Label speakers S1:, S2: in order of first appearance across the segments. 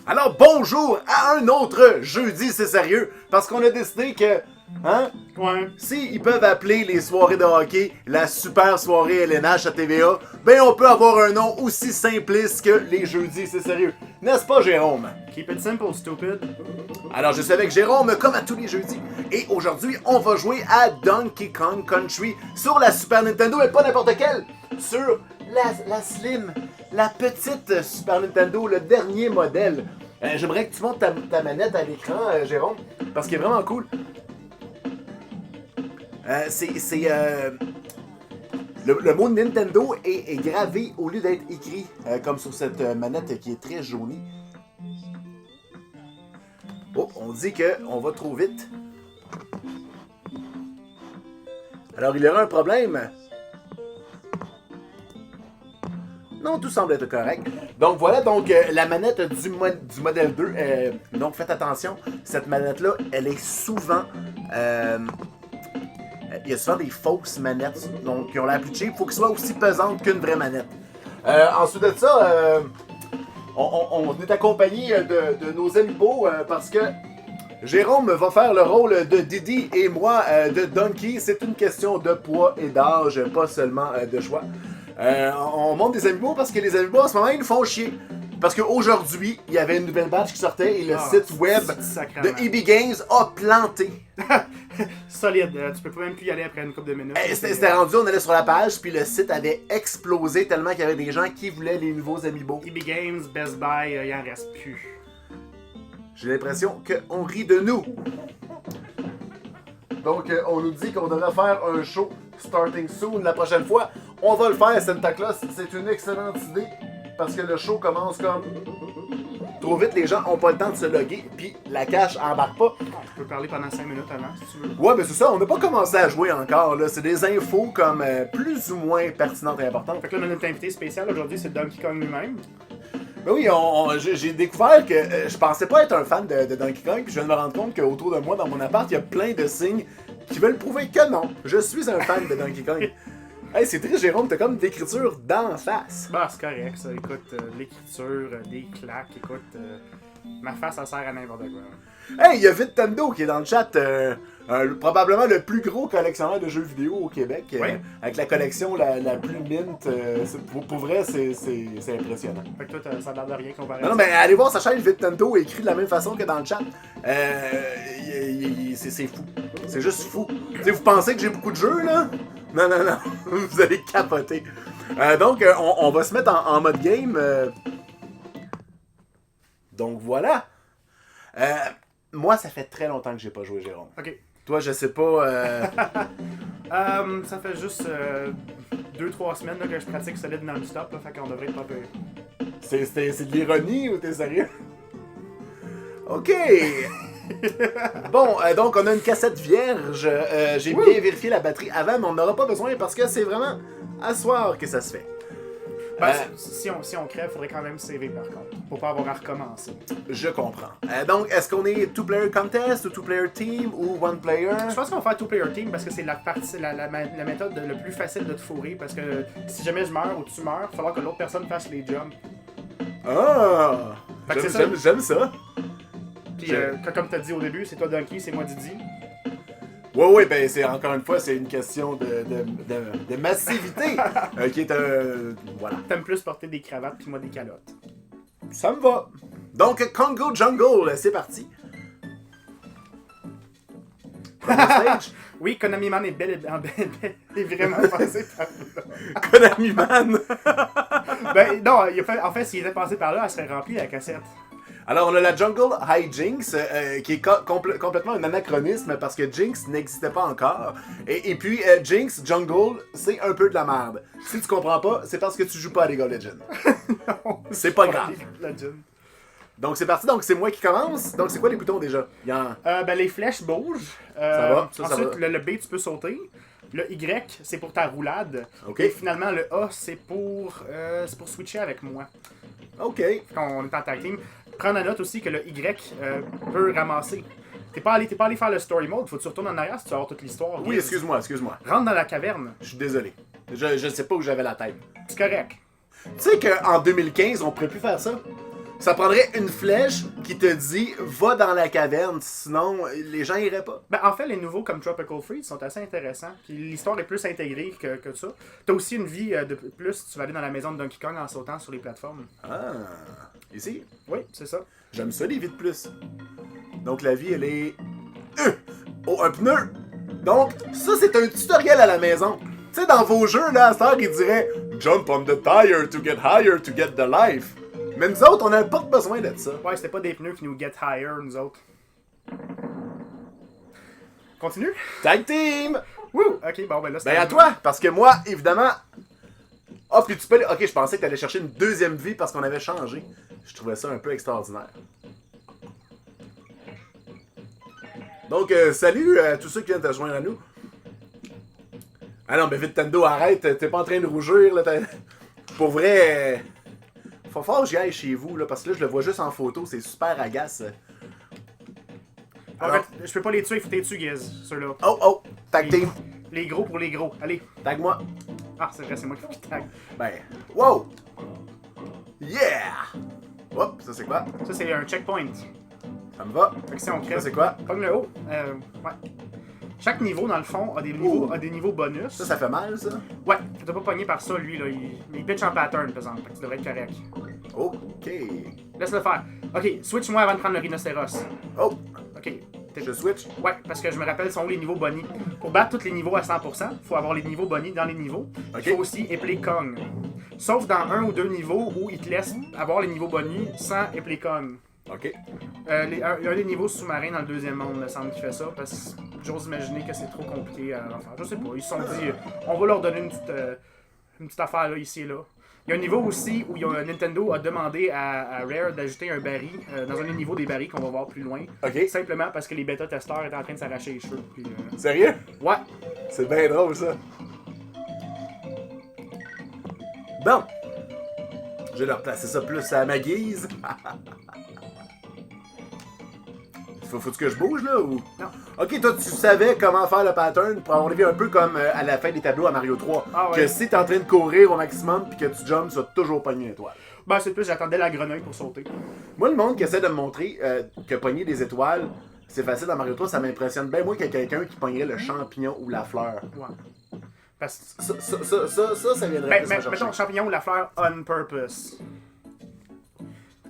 S1: Alors bonjour à un autre jeudi, c'est sérieux, parce qu'on a décidé que, hein,
S2: Ouais.
S1: si ils peuvent appeler les soirées de hockey la super soirée LNH à TVA, ben on peut avoir un nom aussi simpliste que les jeudis, c'est sérieux. N'est-ce pas, Jérôme?
S2: Keep it simple, stupid.
S1: Alors je suis avec Jérôme comme à tous les jeudis, et aujourd'hui on va jouer à Donkey Kong Country sur la Super Nintendo, et pas n'importe quelle, sur la Slim, la petite Super Nintendo, le dernier modèle. J'aimerais que tu montes ta manette à l'écran, Jérôme, parce qu'il est vraiment cool. Le mot Nintendo est gravé au lieu d'être écrit, comme sur cette manette qui est très jaunie. Oh, on dit qu'on va trop vite. Alors, il y aura un problème. Non, tout semble être correct. Donc voilà, donc la manette du modèle 2. Donc faites attention, cette manette-là, elle est souvent... il y a souvent des fausses manettes, donc qui ont l'air plus cheap. Il faut qu'elles soient aussi pesantes qu'une vraie manette. Ensuite de ça, on est accompagné de nos amis beaux parce que Jérôme va faire le rôle de Didi et moi de Donkey. C'est une question de poids et d'âge, pas seulement de choix. On monte des animaux parce que les animaux en ce moment ils nous font chier. Parce qu'aujourd'hui, il y avait une nouvelle batch qui sortait et le site web de EB Games a planté.
S2: Solide, tu peux pas même plus y aller après une couple de minutes.
S1: C'était rendu, on allait sur la page, puis le site avait explosé tellement qu'il y avait des gens qui voulaient les nouveaux amiibo.
S2: EB Games, Best Buy, il en reste plus.
S1: J'ai l'impression qu'on rit de nous. Donc, on nous dit qu'on devrait faire un show starting soon la prochaine fois. On va le faire, Santa Claus. C'est une excellente idée parce que le show commence comme trop vite. Les gens n'ont pas le temps de se loguer, puis la cache embarque pas.
S2: Tu peux parler pendant 5 minutes avant si tu veux.
S1: Ouais, ben c'est ça. On n'a pas commencé à jouer encore. Là. C'est des infos comme plus ou moins pertinentes et importantes.
S2: Fait que là, notre invité spécial aujourd'hui, c'est Donkey Kong lui-même.
S1: Ben oui, j'ai découvert que je pensais pas être un fan de Donkey Kong, puis je viens de me rendre compte qu'autour de moi, dans mon appart, il y a plein de signes qui veulent prouver que non, je suis un fan de Donkey Kong. Hey, c'est triste, Jérôme, t'as comme d'écriture d'en face.
S2: Bah, c'est correct, ça. Écoute, l'écriture, des claques, écoute, ma face, ça sert à n'importe quoi.
S1: Hey, il y a Vitendo qui est dans le chat, probablement le plus gros collectionneur de jeux vidéo au Québec,
S2: Oui.
S1: avec la collection la plus mint. Pour vrai, c'est impressionnant.
S2: Fait que toi, ça a l'air de rien comparé
S1: Non,
S2: à
S1: non,
S2: ça.
S1: mais allez voir sa chaîne Vitendo, écrit de la même façon que dans le chat. C'est fou. C'est juste fou. T'sais, vous pensez que j'ai beaucoup de jeux, là? Non, non, non. Vous allez capoter. Donc, on va se mettre en mode game. Donc, voilà. Moi, ça fait très longtemps que j'ai pas joué, Jérôme.
S2: Ok.
S1: Toi, je sais pas...
S2: Ça fait juste 2-3 semaines là, que je pratique solide non-stop, là, fait qu'on devrait être pas peu.
S1: C'est de l'ironie ou t'es sérieux? Ok. Bon, donc on a une cassette vierge. J'ai bien vérifié la batterie avant, mais on n'aura pas besoin parce que c'est vraiment à soir que ça se fait.
S2: Ben, si on crève, faudrait quand même saver par contre, pour pas avoir à recommencer.
S1: Je comprends. Donc, est-ce qu'on est two-player contest ou two-player team ou one-player?
S2: Je pense qu'on va faire two-player team parce que c'est la méthode le plus facile de te fourrer. Parce que si jamais je meurs ou tu meurs, il va falloir que l'autre personne fasse les jumps.
S1: Ah!
S2: Fait que c'est ça.
S1: J'aime ça.
S2: Puis, comme t'as dit au début, c'est toi Donkey, c'est moi Didi.
S1: Ouais, ben c'est encore une fois, c'est une question de massivité qui est voilà.
S2: T'aimes plus porter des cravates puis moi des calottes.
S1: Ça me va. Donc, Congo Jungle, c'est parti. Stage.
S2: Oui, Konami Man est vraiment passé par là.
S1: Konami Man.
S2: Ben non, en fait, s'il était passé par là, elle serait remplie la cassette.
S1: Alors, on a la Jungle Hijinks, qui est complètement un anachronisme parce que Jinx n'existait pas encore. Et puis, Jinx, Jungle, c'est un peu de la merde. Si tu comprends pas, c'est parce que tu joues pas à League of Legends.
S2: Non,
S1: C'est pas grave.
S2: Legend.
S1: Donc, c'est parti. Donc, c'est moi qui commence. Donc, c'est quoi les boutons déjà? Il y en...
S2: Ben, les flèches bougent.
S1: Ça va, ça
S2: Ensuite,
S1: va.
S2: Le B, tu peux sauter. Le Y, c'est pour ta roulade.
S1: Ok.
S2: Et finalement, le A, c'est pour switcher avec moi.
S1: OK.
S2: Quand on est en tag team. Prends la note aussi que le Y peut ramasser. T'es pas allé faire le story mode, faut que tu retournes en arrière si tu veux avoir toute l'histoire.
S1: Oui, excuse-moi.
S2: Rentre dans la caverne.
S1: Je suis désolé. Je sais pas où j'avais la tête.
S2: C'est correct.
S1: Tu sais qu'en 2015, on pourrait plus faire ça? Ça prendrait une flèche qui te dit « Va dans la caverne », sinon les gens iraient pas.
S2: Ben, en fait, les nouveaux comme Tropical Freeze sont assez intéressants. Puis l'histoire est plus intégrée que ça. T'as aussi une vie de plus si tu vas aller dans la maison de Donkey Kong en sautant sur les plateformes.
S1: Ah, ici?
S2: Oui, c'est ça.
S1: J'aime ça, les vies de plus. Donc la vie, elle est... Oh, un pneu! Donc, ça, c'est un tutoriel à la maison. Tu sais, dans vos jeux, là, à cette heure, ils diraient « Jump on the tire to get higher to get the life ». Mais nous autres, on n'a pas besoin de ça.
S2: Ouais, c'était pas des pneus qui nous get higher, nous autres. Continue?
S1: Tag team!
S2: Wouh! Ok, bon, ben là, c'est...
S1: Ben à toi, parce que moi, évidemment... Ah, puis tu peux... Ok, je pensais que t'allais chercher une deuxième vie parce qu'on avait changé. Je trouvais ça un peu extraordinaire. Donc, salut à tous ceux qui viennent te rejoindre à nous. Ah non, mais Nintendo, arrête, t'es pas en train de rougir, là. Pour vrai... Faut fort que j'y aille chez vous, là, parce que là, je le vois juste en photo, c'est super agace.
S2: En fait, je peux pas les tuer, il faut que tu les tues, Giz, ceux-là.
S1: Oh, tag team.
S2: Les gros pour les gros, allez.
S1: Tag moi.
S2: Ah, c'est vrai, c'est moi qui faut qu'il tag.
S1: Ben, wow! Yeah! Hop, ça c'est quoi?
S2: Ça, c'est un checkpoint.
S1: Ça me va.
S2: Fait que si on crève...
S1: Ça c'est quoi?
S2: Pogne le haut. Ouais. Chaque niveau, dans le fond, a des niveaux bonus.
S1: Ça fait mal, ça?
S2: Ouais, tu dois pas pogner par ça, lui, là. Il pitch en pattern, par exemple. Fait que tu devrais être correct.
S1: Ok.
S2: Laisse-le faire. Ok, switch-moi avant de prendre le rhinocéros.
S1: Oh!
S2: Ok.
S1: Je switch?
S2: Ouais, parce que je me rappelle, sont où les niveaux bonus. Pour battre tous les niveaux à 100%, il faut avoir les niveaux bonus dans les niveaux.
S1: Ok.
S2: Il faut aussi épeler Kong. Sauf dans un ou deux niveaux où il te laisse avoir les niveaux bonus sans épeler Kong.
S1: Ok.
S2: Il y a un des niveaux sous-marins dans le deuxième monde, me semble, qui fait ça, parce que j'ose imaginer que c'est trop compliqué à refaire. Je sais pas, ils se sont dit, on va leur donner une petite affaire là, ici et là. Il y a un niveau aussi où Nintendo a demandé à Rare d'ajouter un baril dans un des niveaux des barils qu'on va voir plus loin.
S1: Ok.
S2: Simplement parce que les bêta-testeurs étaient en train de s'arracher les cheveux. Puis,
S1: Sérieux?
S2: Ouais.
S1: C'est bien drôle, ça. Bon. Je vais leur placer ça plus à ma guise. Faut-tu que je bouge, là, ou...
S2: Non.
S1: Ok, toi, tu savais comment faire le pattern pour avoir vu un peu comme à la fin des tableaux à Mario 3.
S2: Ah ouais.
S1: Que si t'es en train de courir au maximum puis que tu jumps, ça va toujours pogner une étoile.
S2: Ben, c'est plus, j'attendais la grenouille pour sauter.
S1: Moi, le monde qui essaie de me montrer que pogner des étoiles, c'est facile dans Mario 3, ça m'impressionne bien moins que quelqu'un qui pognerait le champignon ou la fleur.
S2: Ouais. Parce que...
S1: Ça viendrait plus me chercher.
S2: mettons, champignon ou la fleur on purpose.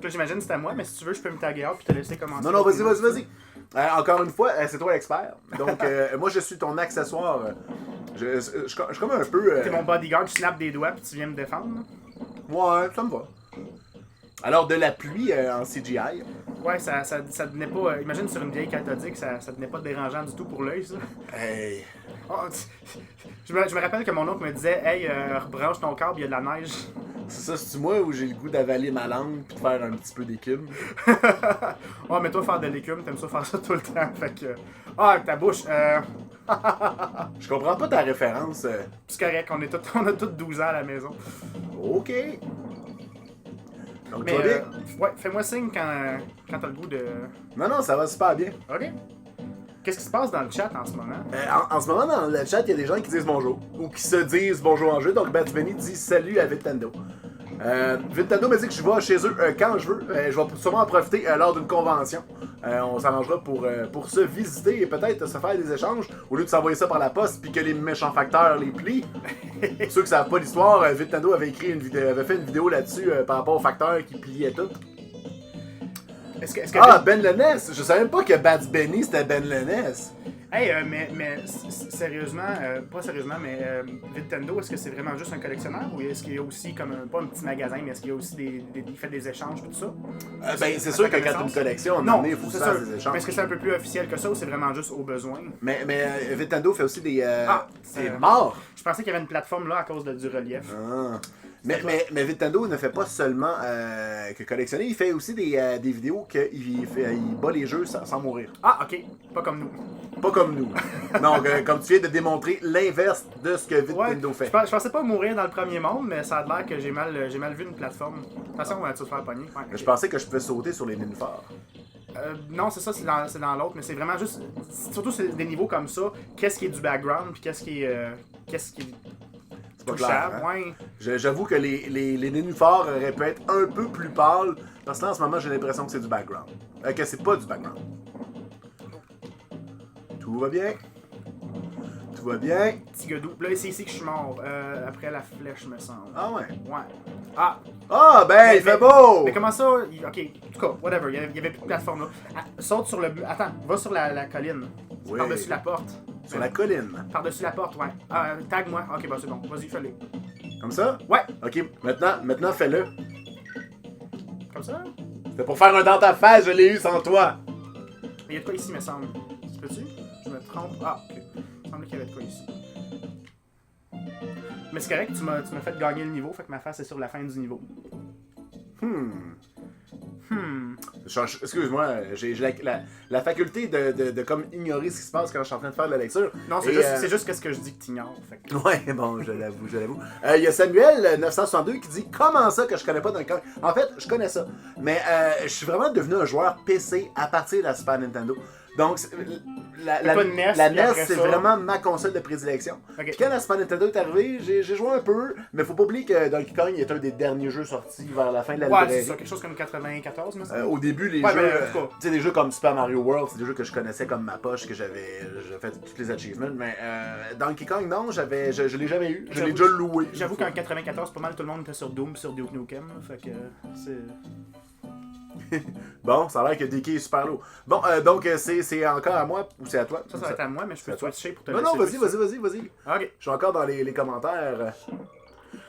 S2: Là, j'imagine que c'est à moi, mais si tu veux, je peux me taguer out puis te laisser commencer.
S1: Non, vas-y. Encore une fois, c'est toi l'expert. Donc, moi, je suis ton accessoire. Je suis comme un peu...
S2: T'es mon bodyguard, tu snaps des doigts puis tu viens me défendre.
S1: Ouais, ça me va. Alors, de la pluie en CGI.
S2: Ouais, ça devenait pas... imagine sur une vieille cathodique, ça devenait pas dérangeant du tout pour l'œil, ça.
S1: Hey.
S2: Oh, je me rappelle que mon oncle me disait « Hey, rebranche ton corps, il y a de la neige. »
S1: C'est ça, c'est moi où j'ai le goût d'avaler ma langue puis de faire un petit peu d'écume.
S2: Oh, mais toi, faire de l'écume, t'aimes ça faire ça tout le temps, fait que... Ah, avec ta bouche,
S1: Je comprends pas ta référence.
S2: c'est correct, on a tous 12 ans à la maison.
S1: Ok. Donc,
S2: Mais,
S1: tu vas bien?
S2: ouais, fais-moi signe quand t'as le goût de...
S1: Non, ça va super bien.
S2: Ok. Qu'est-ce qui se passe dans le chat en ce moment?
S1: En ce moment, dans le chat, il y a des gens qui disent bonjour. Ou qui se disent bonjour en jeu. Donc, Bats Benny dit salut à Nintendo. Nintendo me dit que je vais chez eux quand je veux. Je vais sûrement en profiter lors d'une convention. On s'arrangera pour se visiter et peut-être se faire des échanges au lieu de s'envoyer ça par la poste puis que les méchants facteurs les plient. Ceux qui savent pas l'histoire, Nintendo avait fait une vidéo là-dessus par rapport aux facteurs qui pliaient tout.
S2: Est-ce que
S1: Ah, Ben Lennes! Je savais même pas que Bats Benny c'était Ben Lennes.
S2: Hey, mais sérieusement, pas sérieusement, mais Nintendo, est-ce que c'est vraiment juste un collectionneur ou est-ce qu'il y a aussi comme pas un petit magasin, mais est-ce qu'il y a aussi il fait des échanges tout ça?
S1: Ben c'est sûr que quand t'as une collection, il faut
S2: c'est
S1: faire
S2: sûr.
S1: des échanges.
S2: Mais est-ce que c'est un peu plus officiel que ça ou c'est vraiment juste au besoin?
S1: Mais Nintendo fait aussi des...
S2: c'est
S1: mort!
S2: Je pensais qu'il y avait une plateforme là à cause du relief.
S1: Ah. Mais Nintendo ne fait pas seulement que collectionner, il fait aussi des vidéos qu'il bat les jeux sans mourir.
S2: Ah, ok. Pas comme nous.
S1: Pas comme nous. Donc, comme tu viens de démontrer l'inverse de ce que Nintendo fait.
S2: Je pensais pas mourir dans le premier monde, mais ça a l'air que j'ai mal vu une plateforme. De toute façon, on va tout faire pogner. Ouais, okay.
S1: Je pensais que je pouvais sauter sur les nénuphars.
S2: Non, c'est ça, c'est dans l'autre, mais c'est vraiment juste... Surtout c'est des niveaux comme ça, qu'est-ce qui est du background, puis qu'est-ce qui est...
S1: C'est C'est pas
S2: touchable,
S1: clair, hein?
S2: ouais.
S1: J'avoue que les nénuphars auraient pu être un peu plus pâles, parce que là, en ce moment, j'ai l'impression que c'est du background. Que c'est pas du background. Tout va bien. Tout va bien.
S2: Petit godou. Là, c'est ici que je suis mort, après la flèche, me semble.
S1: Ah ouais.
S2: Ouais. Ah!
S1: Ah, ben, il fait beau!
S2: Mais comment ça? Ok, en tout cas, whatever, il y avait plus de plateforme là. Ah, saute sur le. Attends, va sur la colline.
S1: Oui.
S2: Par-dessus la porte.
S1: Sur la colline.
S2: Par-dessus la porte, ouais. Ah, tag-moi. Ok, bah c'est bon. Vas-y, fais-le.
S1: Comme ça?
S2: Ouais.
S1: Ok, maintenant fais-le.
S2: Comme ça?
S1: C'était pour faire un dans ta face, je l'ai eu sans toi.
S2: Mais il y a de quoi ici, me semble. Tu peux-tu? Je me trompe. Ah, ok. Il me semblait qu'il y avait de quoi ici. Mais c'est correct, tu m'as fait gagner le niveau, fait que ma face est sur la fin du niveau.
S1: Excuse-moi, j'ai la faculté de comme ignorer ce qui se passe quand je suis en train de faire de la lecture.
S2: Non, c'est juste que ce que je dis que t'ignores. Fait que...
S1: Ouais, bon, je l'avoue. Il y a Samuel 962 qui dit comment ça que je connais pas Donkey Kong. En fait, je connais ça, mais je suis vraiment devenu un joueur PC à partir de la Super Nintendo. Donc, la NES, c'est vraiment ma console de prédilection.
S2: Okay.
S1: Puis quand la Super Nintendo est arrivée, j'ai joué un peu, mais faut pas oublier que Donkey Kong est un des derniers jeux sortis vers la fin de la librairie.
S2: Ouais, c'est ça, quelque chose comme 94, mais
S1: au début, les jeux, tu sais, des jeux comme Super Mario World, c'est des jeux que je connaissais comme ma poche, que j'avais fait tous les achievements, mais Donkey Kong, non, je l'ai jamais eu, je l'ai déjà loué.
S2: J'avoue qu'en 94, pas mal tout le monde était sur Doom, sur Duke Nukem, fait que c'est...
S1: Bon, ça a l'air que DK est super lourd. Bon, donc c'est encore à moi ou c'est à toi?
S2: Ça va être à moi, mais je peux switcher pour te
S1: laisser. Non, vas-y.
S2: Ok.
S1: Je suis encore dans les commentaires.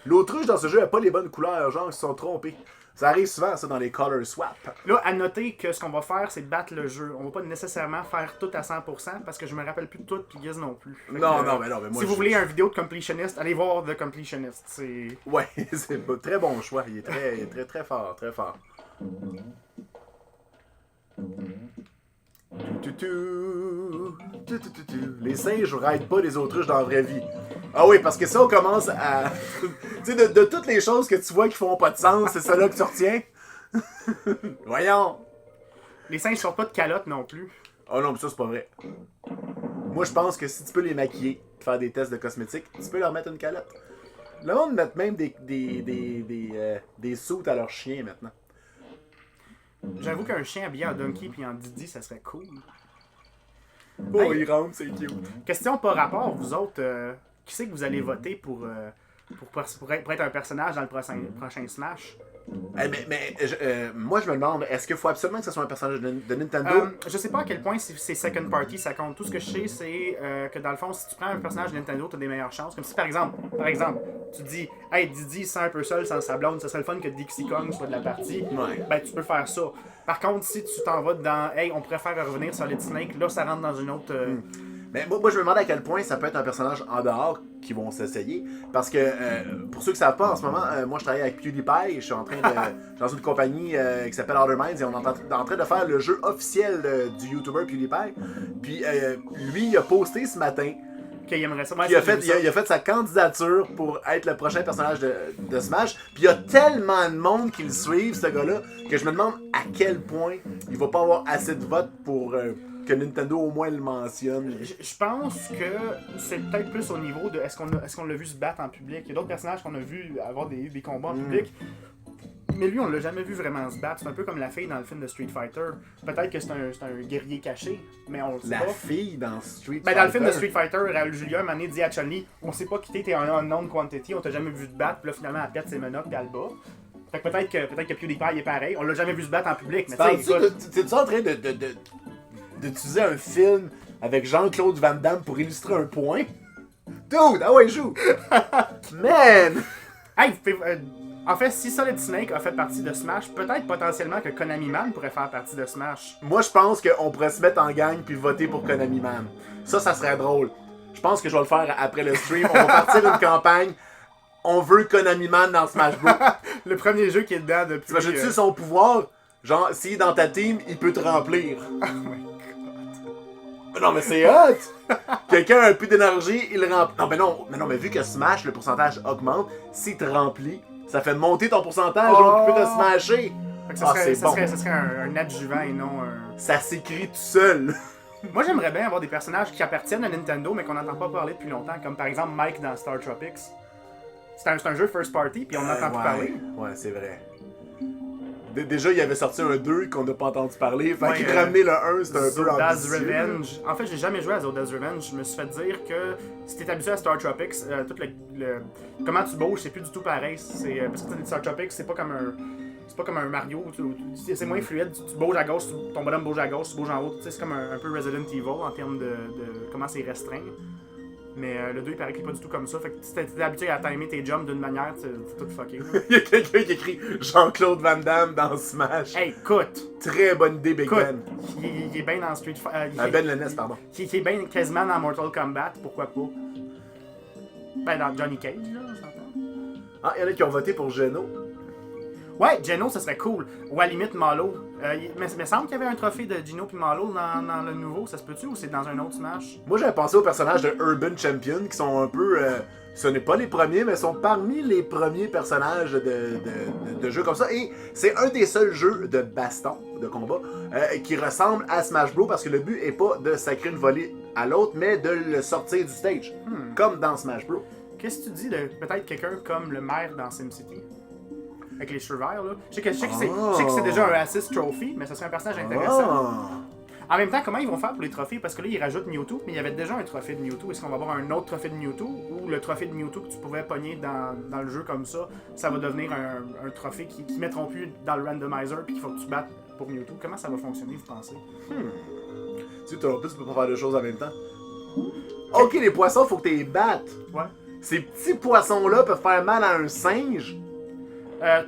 S1: L'autruche dans ce jeu a pas les bonnes couleurs, genre ils se sont trompés. Ça arrive souvent, ça, dans les color swap.
S2: Là, à noter que ce qu'on va faire, c'est battre le jeu. On va pas nécessairement faire tout à 100%, parce que je me rappelle plus de tout, puis Giz non plus.
S1: Mais non, mais moi...
S2: Si vous voulez une vidéo de Completionist, allez voir The Completionist. C'est...
S1: Ouais, c'est un très bon choix. Il est très fort, très fort. Les singes raident pas les autruches dans la vraie vie. Ah oui, parce que ça, on commence à... tu sais, de toutes les choses que tu vois qui font pas de sens, c'est ça là que tu retiens? Voyons!
S2: Les singes sortent pas de calotte non plus.
S1: Oh non, mais ça, c'est pas vrai. Moi, je pense que si tu peux les maquiller, faire des tests de cosmétiques, tu peux leur mettre une calotte. Le monde met même des soutes à leurs chiens, maintenant.
S2: J'avoue qu'un chien habillé en Donkey puis en Didi, ça serait cool.
S1: Oh, hey, il rentre, c'est cute.
S2: Question par rapport, vous autres, qui c'est que vous allez voter pour être un personnage dans le prochain Smash?
S1: Moi, je me demande, est-ce qu'il faut absolument que ce soit un personnage de Nintendo?
S2: Je sais pas à quel point c'est second party, ça compte. Tout ce que je sais, c'est que dans le fond, si tu prends un personnage de Nintendo, t'as des meilleures chances. Comme si, par exemple, tu dis, hey, Didi, c'est un peu seul sans sa blonde, ça serait le fun que Dixie Kong soit de la partie.
S1: Ouais.
S2: Ben, tu peux faire ça. Par contre, si tu t'en vas dans, hey, on préfère revenir sur Solid Snake, là, ça rentre dans une autre.
S1: Mais moi, je me demande à quel point ça peut être un personnage en dehors qui vont s'essayer. Parce que, pour ceux qui ne savent pas, en ce moment, moi, je travaille avec PewDiePie. Je suis en train de... dans une compagnie qui s'appelle Outer Minds et on est en train de faire le jeu officiel du YouTuber PewDiePie. Puis, lui, il a posté ce matin
S2: qu'il aimerait ça.
S1: Il a fait sa candidature pour être le prochain personnage de Smash. Puis il y a tellement de monde qui le suivent, ce gars-là, que je me demande à quel point il va pas avoir assez de votes pour que Nintendo au moins le mentionne.
S2: Je pense que c'est peut-être plus au niveau de est-ce qu'on l'a vu se battre en public. Il y a d'autres personnages qu'on a vu avoir des combats en public. Mais lui, on l'a jamais vu vraiment se battre. C'est un peu comme la fille dans le film de Street Fighter. Peut-être que c'est un guerrier caché, mais on le sait pas.
S1: La fille dans Street
S2: Fighter?
S1: Fighter?
S2: Dans le film de Street Fighter, Raoul Julia, un moment donné, dit à Chun-Li, on sait pas quitter, t'es un unknown quantity, on t'a jamais vu te battre, puis là, finalement, elle pète ses menottes, puis elle bat. Fait que peut-être que PewDiePie est pareil. On l'a jamais vu se battre en public, mais
S1: t'es-tu en train d'utiliser un film avec Jean-Claude Van Damme pour illustrer un point? Dude, ah ouais, joue! Man!
S2: Hey, en fait, si Solid Snake a fait partie de Smash, peut-être potentiellement que Konami Man pourrait faire partie de Smash.
S1: Moi, je pense qu'on pourrait se mettre en gang puis voter pour Konami Man. Ça serait drôle. Je pense que je vais le faire après le stream. On va partir une campagne. On veut Konami Man dans Smash Bros.
S2: Le premier jeu qui est dedans depuis...
S1: T'imagines-tu son pouvoir? Genre, s'il est dans ta team, il peut te remplir.
S2: Oh my god.
S1: Non, mais c'est hot! Quelqu'un a un peu d'énergie, il remplit. Non, mais vu que Smash, le pourcentage augmente, s'il te remplit, ça fait monter ton pourcentage, donc tu peux te smasher.
S2: Ça serait un adjuvant et non un...
S1: Ça s'écrit tout seul.
S2: Moi, j'aimerais bien avoir des personnages qui appartiennent à Nintendo, mais qu'on n'entend pas parler depuis longtemps, comme par exemple Mike dans Star Tropics. C'est un jeu first party, puis on n'entend plus parler.
S1: Ouais, c'est vrai. Déjà, il avait sorti un 2 qu'on n'a pas entendu parler. Fait
S2: Ouais,
S1: que ramener le 1, c'était un peu
S2: Zoda's
S1: ambitieux.
S2: Revenge. En fait, j'ai jamais joué à Zoda's Revenge. Je me suis fait dire que si t'es habitué à Star Tropics, comment tu bouges, c'est plus du tout pareil. Parce que Star Tropics, c'est pas comme un Mario. C'est moins fluide. Tu bouges à gauche, ton bonhomme bouge à gauche, tu bouges en haut. C'est comme un peu Resident Evil en termes de comment c'est restreint. Mais le 2, il paraît qu'il est pas du tout comme ça. Fait que si t'es habitué à timer tes jumps d'une manière, t'es tout fucké.
S1: Il y a quelqu'un qui écrit Jean-Claude Van Damme dans Smash.
S2: Hey, écoute!
S1: Très bonne idée, Big Ben.
S2: Il est bien dans Street Fighter.
S1: Ben Lennes, pardon.
S2: Qui est bien quasiment dans Mortal Kombat, pourquoi pas? Ben, dans Johnny Cage, là, on s'entend.
S1: Ah, il y en a qui ont voté pour Geno.
S2: Ouais, Geno, ça serait cool. Ou à la limite, Malo. Mais il me semble qu'il y avait un trophée de Geno puis Malo dans le nouveau, ça se peut-tu, ou c'est dans un autre Smash?
S1: Moi, j'avais pensé aux personnages de Urban Champion, qui sont un peu... ce n'est pas les premiers, mais sont parmi les premiers personnages de jeux comme ça. Et c'est un des seuls jeux de baston, de combat, qui ressemble à Smash Bros. Parce que le but est pas de sacrer une volée à l'autre, mais de le sortir du stage. Comme dans Smash Bros.
S2: Qu'est-ce que tu dis de peut-être quelqu'un comme le maire dans SimCity? Avec les cheveux verts, là. Je sais que c'est déjà un assist trophy, mais ça serait un personnage intéressant. En même temps, comment ils vont faire pour les trophées? Parce que là, ils rajoutent Mewtwo, mais il y avait déjà un trophée de Mewtwo. Est-ce qu'on va avoir un autre trophée de Mewtwo? Ou le trophée de Mewtwo que tu pouvais pogner dans le jeu comme ça, ça va devenir un trophée qui mettront plus dans le randomizer puis qu'il faut que tu battes pour Mewtwo? Comment ça va fonctionner, vous pensez?
S1: Tu sais, toi, tu peux pas faire deux choses en même temps. Ok, les poissons, faut que tu les battes.
S2: Ouais.
S1: Ces petits poissons-là peuvent faire mal à un singe.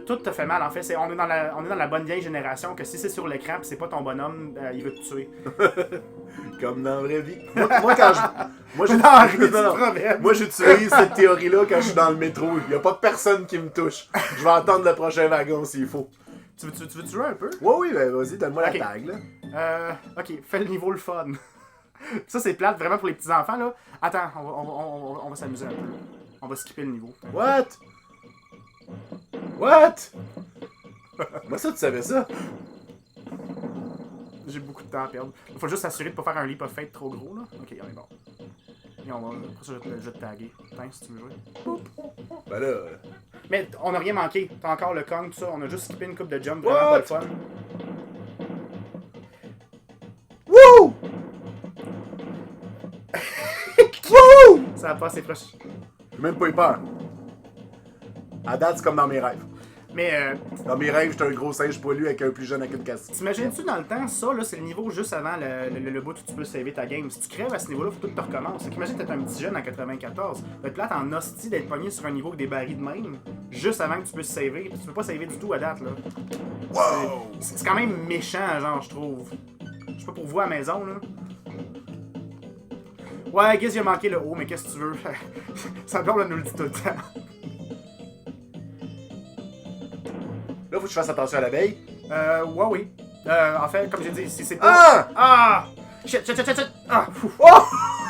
S2: Tout te fait mal, en fait. On est dans la bonne vieille génération que si c'est sur l'écran pis c'est pas ton bonhomme, il veut te tuer.
S1: Comme dans la vraie vie. Moi quand je...
S2: Non,
S1: Moi, j'utilise cette théorie-là quand je suis dans le métro. Il y a pas personne qui me touche. Je vais attendre le prochain wagon s'il faut.
S2: Tu veux jouer un peu?
S1: Oui, ben vas-y, donne-moi
S2: Ok.
S1: la tag, là.
S2: Ok, fais le niveau le fun. Ça, c'est plate vraiment pour les petits-enfants, là. Attends, on va s'amuser un peu. On va skipper le niveau.
S1: What? Moi, ça, tu savais ça?
S2: J'ai beaucoup de temps à perdre. Il faut juste s'assurer de pas faire un leap of faith trop gros, là. Ok, on est bon. Et on va... Après ça, je vais te taguer. Attends, si tu veux jouer.
S1: Ben là...
S2: Mais on a rien manqué. T'as encore le Kong, tout ça. On a juste skippé une coupe de jump, vraiment pas le fun.
S1: Wouh! Wouh!
S2: Ça va pas assez proche.
S1: J'ai même pas eu peur. À date, c'est comme dans mes rêves.
S2: Mais
S1: Dans mes rêves, j'étais un gros singe poilu avec un plus jeune avec une casse.
S2: t'imagines-tu dans le temps, ça, là, c'est le niveau juste avant le bout où tu peux saver ta game. Si tu crèves à ce niveau-là, faut tout que tu recommences. Imagine t'es un petit jeune en 94. T'es plate en hostie d'être pogné sur un niveau avec des barils de même, juste avant que tu puisses saver. Puis tu peux pas saver du tout à date, là.
S1: Wow!
S2: C'est quand même méchant, genre, je trouve. Je sais pas pour vous à la maison, là. Ouais, Giz, il a manqué le haut, mais qu'est-ce que tu veux? Ça blonde nous le dit tout le temps.
S1: Là, faut que je fasse attention à l'abeille.
S2: Ouais, oui. En fait, comme j'ai dit, si c'est pas...
S1: Ah!
S2: Ah! Shit! Ah! Ouf.
S1: Oh!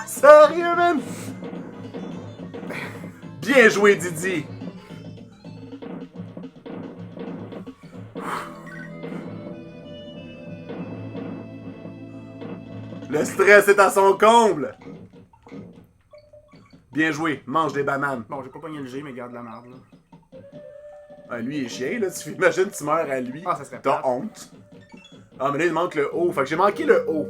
S1: Sérieux, man? Bien joué, Didi! Le stress est à son comble! Bien joué, mange des bananes.
S2: Bon, j'ai pas pogné le G, mais garde la merde, là.
S1: Ah, lui, il est chien, là. Tu imagines, tu meurs à lui.
S2: Ah, ça serait
S1: T'as
S2: plate.
S1: honte. Ah, mais là, il manque le haut. Fait que j'ai manqué le haut.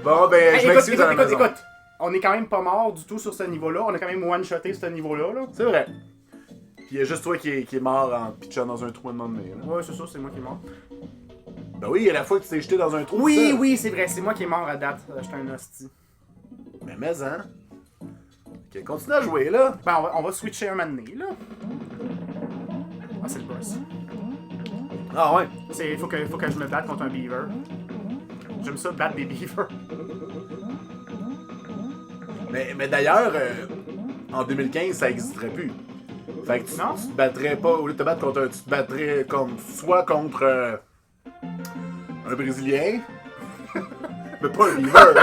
S1: Bon, ben,
S2: Hey,
S1: je m'excuse à la
S2: écoute,
S1: maison.
S2: écoute! On est quand même pas mort du tout sur ce niveau-là. On a quand même one-shoté ce niveau-là, là.
S1: C'est vrai. Puis il y a juste toi qui est mort en pitchant dans un trou à un moment donné, là.
S2: Ouais, c'est ça, c'est moi qui est mort.
S1: Ben oui, il y a la fois que tu t'es jeté dans un trou.
S2: Oui,
S1: ça.
S2: oui, c'est vrai, c'est moi qui est mort à date. J'étais un hostie.
S1: Mais hein. Ok, continue à jouer, là.
S2: Ben, on va switcher un moment donné, là. Ah, c'est le boss.
S1: Ah ouais.
S2: Faut que je me batte contre un beaver. J'aime ça, battre des beavers.
S1: Mais d'ailleurs, en 2015, ça n'existerait plus. Fait que
S2: Non?
S1: tu te battrais pas, au lieu de te battre contre un, tu te battrais comme soit contre un Brésilien, mais pas un beaver.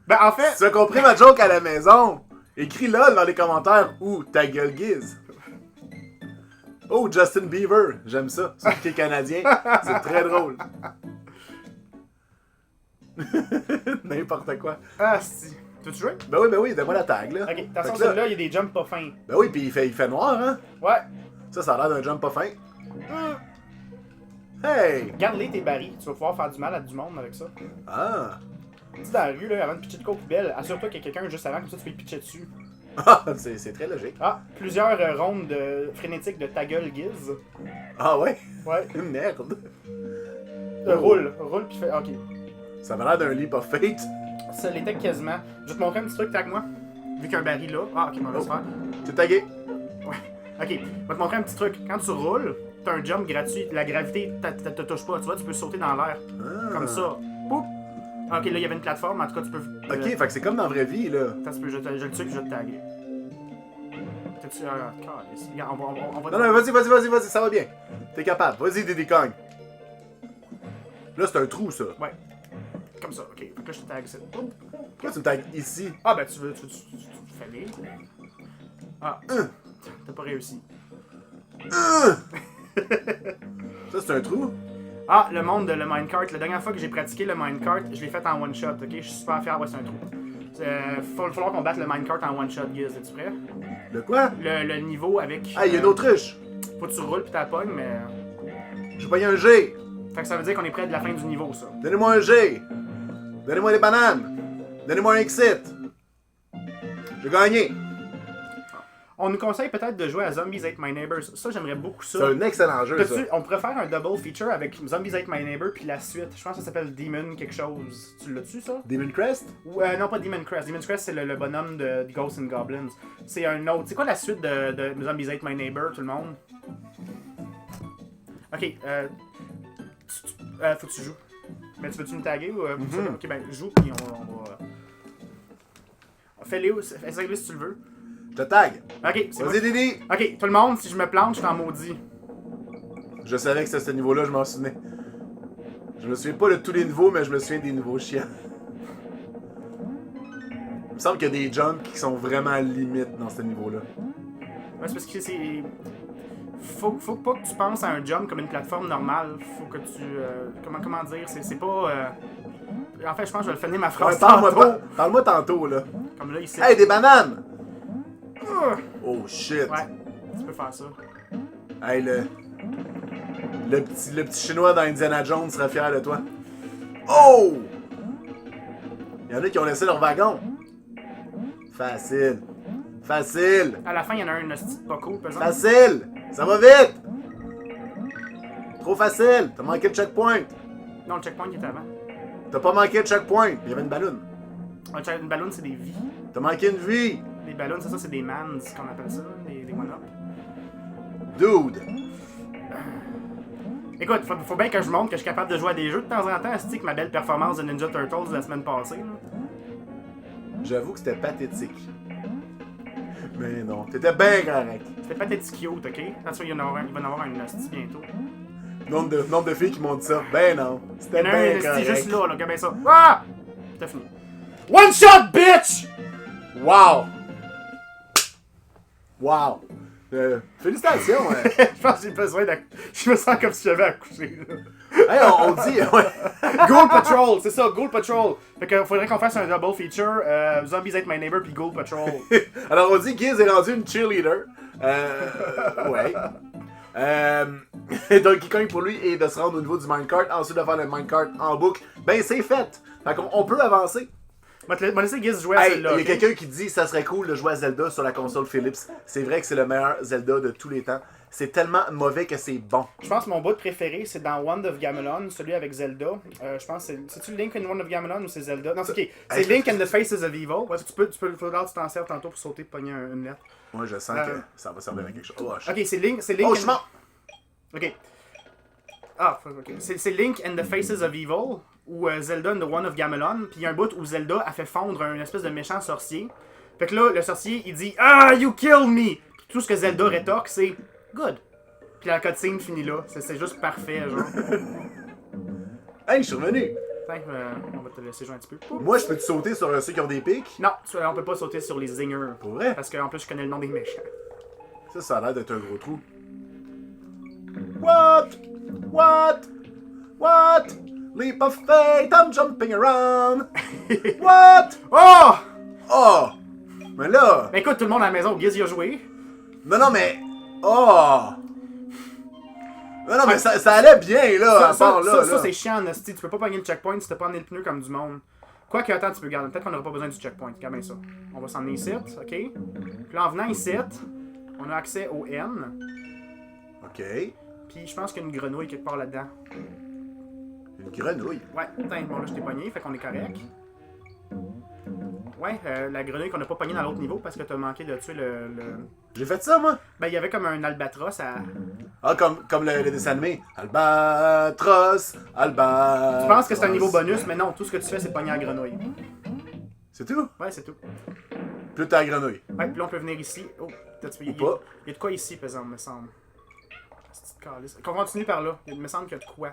S2: Ben, en fait...
S1: Tu as compris ma joke à la maison? Écris LOL dans les commentaires ou ta gueule Giz. Oh, Justin Bieber, j'aime ça. C'est qui est canadien, c'est très drôle. N'importe quoi.
S2: Ah, si. Tu veux-tu jouer?
S1: Ben oui, donne-moi la tag, là.
S2: Ok,
S1: Fait
S2: attention,
S1: que là-
S2: celui-là, il y a des jumps pas fins.
S1: Ben oui, pis il fait noir, hein.
S2: Ouais.
S1: Ça a l'air d'un jump pas fin. Hey!
S2: Garde-les tes barils, tu vas pouvoir faire du mal à du monde avec ça.
S1: Ah!
S2: Tu sais, dans la rue, là, avant de pitcher de quoi aux poubelles, assure-toi qu'il y a quelqu'un juste avant, comme ça tu peux le pitcher dessus.
S1: Ah, c'est très logique.
S2: Ah, plusieurs rondes frénétiques de ta gueule Giz.
S1: Ah ouais?
S2: Ouais.
S1: Merde.
S2: Roule pis fais. Ok.
S1: Ça m'a l'air d'un leap of fate.
S2: Ça l'était quasiment. Je vais te montrer un petit truc, tag moi. Vu qu'il y a un baril là. Ah, ok, on va se faire.
S1: T'es tagué.
S2: Ouais. Ok, je vais te montrer un petit truc. Quand tu roules, t'as un jump gratuit. La gravité te touche pas. Tu vois, tu peux sauter dans l'air.
S1: Ah.
S2: Comme ça. Poup! Ok, là, il y avait une plateforme. En tout cas, tu peux.
S1: Ok, fait que c'est comme dans la vraie vie, là.
S2: Attends, je le tue puis je vais te taguer. T'as-tu. Calice. Regarde, on va.
S1: Non, non, vas-y, ça va bien. T'es capable. Vas-y, Diddy Kong. Là, c'est un trou, ça.
S2: Ouais. Comme ça, ok. Fait que là, je te tag ça.
S1: Pourquoi tu me tagues ici?
S2: Ah, ben, tu fais bien. Ah. T'as pas réussi.
S1: Ça, c'est un trou?
S2: Ah, le monde de le minecart. La dernière fois que j'ai pratiqué le minecart, je l'ai fait en one shot, ok? Je suis super fier, ouais, c'est un trou. Faut falloir qu'on batte le minecart en one shot, Giz. Es-tu prêt?
S1: Le quoi?
S2: Le niveau avec.
S1: Ah, il y a une autruche!
S2: Faut que tu roules pis t'as pognes, mais.
S1: J'ai pogné un G!
S2: Fait que ça veut dire qu'on est près de la fin du niveau, ça.
S1: Donnez-moi un G! Donnez-moi des bananes! Donnez-moi un exit! J'ai gagné!
S2: On nous conseille peut-être de jouer à Zombies Ate My Neighbors. Ça, j'aimerais beaucoup ça.
S1: C'est un excellent jeu, ça.
S2: On pourrait faire un double feature avec Zombies Ate My Neighbor puis la suite. Je pense que ça s'appelle Demon quelque chose. Tu l'as-tu, ça?
S1: Demon Crest?
S2: Ou, non, pas Demon Crest. Demon Crest, c'est le bonhomme de Ghosts and Goblins. C'est un autre. C'est quoi la suite de Zombies Ate My Neighbor, tout le monde? Ok, faut que tu joues. Mais tu veux-tu me taguer ou... Ok, ben, joue, puis on va... Fais-le, essaye-le si tu le veux.
S1: Je te tag!
S2: Ok, c'est
S1: Vas-y,
S2: bon.
S1: Didi!
S2: Ok, tout le monde, si je me plante, je t'en maudis.
S1: Je savais que c'était ce niveau-là, je m'en souvenais. Je me souviens pas de tous les niveaux, mais je me souviens des niveaux chiants. Il me semble qu'il y a des jumps qui sont vraiment limites dans ce niveau-là.
S2: Ouais, c'est parce que c'est... Faut pas que tu penses à un jump comme une plateforme normale. Faut que tu... comment dire? C'est pas... En fait, je pense que je vais le finir ma phrase tantôt.
S1: Parle-moi tantôt, là.
S2: Comme là, ici.
S1: Hey, des bananes! Oh, shit.
S2: Ouais, tu peux faire ça.
S1: Hey, le petit chinois dans Indiana Jones serait fier de toi. Oh! Il y en a qui ont laissé leur wagon. Facile. Facile.
S2: À la fin, il y en a un hostie pas cool, par exemple.
S1: Facile. Ça va vite. Trop facile. T'as manqué le checkpoint.
S2: Non, le checkpoint il était avant.
S1: T'as pas manqué le checkpoint. Il y avait une ballonne.
S2: Une ballon, c'est des vies.
S1: T'as manqué une vie.
S2: Les ballons, c'est ça, c'est des mans, qu'on appelle ça, des one-up.
S1: Dude.
S2: Écoute, faut bien que je montre que je suis capable de jouer à des jeux de temps en temps. C'est que ma belle performance de Ninja Turtles la semaine passée. Là.
S1: J'avoue que c'était pathétique. Mais non, t'étais bien correct.
S2: C'était pathétique cute, ok? Attention, il va en avoir un hostie bientôt.
S1: Nombre de filles qui m'ont dit ça. Ben non.
S2: Il y
S1: C'était
S2: en a un
S1: bien
S2: hostie
S1: correct.
S2: juste là, regarde bien ça. Ah! T'as fini. One shot, bitch!
S1: Wow! Wow! Félicitations!
S2: Je pense que j'ai besoin de... Je me sens comme si j'avais accouché, là.
S1: Hey, on dit... Ouais.
S2: Ghoul Patrol, c'est ça, Ghoul Patrol. Fait que faudrait qu'on fasse un double feature, Zombies Ate My Neighbor puis Ghoul Patrol.
S1: Alors on dit Giz est rendu une cheerleader. Ouais. Donkey Kong pour lui est de se rendre au niveau du minecart, ensuite de faire le minecart en boucle. Ben c'est fait! Fait qu'on peut avancer.
S2: Moi, laisser Giz jouer à
S1: Hey,
S2: celle-là.
S1: il y a
S2: Okay?
S1: quelqu'un qui dit ça serait cool de jouer à Zelda sur la console Philips. C'est vrai que c'est le meilleur Zelda de tous les temps. C'est tellement mauvais que c'est bon.
S2: Je pense que mon bout préféré, c'est dans Wand of Gamelon, celui avec Zelda. Je pense que c'est-tu Link in Wand of Gamelon ou c'est Zelda? Non, c'est ok. C'est Link and the Faces of Evil. Ouais, faudra que tu t'en sers tantôt pour sauter et pogner une lettre.
S1: Moi je sens que ça va servir à quelque chose. Oh,
S2: Ok, c'est Link.
S1: oh je suis mort!
S2: Ok. Ah, ok. C'est Link and the Faces of Evil, ou Zelda and the Wand of Gamelon, puis il y a un bout où Zelda a fait fondre un espèce de méchant sorcier. Fait que là, le sorcier, il dit « Ah, you killed me! » Puis tout ce que Zelda rétorque, c'est « Good! » Puis la cutscene finit là. C'est juste parfait, genre.
S1: Hey, je suis revenu!
S2: Attends, on va te laisser jouer un petit peu.
S1: Moi, je peux te sauter sur ceux qui ont des pics?
S2: Non, on peut pas sauter sur les zingers.
S1: Pour vrai?
S2: Parce qu'en plus, je connais le nom des méchants.
S1: Ça a l'air d'être un gros trou. What? What? What? Leap of faith, I'm jumping around. What?
S2: Oh!
S1: Oh! Mais là...
S2: Ben écoute, tout le monde à la maison, Giz y a joué.
S1: Non, mais... Oh! Non, mais ça allait bien, là, à part là.
S2: Ça, c'est chiant, Nasty. Tu peux pas pogner le checkpoint si t'as pas amené le pneu comme du monde. Quoi que, attends, tu peux garder. Peut-être qu'on n'aura pas besoin du checkpoint. Regarde bien ça. On va s'en venir ici, ok? Puis là, en venant ici, on a accès au N.
S1: OK.
S2: Puis je pense qu'il y a une grenouille quelque part là-dedans.
S1: Une grenouille.
S2: Ouais, putain, bon là, je t'ai pogné, fait qu'on est correct. Ouais, la grenouille qu'on a pas pognée dans l'autre niveau parce que t'as manqué de tuer le...
S1: J'ai fait ça, moi?
S2: Ben, il y avait comme un albatros à...
S1: Ah, comme le dessin animé. Albatros, Albatros.
S2: Tu penses que c'est un niveau bonus, mais non, tout ce que tu fais, c'est pogner la grenouille.
S1: C'est tout?
S2: Ouais, c'est tout.
S1: Plus t'as la grenouille.
S2: Ouais, puis là, on peut venir ici. Oh, peut-être
S1: Ou pas.
S2: Il y a de quoi ici, par exemple, me semble. Qu'on continue par là. Il me semble qu'il y a de quoi.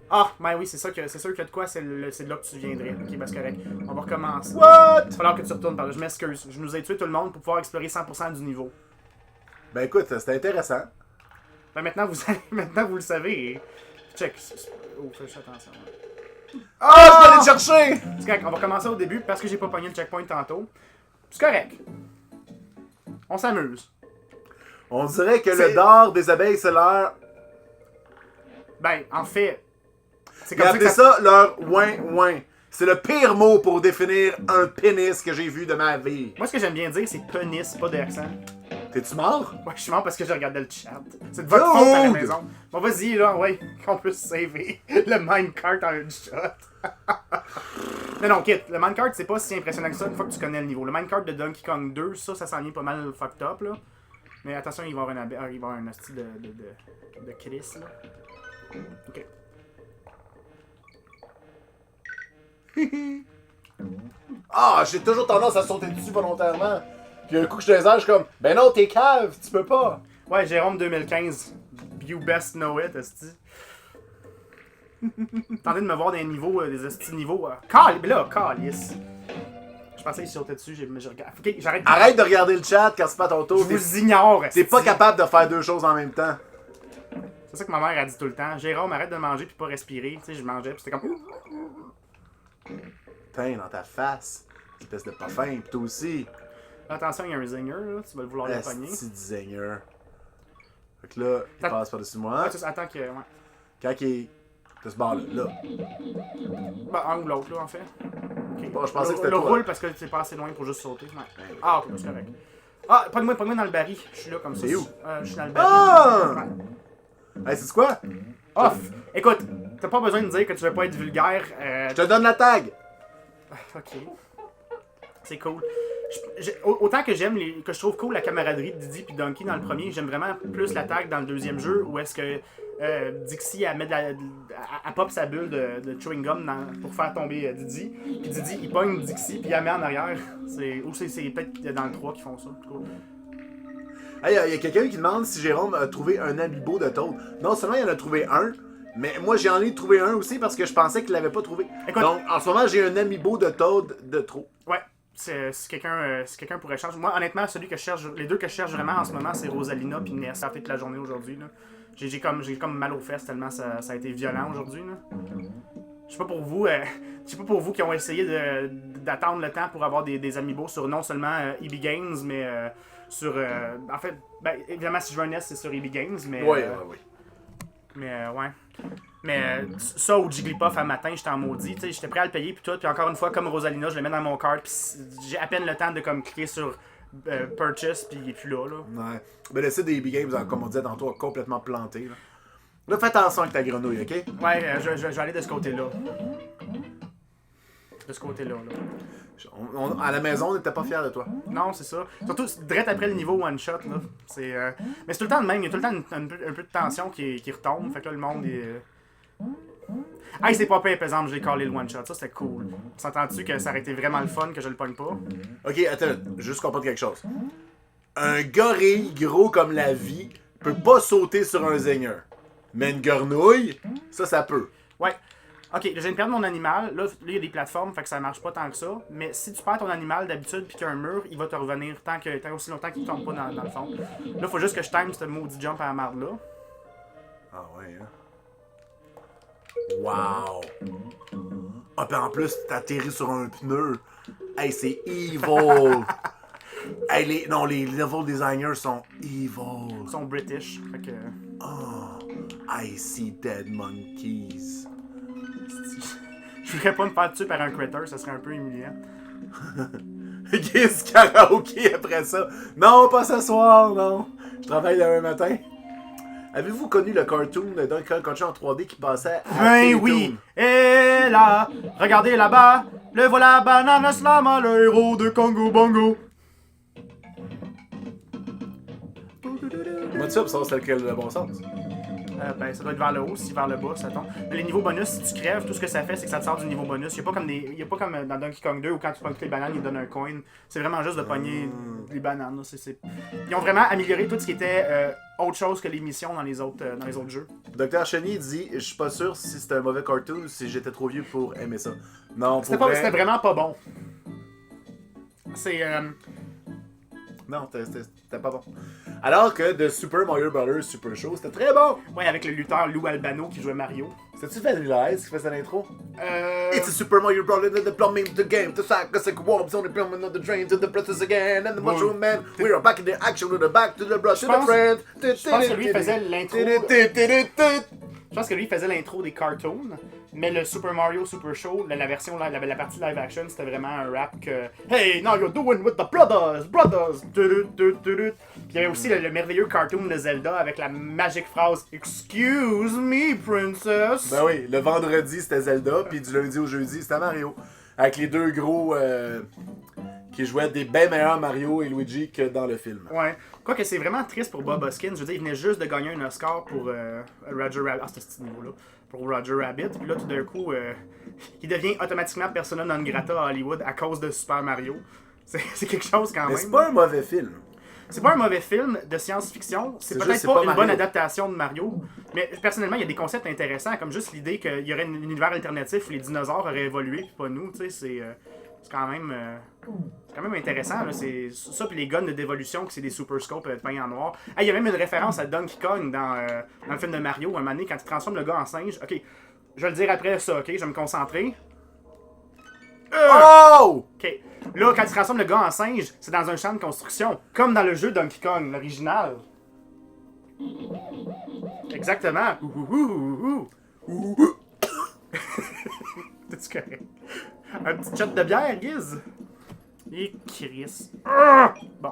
S2: Ah, ben oui, c'est sûr qu'il y a de quoi, c'est de là que tu viendrais. Ok, ben c'est correct. On va recommencer.
S1: What?
S2: Il va falloir que tu retournes par là. Je m'excuse. Je nous ai tué tout le monde pour pouvoir explorer 100% du niveau.
S1: Ben écoute, c'était intéressant.
S2: Ben maintenant, maintenant vous le savez. Check. Oh, fais attention.
S1: Ah, je vais aller te chercher!
S2: C'est correct, on va commencer au début parce que j'ai pas pogné le checkpoint tantôt. C'est correct. On s'amuse.
S1: On dirait que le dard des abeilles, c'est leur...
S2: Ben, en fait, c'est comme
S1: Regardez
S2: ça
S1: ça, leur ouin-ouin. C'est le pire mot pour définir un pénis que j'ai vu de ma vie.
S2: Moi, ce que j'aime bien dire, c'est penis, pas d'accent.
S1: T'es-tu mort?
S2: Ouais, je suis mort parce que je regardais le chat. C'est de votre faute à la
S1: Dude!
S2: maison. Bon, vas-y, là, ouais, qu'on peut saver le minecart en une shot. non, Kit, le minecart, c'est pas si impressionnant que ça une fois que tu connais le niveau. Le minecart de Donkey Kong 2, ça s'en vient pas mal fucked up, là. Mais attention, il va y avoir un hostie de Chris, là. Ok.
S1: Ah, j'ai toujours tendance à sauter dessus volontairement. Puis un coup que je te les air, je suis comme, ben non, t'es cave, tu peux pas.
S2: Ouais, Jérôme 2015. You best know it, esti. Tentez de me voir des niveaux, des esti niveaux. Calice. Je pensais qu'il sautait dessus, mais je regarde. Ok, j'arrête.
S1: Arrête de regarder le chat quand c'est pas ton tour.
S2: Je vous ignore,
S1: T'es pas capable de faire deux choses en même temps.
S2: C'est ça que ma mère a dit tout le temps. Jérôme, arrête de manger puis pas respirer. Tu sais, je mangeais puis c'était comme.
S1: Putain, dans ta face. Espèce de pas fin, pis toi aussi.
S2: Attention, il y a un zinger, là. Tu vas vouloir le pogner.
S1: Petit designer. Fait que là, il passe par-dessus moi.
S2: Ouais, attends que. Ouais.
S1: Quand il est de ce bord-là, là.
S2: Ben, un ou l'autre, là, en fait. Ok.
S1: Bon, je pensais que c'était
S2: le
S1: toi.
S2: roule parce que t'es pas assez loin pour juste sauter. Ouais.
S1: Ouais.
S2: Ah, ok, c'est correct. Ah, pogne-moi dans le baril. Je suis là comme ça.
S1: C'est où?
S2: Je suis dans le baril.
S1: Ah!
S2: Ouais.
S1: Hey, c'est quoi?
S2: Off! Écoute, t'as pas besoin de dire que tu veux pas être vulgaire.
S1: Je te donne la tag!
S2: Ok. C'est cool. Autant que que je trouve cool la camaraderie de Didi et Donkey dans le premier, j'aime vraiment plus l'attaque dans le deuxième jeu où est-ce que Dixie elle met elle pop sa bulle de chewing gum pour faire tomber Didi. Puis Didi il pogne Dixie puis il la met en arrière. Ou c'est peut-être dans le 3 qu'ils font ça.
S1: Hey, y a quelqu'un qui demande si Jérôme a trouvé un amiibo de Toad. Non seulement il en a trouvé un, mais moi j'ai envie de trouver un aussi parce que je pensais qu'il l'avait pas trouvé.
S2: Écoute,
S1: donc en ce moment j'ai un amiibo de Toad de trop.
S2: Ouais. Si quelqu'un pourrait changer. Moi, honnêtement, les deux que je cherche vraiment en ce moment, c'est Rosalina puis Ness. Ça a fait toute la journée aujourd'hui. J'ai comme mal aux fesses tellement ça a été violent aujourd'hui. Je sais pas pour vous qui ont essayé d'attendre le temps pour avoir des amiibo sur non seulement EB Games, mais sur. En fait, ben, évidemment, si je veux un NES, c'est sur EB Games, mais.
S1: Ouais.
S2: Mais ouais. Mais ça ou Jigglypuff à matin, j'étais en maudit, tu sais, j'étais prêt à le payer puis tout, puis encore une fois comme Rosalina, je le mets dans mon cart puis j'ai à peine le temps de comme cliquer sur purchase puis il est plus là.
S1: Ouais. Ben le site des EB Games, comme on disait tantôt, a complètement planté. Là, fais attention avec ta grenouille, ok?
S2: Ouais, je vais aller de ce côté-là. De ce côté-là.
S1: À la maison, on n'était pas fiers de toi.
S2: Non, c'est ça. Surtout, direct après le niveau one-shot, là. Mais c'est tout le temps le même. Il y a tout le temps un peu de tension qui retombe. Fait que là, le monde est... Hey, c'est pas pire, par exemple, j'ai callé le one-shot. Ça, c'était cool. S'entends-tu que ça aurait été vraiment le fun que je le pogne pas?
S1: Ok, attends, juste comprendre quelque chose. Un gorille gros comme la vie peut pas sauter sur un zinger. Mais une grenouille, ça peut.
S2: Ouais. Ok, je viens de perdre mon animal. Là, il y a des plateformes, fait que ça marche pas tant que ça. Mais si tu perds ton animal d'habitude puis qu'il y a un mur, il va te revenir tant aussi longtemps qu'il tombe pas dans le fond. Là, faut juste que je time ce maudit jump à la marde là.
S1: Ah ouais, hein? Wow! Ah, pis en plus, t'atterris sur un pneu. Hey, c'est evil! Hey, les level designers sont evil.
S2: Ils sont British. Fait que...
S1: Oh, I see dead monkeys.
S2: Je voudrais pas me faire tuer par un critter, ça serait un peu humiliant.
S1: Qu'est-ce karaoké après ça? Non, pas ce soir, non. Je travaille demain matin. Avez-vous connu le cartoon de Donkey Kong Country en 3D qui passait à
S2: Ben
S1: Télétoon?
S2: oui! Et là, regardez là-bas, le voilà Banana Slam, le héros de Congo Bongo.
S1: Moi, ça, pour savoir c'est lequel le bon sens.
S2: Ben, ça doit être vers le haut, si vers le bas, ça tombe. Mais les niveaux bonus, si tu crèves, tout ce que ça fait, c'est que ça te sort du niveau bonus. Il n'y a pas comme dans Donkey Kong 2 où quand tu pognes toutes les bananes, ils te donnent un coin. C'est vraiment juste de pogner les bananes. Là. Ils ont vraiment amélioré tout ce qui était autre chose que les missions dans les autres jeux.
S1: Docteur Cheney dit je suis pas sûr si c'était un mauvais cartoon ou si j'étais trop vieux pour aimer ça. Non,
S2: C'était
S1: pour vrai...
S2: c'était vraiment pas bon. C'est.
S1: Non, c'était pas bon. Alors que de Super Mario Bros. Super Show, c'était très bon.
S2: Ouais, avec le lutteur Lou Albano qui jouait Mario.
S1: C'était-tu Vanilla Ice qui faisait l'intro? It's a Super Mario Bros. And the plumbing the game. The sack warps on the plumbing of the drain to the process again. And the mushroom man. We are back in the action. We're back to the brush to the friend.
S2: Je pense que lui faisait l'intro. Je pense que lui faisait l'intro des cartoons. Mais le Super Mario Super Show, la version, la partie live action, c'était vraiment un rap que Hey, now you're doing with the brothers! Puis il y avait aussi le merveilleux cartoon de Zelda avec la magique phrase Excuse me, princess!
S1: Ben oui, le vendredi c'était Zelda, puis du lundi au jeudi c'était Mario. Avec les deux gros qui jouaient des bien meilleurs Mario et Luigi que dans le film.
S2: Ouais. Quoique c'est vraiment triste pour Bob Hoskins. Je veux dire, il venait juste de gagner un Oscar pour Roger Rabbit. Ah, c'était ce niveau-là. Pour Roger Rabbit. Puis là, tout d'un coup, il devient automatiquement persona non grata à Hollywood à cause de Super Mario. C'est quelque chose quand
S1: Mais
S2: même.
S1: c'est pas un mauvais film.
S2: C'est pas un mauvais film de science-fiction. C'est peut-être pas une bonne adaptation de Mario. Mais personnellement, il y a des concepts intéressants, comme juste l'idée qu'il y aurait un univers alternatif où les dinosaures auraient évolué, puis pas nous. Tu sais, c'est quand même. C'est quand même intéressant, là. C'est ça, puis les guns de dévolution, que c'est des super scopes peints en noir. Il y a même une référence à Donkey Kong dans le film de Mario, un moment donné, quand il transforme le gars en singe. Ok, je vais le dire après ça, ok, je vais me concentrer.
S1: Oh!
S2: Ok, là, quand il transforme le gars en singe, c'est dans un champ de construction, comme dans le jeu Donkey Kong, l'original. Exactement. T'es-tu correct? Un petit shot de bière, Giz? Et Chris. Bon.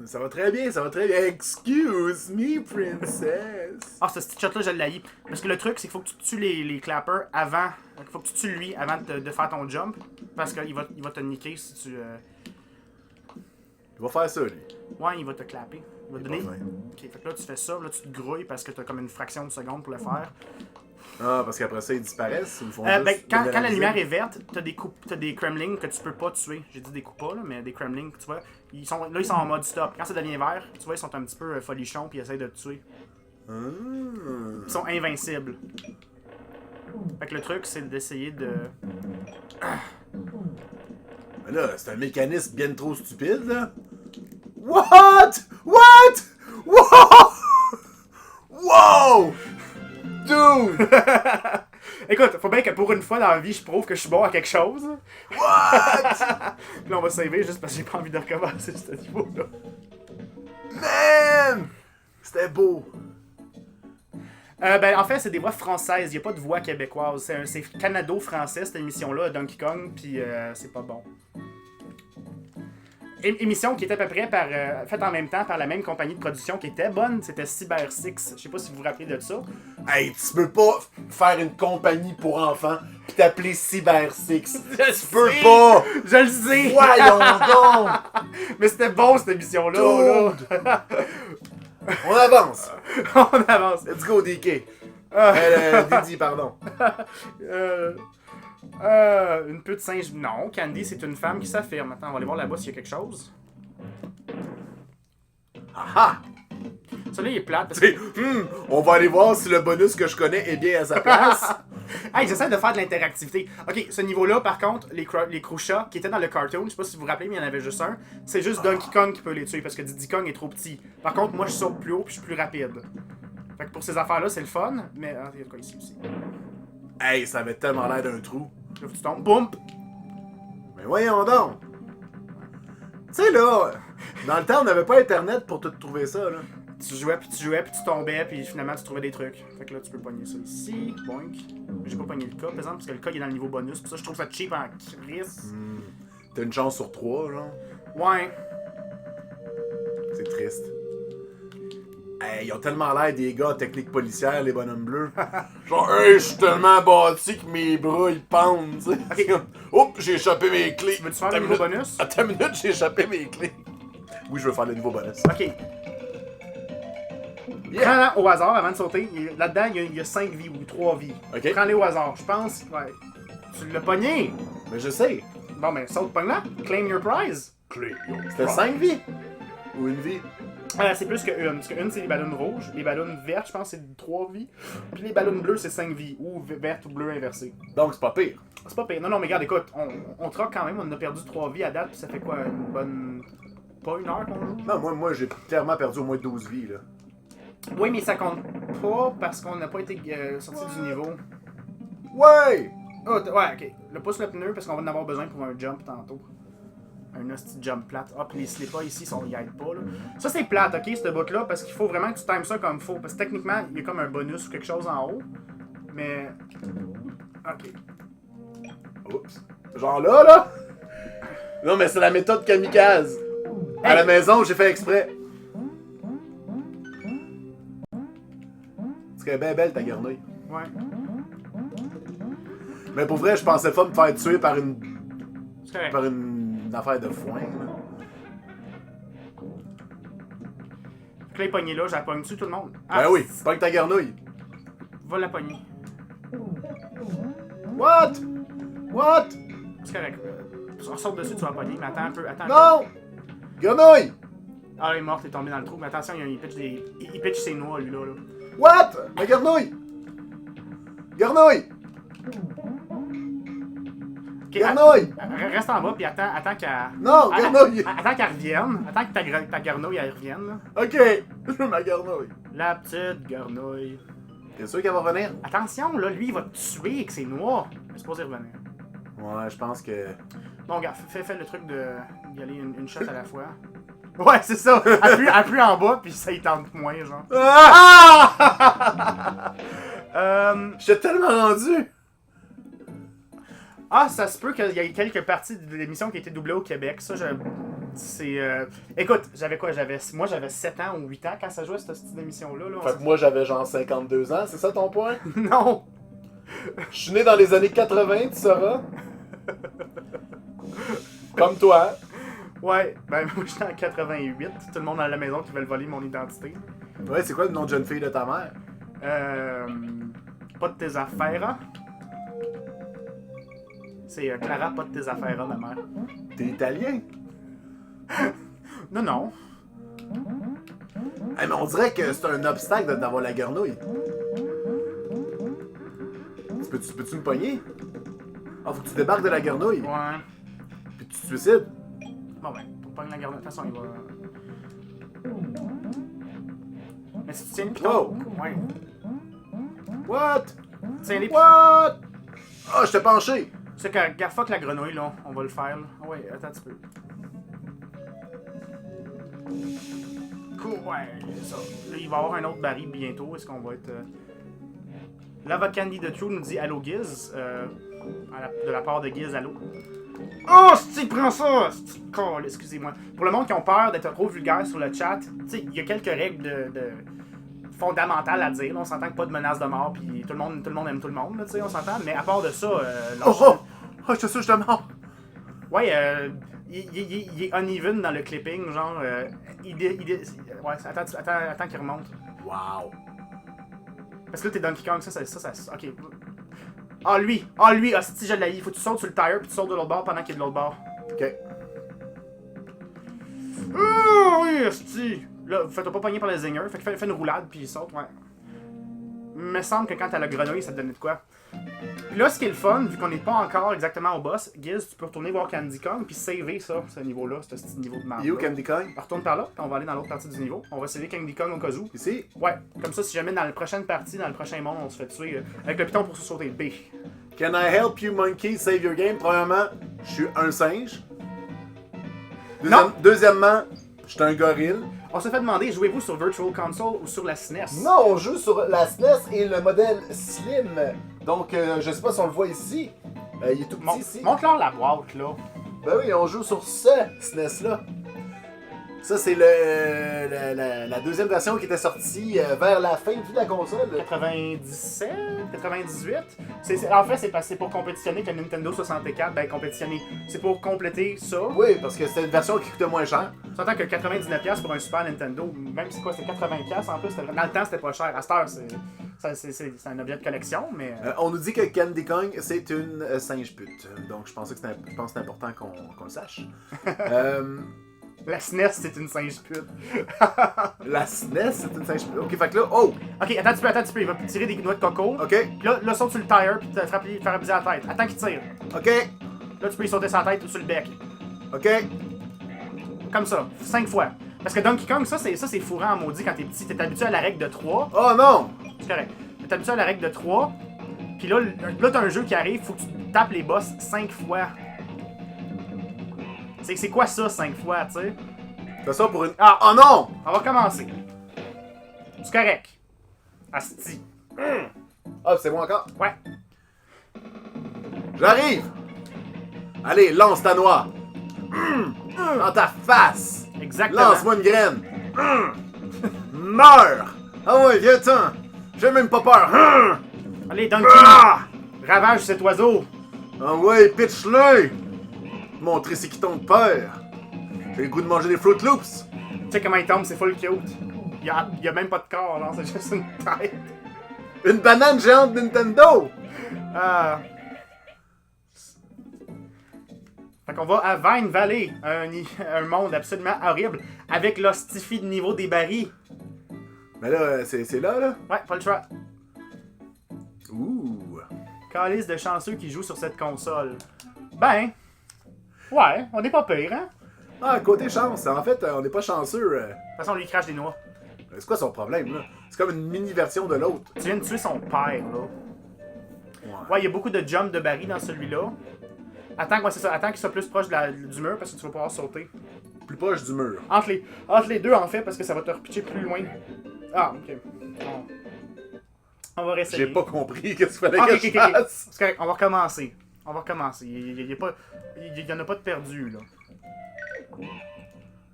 S1: Ça va très bien, ça va très bien. Excuse me, princess.
S2: Ah, ce petit shot-là, je l'ai. Parce que le truc, c'est qu'il faut que tu tues les clappers avant. Il faut que tu tues lui avant de faire ton jump. Parce qu'il va te niquer si tu.
S1: Il va faire ça, lui.
S2: Ouais, il va te clapper. Il va te donner. Ok, fait que là, tu fais ça, là, tu te grouilles parce que t'as comme une fraction de seconde pour le faire.
S1: Ah, parce qu'après ça, ils disparaissent. Ils font
S2: Ben, quand la lumière est verte, t'as des Kremlings que tu peux pas tuer. J'ai dit des Koopas, là, mais des Kremlings, tu vois. Ils sont en mode stop. Quand ça devient vert, tu vois, ils sont un petit peu folichons puis ils essayent de te tuer. Ils sont invincibles. Fait que le truc, c'est d'essayer de.
S1: Mais là, c'est un mécanisme bien trop stupide, là. What? Wow! Wow! Dude!
S2: Écoute, faut bien que pour une fois dans la vie, je prouve que je suis bon à quelque chose.
S1: What?
S2: Puis là, on va saver juste parce que j'ai pas envie de recommencer ce niveau-là.
S1: Man! C'était beau.
S2: Ben, en fait, c'est des voix françaises. Il n'y a pas de voix québécoise. C'est canado-français, cette émission-là, Donkey Kong, puis c'est pas bon. Émission qui était à peu près faite en même temps par la même compagnie de production qui était bonne, c'était Cyber Six. Je sais pas si vous vous rappelez de ça.
S1: Hey, tu peux pas faire une compagnie pour enfants pis t'appeler Cyber Six. Tu peux pas!
S2: Je le sais!
S1: Voyons donc!
S2: Mais c'était bon cette émission-là. Là.
S1: On avance!
S2: On avance.
S1: Let's go, DK. Didi, pardon.
S2: Une pute singe. Non, Candy, c'est une femme qui s'affirme. Attends, on va aller voir là-bas s'il y a quelque chose.
S1: Ah!
S2: Celui-là, il est plate. Parce que...
S1: On va aller voir si le bonus que je connais est bien à sa place.
S2: Hey, j'essaie de faire de l'interactivité. Ok, ce niveau-là, par contre, les Cruchas qui étaient dans le cartoon, je sais pas si vous vous rappelez, mais il y en avait juste un. C'est juste Donkey Kong qui peut les tuer parce que Diddy Kong est trop petit. Par contre, moi, je saute plus haut puis je suis plus rapide. Fait que pour ces affaires-là, c'est le fun, mais. Ah, il y a de quoi ici aussi.
S1: Hey, ça avait tellement l'air d'un trou.
S2: Là, tu tombes, boum!
S1: Mais voyons donc! Tu sais, là, dans le temps, on n'avait pas Internet pour tout trouver ça, là.
S2: Tu jouais, puis tu tombais, puis finalement, tu trouvais des trucs. Fait que là, tu peux pogner ça ici, boink. J'ai pas pogné le cas, par exemple, parce que le cas, il est dans le niveau bonus. Puis ça, je trouve ça cheap en crise.
S1: T'as une chance sur 3, genre.
S2: Ouais.
S1: C'est triste. Hey, ils ont tellement l'air des gars techniques policières, les bonhommes bleus. Genre, hey, je suis tellement bâti que mes bras, ils pendent, tu sais.
S2: Ok.
S1: Oups, j'ai échappé mes clés.
S2: Veux-tu faire le niveau bonus?
S1: Attends une minute, j'ai échappé mes clés. Oui, je veux faire le niveau bonus.
S2: Ok. Prends-la au hasard avant de sauter. Là-dedans, il y a 5 vies ou 3 vies.
S1: Ok.
S2: Prends-les au hasard. Je pense. Ouais. Tu l'as pogné.
S1: Mais je sais.
S2: Bon, ben, saute, pogne-la. Claim your prize.
S1: C'était 5 vies? Ou une vie?
S2: C'est plus que une. Parce que une, c'est les ballons rouges. Les ballons verts, je pense, c'est 3 vies. Puis les ballons bleus, c'est 5 vies. Ou verte ou bleu inversé.
S1: Donc, c'est pas pire.
S2: C'est pas pire. Non, mais regarde, écoute. On troque quand même. On a perdu 3 vies à date. Puis ça fait quoi? Une bonne. Pas une heure qu'on joue?
S1: Non, moi j'ai clairement perdu au moins 12 vies, là.
S2: Oui, mais ça compte pas parce qu'on n'a pas été sorti du niveau.
S1: Ouais!
S2: Oh, ouais, ok. Le pouce le pneu parce qu'on va en avoir besoin pour un jump tantôt. Un hostie jump plate. Ah, puis les slipas ici, ils aident pas, là. Ça, c'est plate, ok, ce bout-là, parce qu'il faut vraiment que tu times ça comme faut. Parce que techniquement, il y a comme un bonus ou quelque chose en haut. Mais. Ok.
S1: Oups. Genre là? Non, mais c'est la méthode kamikaze. À la maison, j'ai fait exprès. Tu serais bien belle, ta garnouille.
S2: Ouais.
S1: Mais pour vrai, je pensais pas me faire tuer par une
S2: C'est correct.
S1: par une affaire de foin, là.
S2: Fait que là, il est pogné là, je la pogne dessus tout le monde.
S1: Ben oui, pas que ta garnouille.
S2: Va la pogner.
S1: What? What?
S2: C'est correct. On saute dessus, tu vas la pogner. Mais attends un peu, attends un peu.
S1: Non! Garnouille!
S2: Ah, elle est morte, elle est tombée dans le trou. Mais attention, il pitch ses noix, lui, là.
S1: What? Ma garnouille! Garnouille!
S2: Ok,
S1: Garnouille!
S2: reste en bas, puis attends qu'elle.
S1: Non, garnouille!
S2: Attends qu'elle revienne. Attends que ta garnouille elle revienne. Là.
S1: Ok, je veux ma garnouille.
S2: La petite garnouille.
S1: T'es sûr qu'elle va revenir?
S2: Attention, là, lui, il va te tuer avec ses noix. Il est supposé revenir.
S1: Ouais, je pense que...
S2: Bon, regarde, fais le truc d'y aller une shot à la fois. Ouais, c'est ça. Appuie en bas, puis ça, il tente moins, genre.
S1: Ah! J'étais tellement rendu!
S2: Ah, ça se peut qu'il y ait quelques parties de l'émission qui étaient doublées au Québec. Ça, c'est... Écoute, moi, j'avais 7 ans ou 8 ans quand ça jouait, cette petite émission-là. Là,
S1: Fait que moi, j'avais genre 52 ans, c'est ça ton point?
S2: Non!
S1: Je suis né dans les années 80, tu sauras. Comme toi.
S2: Ouais, ben moi j'étais en 88, tout le monde à la maison qui veut voler mon identité.
S1: Ouais, c'est quoi le nom de jeune fille de ta mère?
S2: Pas de tes affaires, hein? C'est Clara, pas de tes affaires, hein, ma mère.
S1: T'es italien?
S2: Non, non.
S1: Hey, mais on dirait que c'est un obstacle d'avoir la garnouille. Peux-tu me pogner? Ah, faut que tu débarques de la garnouille.
S2: Ouais.
S1: Puis tu te suicides.
S2: Bon ben, pour pas que la garde, de toute façon, il va... Mais si tu tiens les pitons...
S1: Wow.
S2: Ouais.
S1: What?
S2: Tiens les pitons...
S1: What? Ah, je t'ai penché.
S2: C'est que, fuck la grenouille, là. On va le faire, là. Ouais, attends un petit peu. Cool, ouais, c'est ça. Là, il va y avoir un autre baril bientôt. Est-ce qu'on va être... Lava Candy de True nous dit Allo Giz. De la part de Giz, allo. Oh, si tu prends ça! Colle, excusez-moi. Pour le monde qui ont peur d'être trop vulgaire sur le chat, tu sais, il y a quelques règles de fondamentales à dire. Là. On s'entend que pas de menace de mort, puis tout le monde aime tout le monde, tu sais, on s'entend. Mais à part de ça,
S1: Oh, je te suis, je te mens.
S2: ouais, il est uneven dans le clipping, genre. Ouais, attends qu'il remonte.
S1: Wow.
S2: Parce que là, t'es Donkey Kong, ça, ok. Ah, lui, hostie, je l'ai. Il faut que tu sautes sur le tire puis tu sautes de l'autre bord pendant qu'il est de l'autre bord.
S1: Ok.
S2: Oh, oui, hostie. Là, fais-toi pas pogner par le zinger. Fait que fais une roulade puis il saute, ouais. Me semble que quand t'as la grenouille, ça te donnait de quoi. Puis là, ce qui est le fun, vu qu'on n'est pas encore exactement au boss, Giz, tu peux retourner voir Candy Kong puis saver ça, ce niveau-là, ce petit niveau de merde.
S1: Et où Candy Kong?
S2: Retourne par là, puis on va aller dans l'autre partie du niveau. On va saver Candy Kong au cas où.
S1: Ici?
S2: Ouais, comme ça, si jamais dans la prochaine partie, dans le prochain monde, on se fait tuer avec le piton pour se sauter B.
S1: Can I help you, monkey, save your game? Premièrement, je suis un singe. Deuxièmement, je suis un gorille.
S2: On se fait demander, jouez-vous sur Virtual Console ou sur la SNES?
S1: Non, on joue sur la SNES et le modèle Slim. Donc, je sais pas si on le voit ici. Il est tout petit ici.
S2: Montre-leur la boîte, là.
S1: Ben oui, on joue sur ce SNES-là. Ça, c'est la deuxième version qui était sortie vers la fin de la console.
S2: 97, 98. En fait, c'est pour compétitionner avec la Nintendo 64. Ben, compétitionner. C'est pour compléter ça.
S1: Oui, parce que c'était une version qui coûtait moins cher.
S2: Tu entends que 99$ pour un Super Nintendo, même si c'est 80$ en plus, dans le temps, c'était pas cher. À cette heure, c'est un objet de collection, mais...
S1: On nous dit que Candy Kong, c'est une singe pute. Donc, je pense que c'est important qu'on le sache.
S2: La SNES, c'est une singe pute.
S1: La SNES, c'est une singe pute. Ok, fait que là, oh!
S2: Ok, attends un petit peu, il va tirer des noix de coco.
S1: Ok.
S2: Puis là, saute sur le tire, puis te faire abuser la tête. Attends qu'il tire.
S1: Ok.
S2: Là, tu peux y sauter sur la tête ou sur le bec.
S1: Ok.
S2: Comme ça, 5 fois. Parce que Donkey Kong, ça c'est fourrant en maudit quand t'es petit. T'es habitué à la règle de 3.
S1: Oh non!
S2: C'est correct. T'es habitué à la règle de 3. Puis là, t'as un jeu qui arrive, faut que tu tapes les boss 5 fois. C'est quoi ça, 5 fois, tu sais?
S1: Fais ça pour une... Ah, oh non!
S2: On va commencer. C'est correct. Asti.
S1: Ah, c'est bon encore?
S2: Ouais.
S1: J'arrive! Allez, lance ta noix! Dans ta face!
S2: Exactement.
S1: Lance-moi une graine! Meurs! Ah ouais, viens-t'en! J'ai même pas peur!
S2: Allez, Donkey! Ravage cet oiseau!
S1: Ah ouais, pitch-le! Montrer c'est qui ton père! J'ai le goût de manger des Fruit Loops!
S2: Tu sais comment il tombe, c'est full cute. Il y a même pas de corps, là, c'est juste une tête.
S1: Une banane géante Nintendo!
S2: Fait qu'on va à Vine Valley, un monde absolument horrible, avec l'hostifie de niveau des barils.
S1: Mais là, c'est là, là?
S2: Ouais, pas le choix.
S1: Ouh!
S2: Calice de chanceux qui jouent sur cette console. Ben, ouais, on est pas pire, hein?
S1: Ah, côté chance, en fait, on n'est pas chanceux.
S2: De toute façon, on lui crache des noix.
S1: C'est quoi son problème, là? C'est comme une mini-version de l'autre.
S2: Tu viens de tuer son père, là. Ouais, il y a beaucoup de jump de barils dans celui-là. Attends, c'est ça. Attends qu'il soit plus proche du mur parce que tu vas pouvoir sauter.
S1: Plus proche du mur.
S2: Entre les deux, en fait, parce que ça va te repitcher plus loin. Ah, ok. On va réessayer.
S1: J'ai pas compris qu'est-ce qu'il fallait que je fasse.
S2: C'est correct, on va recommencer. Il y en a pas de perdu, là.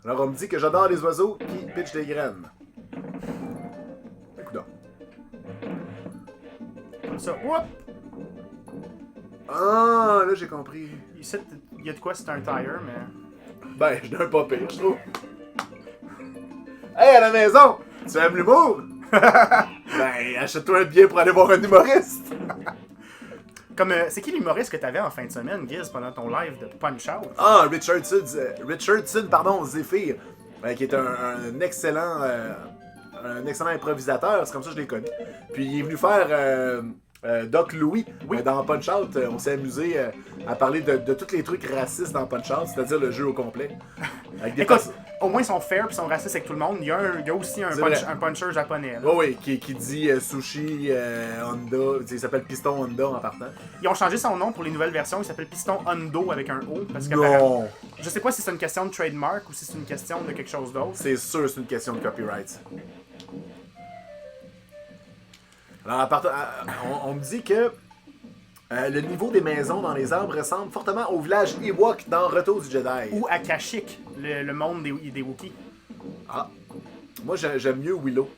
S1: Alors, on me dit que j'adore les oiseaux qui pitchent des graines. Écoute donc.
S2: Comme ça. Oups!
S1: Ah, là, j'ai compris.
S2: Ici, il y a de quoi, c'est un tire, mais...
S1: Ben, je n'ai pas pire, je trouve. Hey, à la maison! Tu aimes l'humour? Ben, achète-toi un billet pour aller voir un humoriste!
S2: Comme, c'est qui l'humoriste que t'avais en fin de semaine, Giz, pendant ton live de Punch-Out?
S1: Ah, Richardson, pardon, Zephyr, qui est un excellent improvisateur, c'est comme ça que je l'ai connu. Puis il est venu faire Doc Louis dans Punch-Out. On s'est amusé à parler de tous les trucs racistes dans Punch-Out, c'est-à-dire le jeu au complet.
S2: Écoute, au moins ils sont fair et sont racistes avec tout le monde. Il y a aussi un puncher japonais.
S1: Oui, qui dit sushi Honda, il s'appelle Piston Honda en partant.
S2: Ils ont changé son nom pour les nouvelles versions, il s'appelle Piston Hondo avec un O. Parce que
S1: non!
S2: Je sais pas si c'est une question de trademark ou si c'est une question de quelque chose d'autre.
S1: C'est sûr c'est une question de copyright. Alors, on me dit que le niveau des maisons dans les arbres ressemble fortement au village Ewok dans Retour du Jedi.
S2: Ou à Kashyyyk, le monde des Wookiees.
S1: Ah, moi j'aime mieux Willow.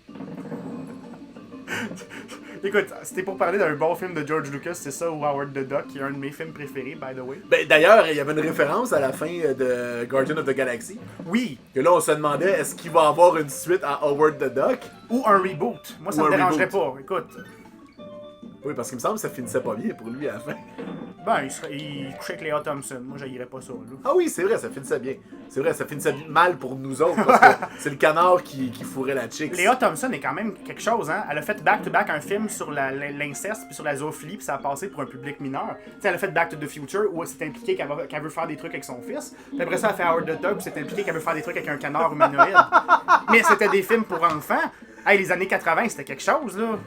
S2: Écoute, c'était pour parler d'un bon film de George Lucas, c'est ça, ou Howard the Duck, qui est un de mes films préférés, by the way.
S1: Ben d'ailleurs, il y avait une référence à la fin de Guardian of the Galaxy.
S2: Oui.
S1: Que là, on se demandait, est-ce qu'il va y avoir une suite à Howard the Duck?
S2: Ou un reboot. Moi, ça me dérangerait pas, écoute.
S1: Oui, parce qu'il me semble que ça finissait pas bien pour lui à la fin.
S2: Ben, il couchait avec Léa Thompson. Moi, j'haïrais pas ça, là.
S1: Ah oui, c'est vrai, ça finissait bien. C'est vrai, ça finissait mal pour nous autres, parce que c'est le canard qui fourrait la chick.
S2: Léa Thompson est quand même quelque chose, hein. Elle a fait back-to-back un film sur l'inceste puis sur la zoophilie, puis ça a passé pour un public mineur. Tu sais, elle a fait Back to the Future, où c'est impliqué qu'elle veut faire des trucs avec son fils. Puis après ça, elle a fait Howard the Duck, où c'est impliqué qu'elle veut faire des trucs avec un canard humanoïde. Mais c'était des films pour enfants. Hey, les années 80, c'était quelque chose, là.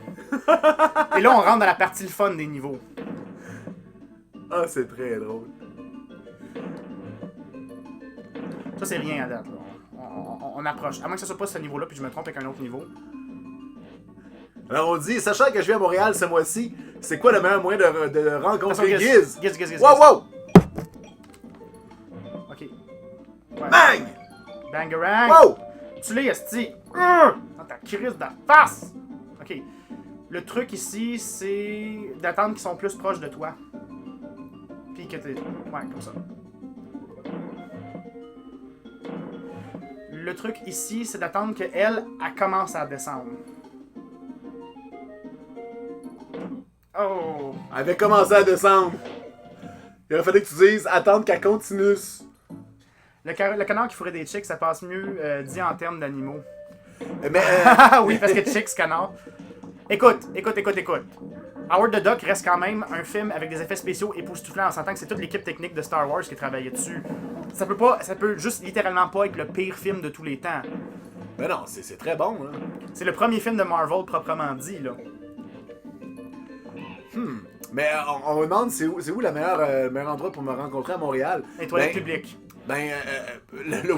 S2: Et là, on rentre dans la partie le fun des niveaux.
S1: Ah, c'est très drôle.
S2: Ça, c'est rien à date. Là. On approche. À moins que ce soit pas ce niveau-là, puis je me trompe avec un autre niveau.
S1: Alors on dit, sachant que je viens à Montréal ce mois-ci, c'est quoi le meilleur moyen de rencontrer
S2: Giz.
S1: Giz?
S2: Giz.
S1: Wow, wow!
S2: Ok. Ouais.
S1: Bang!
S2: Bangarang!
S1: Wow!
S2: Tu l'es, esti! Dans ta crise de face! Ok. Le truc ici, c'est d'attendre qu'ils sont plus proches de toi. Puis que t'es. Ouais, comme ça. Le truc ici, c'est d'attendre qu'elle, elle commence à descendre. Oh!
S1: Elle avait commencé à descendre. Il aurait fallu que tu dises, attendre qu'elle continue.
S2: Le canard qui ferait des chicks, ça passe mieux dit en termes d'animaux.
S1: Mais,
S2: Oui, parce que chicks, canard. Écoute. Howard the Duck reste quand même un film avec des effets spéciaux époustouflants. On s'entend que c'est toute l'équipe technique de Star Wars qui travaillait dessus. Ça peut juste littéralement pas être le pire film de tous les temps.
S1: mais non, c'est très bon, là.
S2: C'est le premier film de Marvel proprement dit, là.
S1: Mais on me demande, c'est où le meilleur endroit pour me rencontrer à Montréal?
S2: Les toilettes publiques.
S1: Le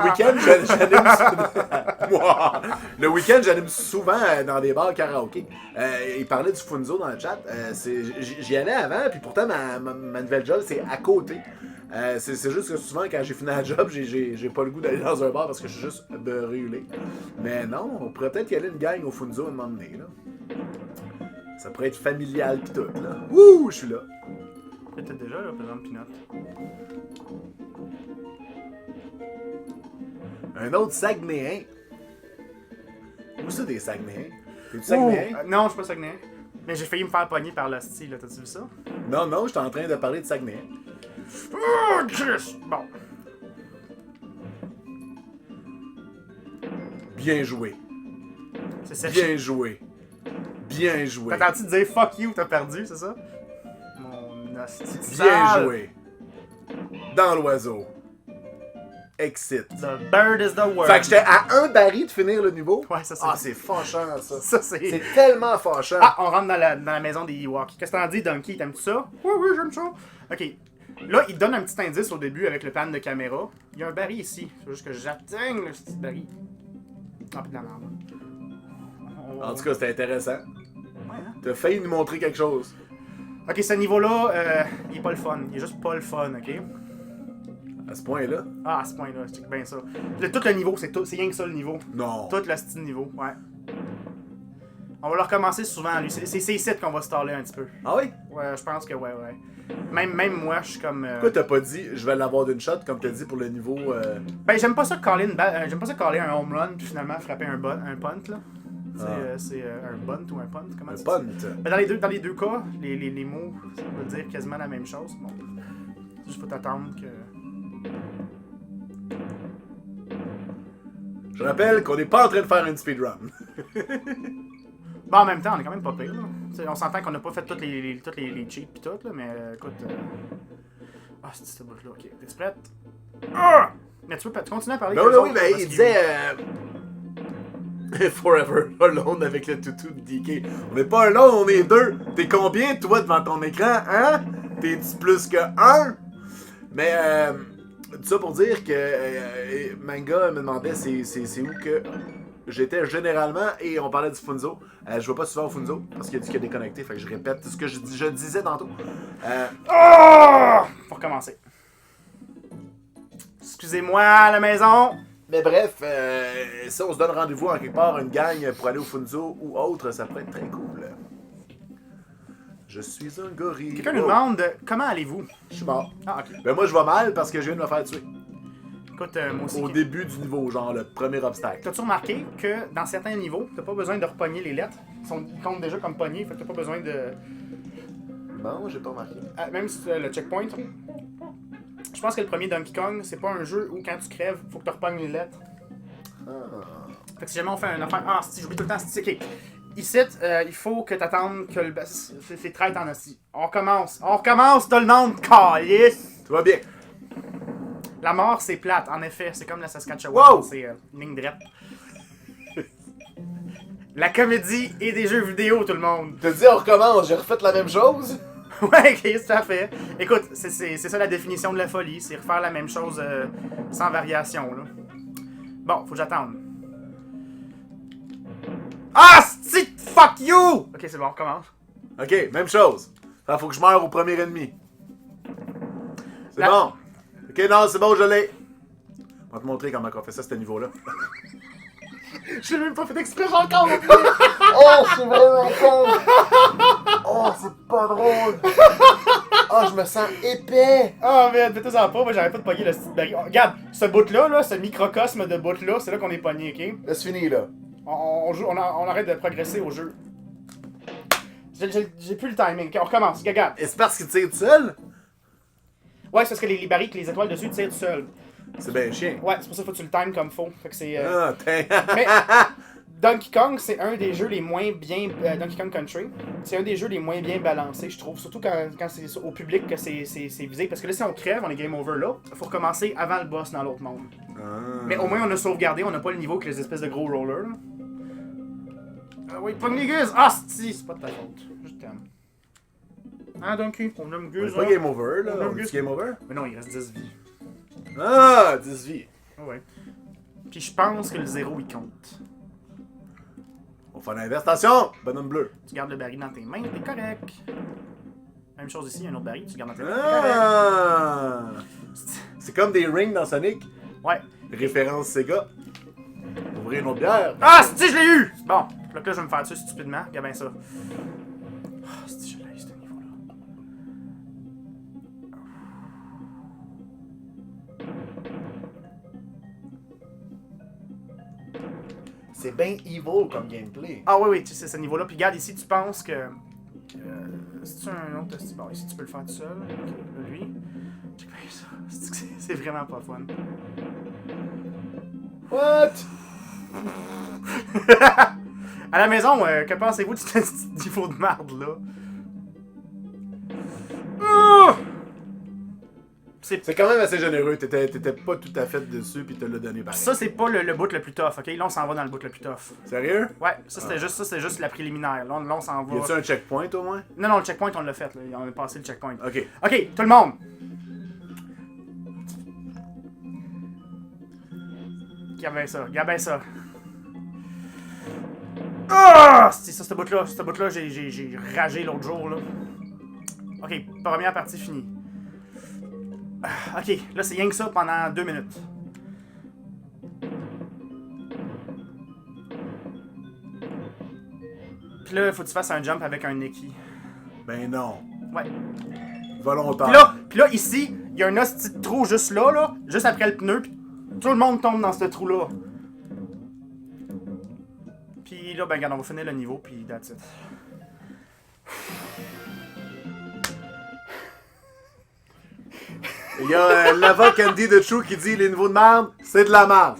S1: week-end, le week-end, j'anime souvent dans des bars karaoké. Il parlait du Funzo dans le chat. J'y allais avant, puis pourtant, ma nouvelle job, c'est à côté. C'est juste que souvent, quand j'ai fini la job, j'ai pas le goût d'aller dans un bar parce que je suis juste brûlé. Mais non, on pourrait peut-être y aller une gang au Funzo à un moment donné, là. Ça pourrait être familial pis tout, là. Wouh, je suis là.
S2: Peut-être déjà, là, par exemple, Pinot.
S1: Un autre Saguenéen. Où ça, des Saguenéens? T'es-tu Saguenéen?
S2: Non, je suis pas Saguenéen. Mais j'ai failli me faire pogner par l'hostie, là. T'as-tu vu ça?
S1: Non, j'étais en train de parler de Saguenéen.
S2: Oh, Chris! Bon.
S1: Bien joué.
S2: C'est ça.
S1: Bien joué. Bien joué.
S2: T'as tenté de dire fuck you, t'as perdu, c'est ça? Mon hostie.
S1: Bien joué. Dans l'oiseau. Exit.
S2: The bird is the word.
S1: Fait que j'étais à un baril de finir le niveau.
S2: Ouais, ça c'est.
S1: Ah, c'est fâchant, ça.
S2: Ça c'est.
S1: C'est tellement fâchant.
S2: Ah, on rentre dans la maison des Ewoks. Qu'est-ce que t'en dis, Donkey? T'aimes-tu ça? Oui, j'aime ça. Ok. Là, il donne un petit indice au début avec le pan de caméra. Il y a un baril ici. C'est juste que j'atteigne le petit baril. Ah, puis de la merde.
S1: En tout cas, c'était intéressant.
S2: Ouais, hein?
S1: T'as failli nous montrer quelque chose.
S2: Ok, ce niveau-là, il est pas le fun. Il est juste pas le fun, ok?
S1: À ce point-là?
S2: Ah, à ce point-là, je check bien ça. Tout le niveau, c'est rien que ça le niveau.
S1: Non.
S2: Tout le style niveau, ouais. On va le recommencer souvent, lui. C'est ici qu'on va staller un petit peu.
S1: Ah oui?
S2: Ouais, je pense que ouais. Même moi, je suis comme.
S1: Pourquoi t'as pas dit je vais l'avoir d'une shot comme t'as dit pour le niveau.
S2: Ben, j'aime pas ça caller j'aime pas ça caller un home run puis finalement frapper un punt, là. C'est un bunt ou un punt, comment tu dis?
S1: Punt.
S2: Ben, dans les deux cas, les mots, ça veut dire quasiment la même chose. Bon. Juste faut t'attendre que.
S1: Je rappelle qu'on n'est pas en train de faire une speedrun.
S2: Bon, en même temps, on est quand même pas pire, là. T'sais, on s'entend qu'on n'a pas fait toutes les cheats pis tout, là, mais écoute. Ah, c'est ce bout-là, ok. T'es-tu prête? Ah! Mais tu peux continuer à parler.
S1: Ben oui, ben il disait. Forever alone avec le toutou de DK. On n'est pas alone, on est deux. T'es combien, toi, devant ton écran, hein? T'es-tu plus que un? Mais, tout ça pour dire que Manga me demandait c'est où que j'étais généralement, et on parlait du Funzo. Je vais pas souvent au Funzo, parce qu'il a dit qu'il a déconnecté, fait que je répète ce que je disais tantôt.
S2: Faut recommencer. Excusez-moi, à la maison.
S1: Mais bref, si on se donne rendez-vous en quelque part, une gang pour aller au Funzo ou autre, ça pourrait être très cool. Je suis un gorille.
S2: Quelqu'un nous demande comment allez-vous?
S1: Je suis mort.
S2: Ah, ok.
S1: Ben moi, je vais mal parce que je viens de me faire tuer.
S2: Écoute, moi aussi.
S1: Au début du niveau, genre le premier obstacle.
S2: T'as-tu remarqué que dans certains niveaux, t'as pas besoin de repogner les lettres? Ils comptent déjà comme pognés, fait que t'as pas besoin de.
S1: Non, j'ai pas remarqué.
S2: Même si le checkpoint. Je pense que le premier Donkey Kong, c'est pas un jeu où quand tu crèves, faut que tu repognes les lettres. Fait que si jamais on fait un affaire. Ah, si, j'oublie tout le temps, c'est ok. Ici, il faut que t'attendes que le. C'est traite en hostie. On recommence, t'as le nom de calice!
S1: Tout va bien.
S2: La mort, c'est plate, en effet. C'est comme la Saskatchewan.
S1: Wow!
S2: C'est une ligne droite. La comédie et des jeux vidéo, tout le monde.
S1: T'as dit on recommence, j'ai refait la même chose?
S2: Ouais, ok, tout à fait. Écoute, c'est ça la définition de la folie, c'est refaire la même chose sans variation, là. Bon, faut que j'attende. Ah, fuck you! Ok, c'est bon, on recommence.
S1: Ok, même chose. Faut que je meure au premier ennemi. C'est
S2: La-
S1: bon. Ok, non, c'est bon, je l'ai. On va te montrer comment on fait ça à ce niveau-là.
S2: Je l'ai même pas fait exprès, j'ai encore!
S1: Oh, c'est vraiment con! Oh, c'est pas drôle! Oh, je me sens épais!
S2: Oh man, fais-toi-en pas, moi j'arrête pas de pogner le style baril. Regarde, ce bout-là, là, ce microcosme de bout-là, c'est là qu'on est pogné, ok?
S1: Là, c'est fini, là.
S2: On arrête de progresser au jeu. J'ai plus le timing, ok, on recommence, regarde.
S1: Et c'est parce qu'il tire tout seul?
S2: Ouais, c'est parce que les barils, les étoiles dessus tirent tout seul.
S1: C'est bien chien.
S2: Ouais, c'est pour ça qu'il faut que tu le times comme faut. Fait que c'est.
S1: Ah,
S2: Mais Donkey Kong, c'est un des jeux les moins bien. Donkey Kong Country, c'est un des jeux les moins bien balancés, je trouve. Surtout quand c'est au public que c'est visé. Parce que là, si on crève, on est game over là. Faut recommencer avant le boss dans l'autre monde. Mais au moins, on a sauvegardé, on n'a pas le niveau que les espèces de gros rollers. Là. Ah oui, pogne les gueuses! Ah, c'est pas de ta faute. Je t'aime. Ah, Donkey, on aime gueuse.
S1: C'est pas game over, là.
S2: On a
S1: On
S2: vu.
S1: dit game over?
S2: Mais non, il reste 10 vies.
S1: Ah, 10 vies.
S2: Ah ouais. Puis je pense que le 0 il compte.
S1: On fait l'inverse. Attention! Bonhomme bleu.
S2: Tu gardes le baril dans tes mains, t'es correct. Même chose ici, un autre baril, tu gardes dans tes mains, t'es correct.
S1: Ah! C'est comme des rings dans Sonic.
S2: Ouais.
S1: Référence Sega. Ouvrir une autre bière.
S2: Ah, si je l'ai eu! Bon, là, je vais me faire dessus stupidement. Regarde bien ça. Ah, si je l'ai eu, ce niveau-là.
S1: C'est bien evil comme gameplay.
S2: Ah oui, oui, tu sais, ce niveau-là. Puis regarde ici, tu penses que... c'est-tu un autre... Bon, ici, tu peux le faire tout seul. Ok, là, lui. Check bien ça. C'est vraiment pas fun.
S1: What?
S2: À la maison, que pensez-vous de ce petit niveau de marde, là?
S1: C'est quand même assez généreux. T'étais pas tout à fait dessus puis te l'as donné pareil.
S2: Ça, c'est pas le bout le plus tough, ok? Là, on s'en va dans le bout le plus tough.
S1: Sérieux?
S2: Ouais, ça, c'était juste la préliminaire. Là, on s'en va.
S1: Y a-tu un checkpoint au moins?
S2: Non, non, le checkpoint, on l'a fait, là. On a passé le checkpoint.
S1: Ok.
S2: Ok, tout le monde! Regarde bien ça, regarde bien ça. Ah! C'est ça, ce bout-là, j'ai ragé l'autre jour, là. Ok, première partie finie. Ok, là, c'est rien que ça pendant 2 minutes. Puis là, faut que tu fasses un jump avec un Neki.
S1: Ben non.
S2: Ouais.
S1: Volontaire.
S2: Puis là, ici, il y a un hostie de trou juste là, juste après le pneu, puis tout le monde tombe dans ce trou-là. Puis là, ben regarde, on va finir le niveau, puis that's it.
S1: Il y a Lava Candy de Chou qui dit les niveaux de merde, c'est de la merde.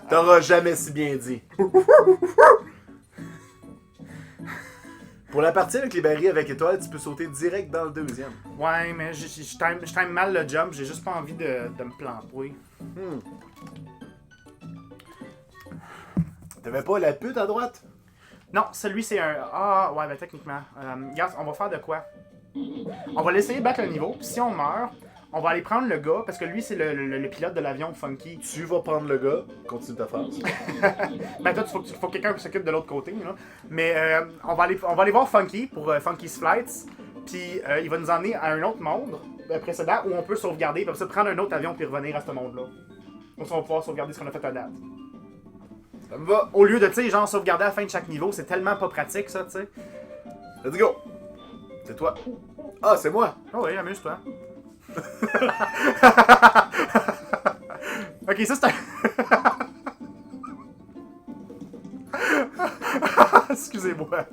S1: T'auras jamais si bien dit. Pour la partie avec les barils avec étoiles, tu peux sauter direct dans le deuxième.
S2: Ouais, mais je time mal le jump, j'ai juste pas envie de me planter.
S1: T'avais pas la pute à droite?
S2: Non, celui c'est un... Ah, ouais, ben techniquement. Regarde, on va faire de quoi? On va l'essayer de battre le niveau, puis si on meurt, on va aller prendre le gars, parce que lui c'est le pilote de l'avion Funky.
S1: Tu vas prendre le gars, continue ta phrase.
S2: Ben toi, faut quelqu'un qui s'occupe de l'autre côté, là. Mais on va aller voir Funky pour Funky's Flights, puis il va nous emmener à un autre monde précédent où on peut sauvegarder, puis après ça prendre un autre avion puis revenir à ce monde-là. Donc on va pouvoir sauvegarder ce qu'on a fait à date.
S1: Ça me va.
S2: Au lieu de, tu sais, genre sauvegarder à la fin de chaque niveau, c'est tellement pas pratique ça, tu sais.
S1: Let's go. C'est toi. Ah, c'est moi.
S2: Oh oui, amuse-toi. Ok, ça c'est un... Excusez-moi.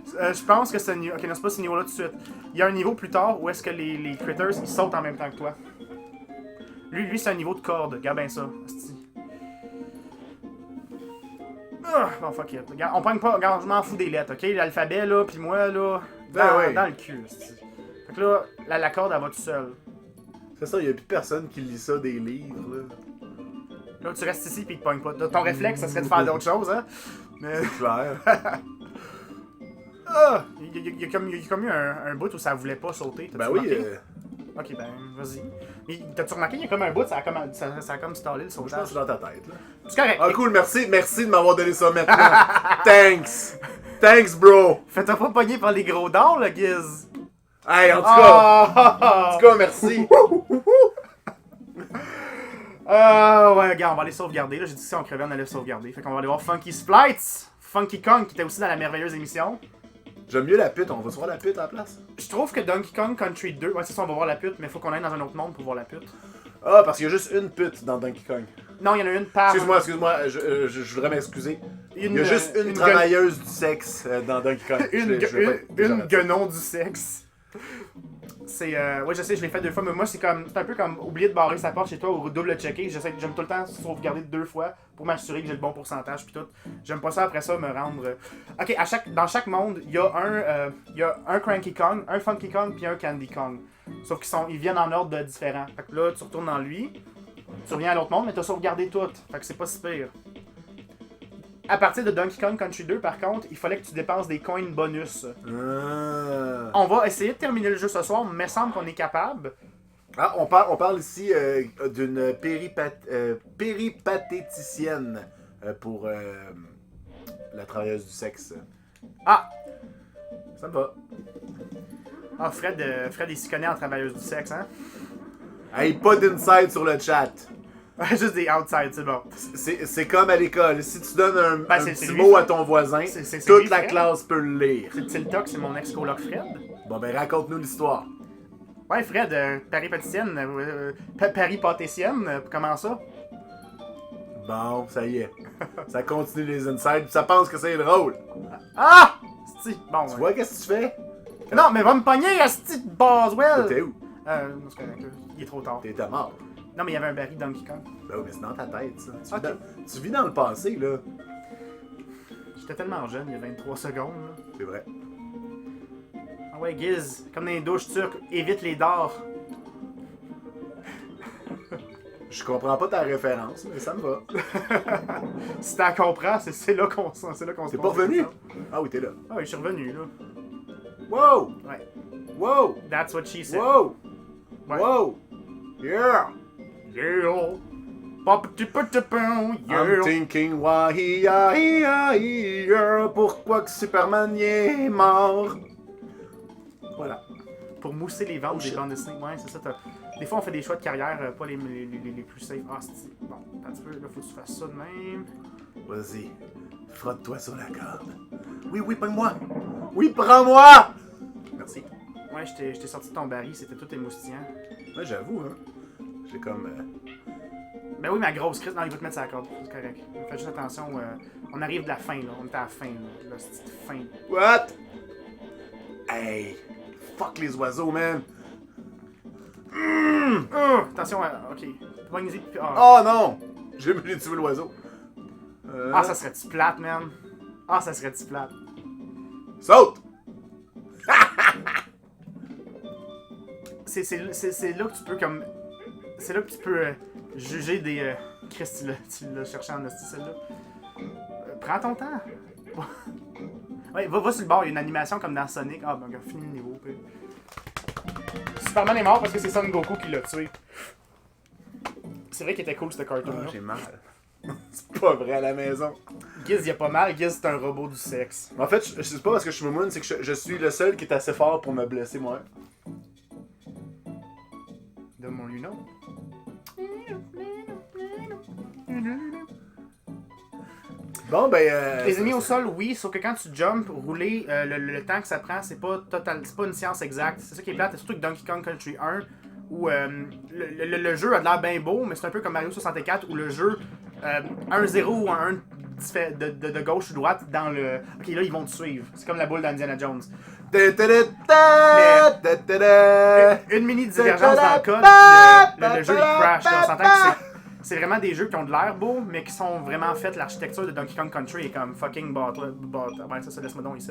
S2: Je pense que c'est un niveau... Ok, non, c'est pas ce niveau-là tout de suite. Il y a un niveau plus tard où est-ce que les critters, ils sautent en même temps que toi. Lui c'est un niveau de corde. Regarde bien ça. Bon, fuck it. Regarde, on pogne pas... Regarde, je m'en fous des lettres, ok? L'alphabet, là, pis moi, là... Dans le cul, c'ti. Fait que là, la corde, elle va tout seul.
S1: C'est ça, y a plus personne qui lit ça des livres, là.
S2: Là, tu restes ici pis il te pogne pas. Ton réflexe, ça serait de faire d'autres choses, hein? Mais...
S1: C'est clair.
S2: Il y a comme eu un bout où ça voulait pas sauter.
S1: Ben oui.
S2: Ok, ben, vas-y. Mais t'as-tu remarqué, il y a comme un bout, ça a comme stallé le
S1: Je pense que
S2: sautage.
S1: c'est dans ta tête, là.
S2: C'est correct.
S1: Ah, cool, merci de m'avoir donné ça maintenant. Thanks. Thanks, bro.
S2: Fais-toi pas pogner par les gros dards, là, Giz.
S1: Hey, en tout
S2: Ah!
S1: cas, merci.
S2: Ouais, regarde, on va aller sauvegarder. Là, j'ai dit que si on crevait, on allait sauvegarder. Fait qu'on va aller voir Funky's Flights. Funky Kong, qui était aussi dans la merveilleuse émission.
S1: J'aime mieux la pute, on va se voir la pute à la place.
S2: Je trouve que Donkey Kong Country 2, ouais, c'est ça, on va voir la pute, mais faut qu'on aille dans un autre monde pour voir la pute.
S1: Ah, parce qu'il y a juste une pute dans Donkey Kong.
S2: Non, il y en a une par.
S1: Excuse-moi, je voudrais m'excuser. Il y a juste une travailleuse du sexe dans Donkey Kong.
S2: Une guenon du sexe. C'est ouais, je sais, je l'ai fait 2 fois, mais moi c'est un peu comme oublier de barrer sa porte chez toi ou double checker. J'aime tout le temps sauvegarder 2 fois pour m'assurer que j'ai le bon pourcentage puis tout. J'aime pas ça après ça me rendre. Ok, dans chaque monde, il y a un Cranky Kong, un Funky Kong puis un Candy Kong. Sauf qu'ils viennent en ordre différent. Fait que là, tu retournes dans lui, tu reviens à l'autre monde, mais t'as sauvegardé tout. Fait que c'est pas si pire. À partir de Donkey Kong Country 2, par contre, il fallait que tu dépenses des coins bonus. On va essayer de terminer le jeu ce soir, mais il me semble qu'on est capable.
S1: Ah, on parle ici d'une péripatéticienne pour la travailleuse du sexe.
S2: Ah!
S1: Ça me va.
S2: Ah, Fred il s'y connaît en travailleuse du sexe, hein?
S1: Hey, pas d'inside sur le chat.
S2: Juste des outside, c'est bon.
S1: C'est comme à l'école. Si tu donnes un petit
S2: lui,
S1: mot
S2: Fred.
S1: à ton voisin,
S2: C'est lui,
S1: la
S2: Fred.
S1: classe peut le lire.
S2: C'est Tiltok, c'est mon ex-coloc Fred.
S1: Bon, ben raconte-nous l'histoire.
S2: Ouais, Fred, péripaticienne, péripatétienne, comment ça?
S1: Bon, ça y est. Ça continue les insides, ça pense que c'est drôle.
S2: Ah! C'ti, bon.
S1: Tu vois qu'est-ce que tu fais?
S2: Non, mais va me pogner, Asti de Boswell!
S1: T'es où?
S2: Non, c'est correct, là. Il est trop tard.
S1: T'es mort.
S2: Non, mais il y avait un baril Donkey Kong.
S1: Ben oui, mais c'est dans ta tête, ça.
S2: Ok.
S1: Tu vis dans le passé, là.
S2: J'étais tellement jeune, il y a 23 secondes, là.
S1: C'est vrai.
S2: Ah ouais, Giz, comme dans les douches turques, évite les dards.
S1: Je comprends pas ta référence, mais ça me va.
S2: Si t'en comprends, c'est là qu'on se
S1: T'es pas revenu? Ah oui, t'es là.
S2: Ah oui, je suis revenu, là.
S1: Wow!
S2: Ouais.
S1: Wow!
S2: That's what she said.
S1: Wow!
S2: Ouais.
S1: Wow! Yeah!
S2: Yeah! Pop-a-tip-a-tip-a,
S1: I'm
S2: yeah!
S1: thinking why yeah, pourquoi que Superman y est mort? Voilà.
S2: Pour mousser les ventes des
S1: shit.
S2: bandes dessinées. Ouais, c'est ça. Des fois, on fait des choix de carrière pas les plus safe. Ah, c'est... Bon, attends un petit peu. Là, faut que tu fasses ça de même.
S1: Vas-y, frotte-toi sur la corde. Oui, oui, prends-moi! Oui, prends-moi! Merci.
S2: Ouais, je t'ai sorti de ton baril. C'était tout émoustillant.
S1: Ouais, j'avoue, hein. J'ai comme...
S2: Ben oui, ma grosse crise. Non, il va te mettre sa corde. C'est correct. Fais juste attention. On arrive de la fin, là. On est à la fin, là. La petite fin.
S1: What? Hey! Fuck les oiseaux, man!
S2: Attention, ok. Pognez-y.
S1: Oh non! J'ai tué l'oiseau.
S2: Ah, ça serait-tu plate, man? Ah, ça serait-tu plate?
S1: Saute!
S2: C'est là que tu peux, comme... C'est là que tu peux juger des... Chris, tu l'as cherché en hostie, celle-là. Prends ton temps. Ouais, va sur le bord, il y a une animation comme dans Sonic. Ah, ben, on fini le niveau. Puis... Superman est mort parce que c'est Son Goku qui l'a tué. C'est vrai qu'il était cool, ce cartoon-là.
S1: J'ai mal. C'est pas vrai à la maison.
S2: Giz, il a pas mal. Giz, c'est un robot du sexe.
S1: En fait, c'est pas parce que je suis moumoune, c'est que je suis le seul qui est assez fort pour me blesser moi.
S2: Donne-moi lui, non?
S1: Bon, ben...
S2: Les ennemis au sol, oui, sauf que quand tu jumps, rouler, le temps que ça prend, c'est pas une science exacte. C'est ça qui est plate, surtout que Donkey Kong Country 1, où le jeu a de l'air bien beau, mais c'est un peu comme Mario 64, où le jeu, 1-0 ou 1 de gauche ou droite dans le... Ok, là, ils vont te suivre. C'est comme la boule d'Indiana Jones. Une mini divergence dans le code, puis le jeu, il crash. Là, on s'entend que c'est vraiment des jeux qui ont de l'air beau, mais qui sont vraiment faits. L'architecture de Donkey Kong Country est comme fucking ben, ça laisse-moi donc ici.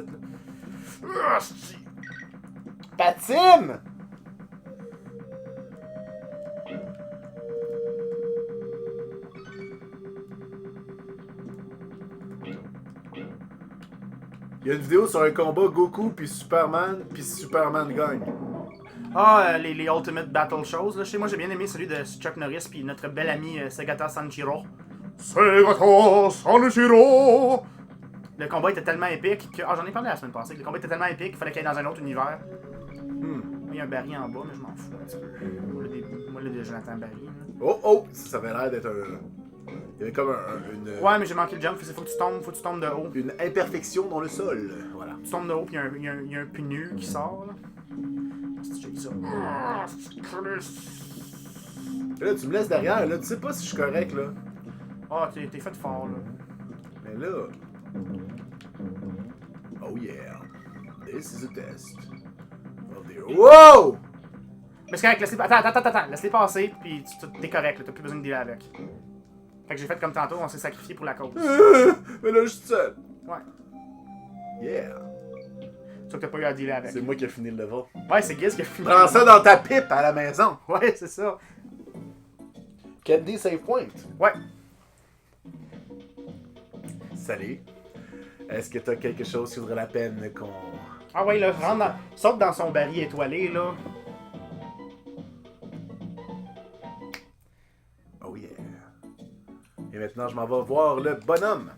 S2: Là.
S1: Patine! Il y a une vidéo sur un combat Goku puis Superman gagne.
S2: Ah, les Ultimate Battle Shows. Là. Chez moi, j'ai bien aimé celui de Chuck Norris puis notre bel ami Segata Sanshiro. Segata Sanshiro! Le combat était tellement épique que... Ah, j'en ai parlé la semaine passée. Le combat était tellement épique qu'il fallait qu'il aille dans un autre univers. Il y a un baril en bas, mais je m'en fous un petit peu. Moi, là, j'entends baril.
S1: Oh! Ça avait l'air d'être un... Il y avait comme une...
S2: Ouais, mais j'ai manqué le jump. Faut que tu tombes de haut.
S1: Une imperfection dans le sol. Voilà.
S2: Tu tombes de haut, puis il y a un punu qui sort, là. C'est j'ai dit ça.
S1: Là, tu me laisses derrière, là. Tu sais pas si je suis correct, là.
S2: Ah, t'es fait fort, là.
S1: Mais là... Oh yeah. This is a test. Of the... Wow!
S2: Mais c'est correct, laisse-les... Attends. Laisse-les passer, puis t'es correct, là. T'as plus besoin de dealer avec. Fait que j'ai fait comme tantôt, on s'est sacrifié pour la cause.
S1: Mais là, je suis seul.
S2: Ouais.
S1: Yeah.
S2: Sauf que t'as pas eu à dealer avec.
S1: C'est moi qui ai fini le level.
S2: Ouais, c'est Giz qui a fini.
S1: Prends ça dans ta pipe à la maison.
S2: Ouais, c'est ça.
S1: Candy save point.
S2: Ouais.
S1: Salut. Est-ce que t'as quelque chose qui vaudrait la peine qu'on...
S2: Ah ouais, là, saute dans son baril étoilé, là.
S1: Oh yeah. Et maintenant, je m'en vais voir le bonhomme.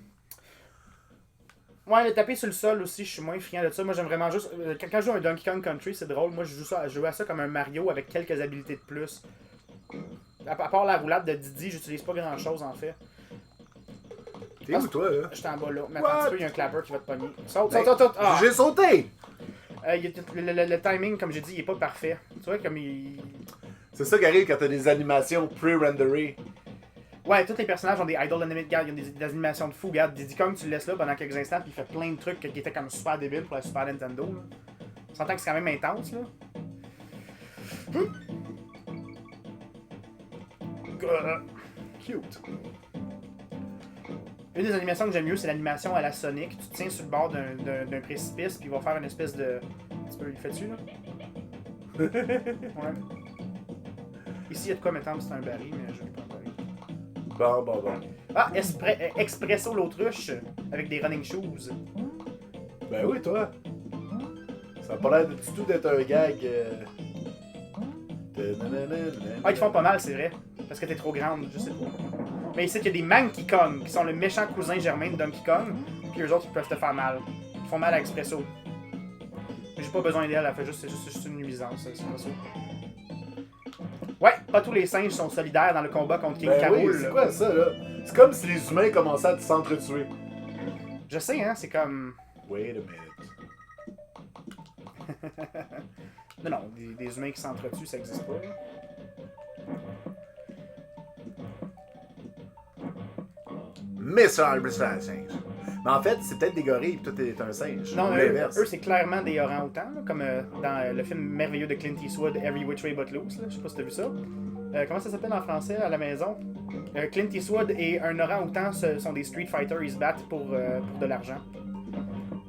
S2: Ouais, le taper sur le sol aussi, je suis moins friand de ça. Moi, j'aime vraiment juste... Quand je joue à un Donkey Kong Country, c'est drôle. Moi, je joue à ça comme un Mario avec quelques habilités de plus. À part la roulade de Didi, j'utilise pas grand-chose, en fait.
S1: T'es où, toi, là?
S2: J'étais en bas là. Mais attends un petit peu, il y a un clapper qui va te pogner. Saute. Ah.
S1: J'ai sauté!
S2: Le timing, comme j'ai dit, il est pas parfait. Tu vois, comme il...
S1: C'est ça qui arrive quand t'as des animations pre-renderées.
S2: Ouais, tous les personnages ont des idle animated, regarde, il y a des animations de fou, regarde, Diddy Kong, tu le laisses là pendant quelques instants, puis il fait plein de trucs qui étaient comme super débiles pour la Super Nintendo, là. On s'entend que c'est quand même intense, là.
S1: Cute.
S2: Une des animations que j'aime mieux, c'est l'animation à la Sonic. Tu te tiens sur le bord d'un précipice, puis il va faire une espèce de... Tu peux, il fait dessus, là? Ouais. Ici, il y a de quoi, mettons, c'est un baril, mais je vais pas en baril.
S1: Bon.
S2: Ah, Espresso l'autruche, avec des running shoes.
S1: Ben oui, toi. Ça a pas l'air du tout d'être un gag.
S2: Ah, ils te font pas mal, c'est vrai. Parce que t'es trop grande, je sais pas. Mais ici, il y a des Monkey Kong, qui sont le méchant cousin germain de Donkey Kong. Puis eux autres, ils peuvent te faire mal. Ils font mal à Espresso. Mais j'ai pas besoin d'elle, elle fait c'est juste une nuisance, Espresso. Ouais, pas tous les singes sont solidaires dans le combat contre King K. Rool.
S1: Oui, c'est quoi ça, là? C'est comme si les humains commençaient à s'entretuer.
S2: Je sais, hein, c'est comme...
S1: Wait a minute.
S2: Non, des humains qui s'entretuent, ça existe pas. Là.
S1: Mr. Albert singe. Mais en fait, c'est peut-être des gorilles et toi t'es un singe.
S2: Non,
S1: ou
S2: eux,
S1: l'inverse.
S2: c'est clairement des orang-outans, là, comme dans le film merveilleux de Clint Eastwood, Every Which Way But Loose. Là. Je sais pas si t'as vu ça. Comment ça s'appelle en français à la maison? Clint Eastwood et un orang-outan sont des Street Fighters, ils se battent pour de l'argent.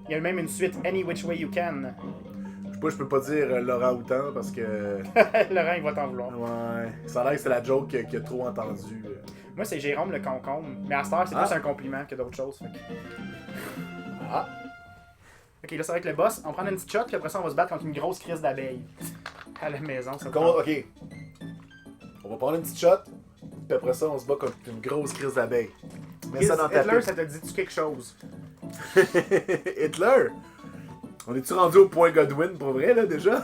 S2: Il y a même une suite, Any Which Way You Can.
S1: Je peux pas dire Laurent Houtan parce que.
S2: Laurent, il va t'en vouloir.
S1: Ouais. Ça a l'air que c'est la joke qu'il a trop entendue.
S2: Moi, c'est Jérôme le concombre. Mais à cette heure, c'est plus un compliment que d'autres choses. Fait que...
S1: Ah.
S2: Ok, là, ça va être le boss. On prend une petite shot, puis après ça, on va se battre contre une grosse crise d'abeilles. À la maison, ça va.
S1: Ok. On va prendre une petite shot, puis après ça, on se bat contre une grosse crise d'abeilles. Mets ça dans ta
S2: Hitler,
S1: pipe.
S2: ça te dit-tu quelque chose?
S1: Hitler? On est-tu rendu au point Godwin pour vrai, là, déjà?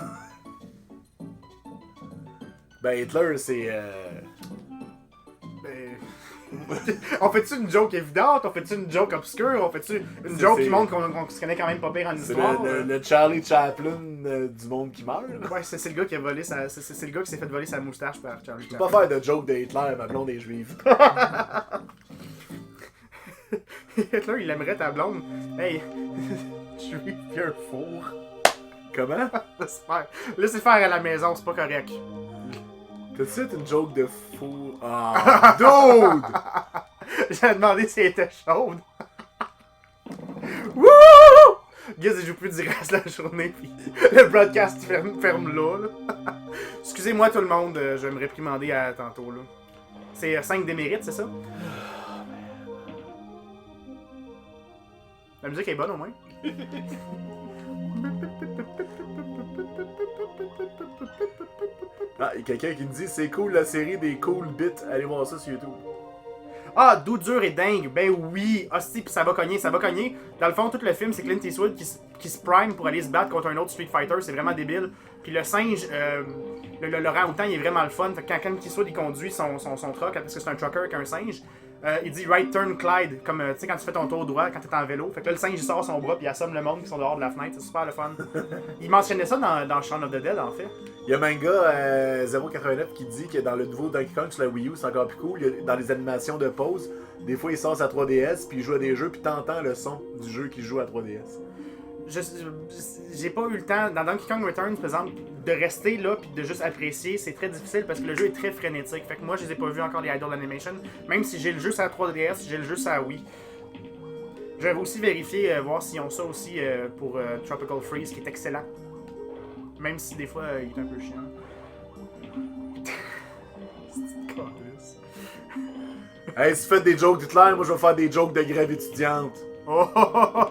S1: Ben, Hitler, c'est...
S2: On fait-tu une joke évidente? On fait-tu une joke obscure? On fait-tu une joke qui montre qu'on se connaît quand même pas pire en
S1: C'est
S2: histoire?
S1: le Charlie Chaplin du monde qui meurt.
S2: Ouais, c'est le gars qui a volé sa... C'est le gars qui s'est fait voler sa moustache par Charlie
S1: Je peux
S2: Chaplin.
S1: pas faire de joke de Hitler, ma blonde est juive.
S2: Hitler, il aimerait ta blonde. Hey, je suis un four.
S1: Comment?
S2: Laissez faire à la maison, c'est pas correct.
S1: T'as-tu une joke de fou? Ah, dude!
S2: J'ai demandé si elle était chaude. Wouh! Guys, il joue plus du reste de la journée, puis le broadcast ferme là. Excusez-moi tout le monde, je vais me réprimander à tantôt là. C'est 5 démérites, c'est ça? La musique est bonne au moins.
S1: Ah, il y a quelqu'un qui me dit c'est cool la série des cool bits. Allez voir ça sur YouTube.
S2: Ah, Doux dur et dingue. Ben oui. Hostie, pis ça va cogner, ça va cogner. Dans le fond, tout le film, c'est Clint Eastwood qui se prime pour aller se battre contre un autre Street Fighter. C'est vraiment débile. Puis le singe, le orang-outan, il est vraiment le fun. Fait que quand Clint Eastwood, il conduit son truck, parce que c'est un trucker avec un singe, il dit right turn Clyde, comme tu sais quand tu fais ton tour droit quand t'es en vélo. Fait que là, le singe il sort son bras puis il assomme le monde qui sont dehors de la fenêtre. C'est super le fun. Il mentionnait ça dans Shaun of the Dead en fait.
S1: Il y a Manga 089 qui dit que dans le nouveau Donkey Kong sur la Wii U, c'est encore plus cool. Dans les animations de pause, des fois il sort sa 3DS puis il joue à des jeux puis t'entends le son du jeu qu'il joue à 3DS.
S2: J'ai pas eu le temps, dans Donkey Kong Returns, par exemple, de rester là puis de juste apprécier. C'est très difficile parce que le jeu est très frénétique. Fait que moi, je les ai pas vus encore, les Idol Animation. Même si j'ai le jeu sur la 3DS, j'ai le jeu sur la Wii. Je vais aussi vérifier, voir s'ils ont ça aussi pour Tropical Freeze, qui est excellent. Même si des fois, il est un peu chiant.
S1: Hey, si tu fais des jokes d'Hitler, moi je vais faire des jokes de grève étudiante.
S2: Oh, oh, oh, oh.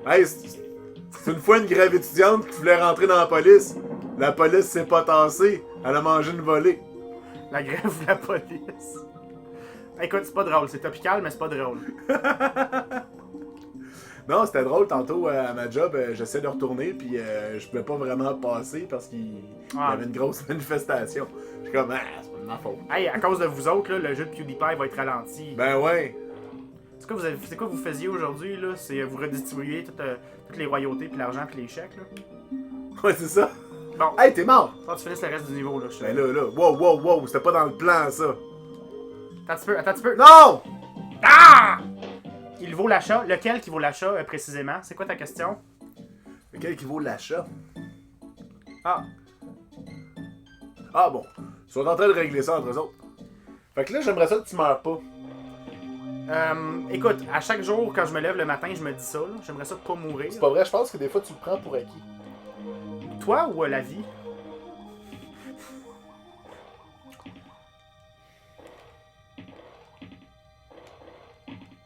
S1: Hey, c'est une fois une grève étudiante qui voulait rentrer dans la police. La police s'est pas tassée. Elle a mangé une volée.
S2: La grève de la police. Écoute, c'est pas drôle. C'est topical, mais c'est pas drôle.
S1: Non, c'était drôle. Tantôt, à ma job, j'essaie de retourner, puis je pouvais pas vraiment passer parce qu'il y avait une grosse manifestation. Je suis comme, ah, c'est pas de ma faute.
S2: Hey, à cause de vous autres, là, le jeu de PewDiePie va être ralenti.
S1: Ben ouais.
S2: C'est quoi vous faisiez aujourd'hui, là? C'est vous redistribuer toutes les royautés, puis l'argent, puis les chèques, là?
S1: Ouais, c'est ça.
S2: Bon.
S1: Hey, t'es mort!
S2: Faut que tu finisses le reste du niveau, là.
S1: Ben là, wow, c'était pas dans le plan, ça.
S2: Attends un petit peu.
S1: Non!
S2: Ah! Il vaut l'achat. Lequel qui vaut l'achat, précisément? C'est quoi ta question?
S1: Lequel qui vaut l'achat?
S2: Ah.
S1: Ah bon. Ils sont en train de régler ça entre eux autres. Fait que là, j'aimerais ça que tu meurs pas.
S2: Écoute, à chaque jour, quand je me lève le matin, je me dis ça, là. J'aimerais ça de pas mourir.
S1: C'est pas vrai, je pense que des fois, tu le prends pour acquis.
S2: Toi ou la vie?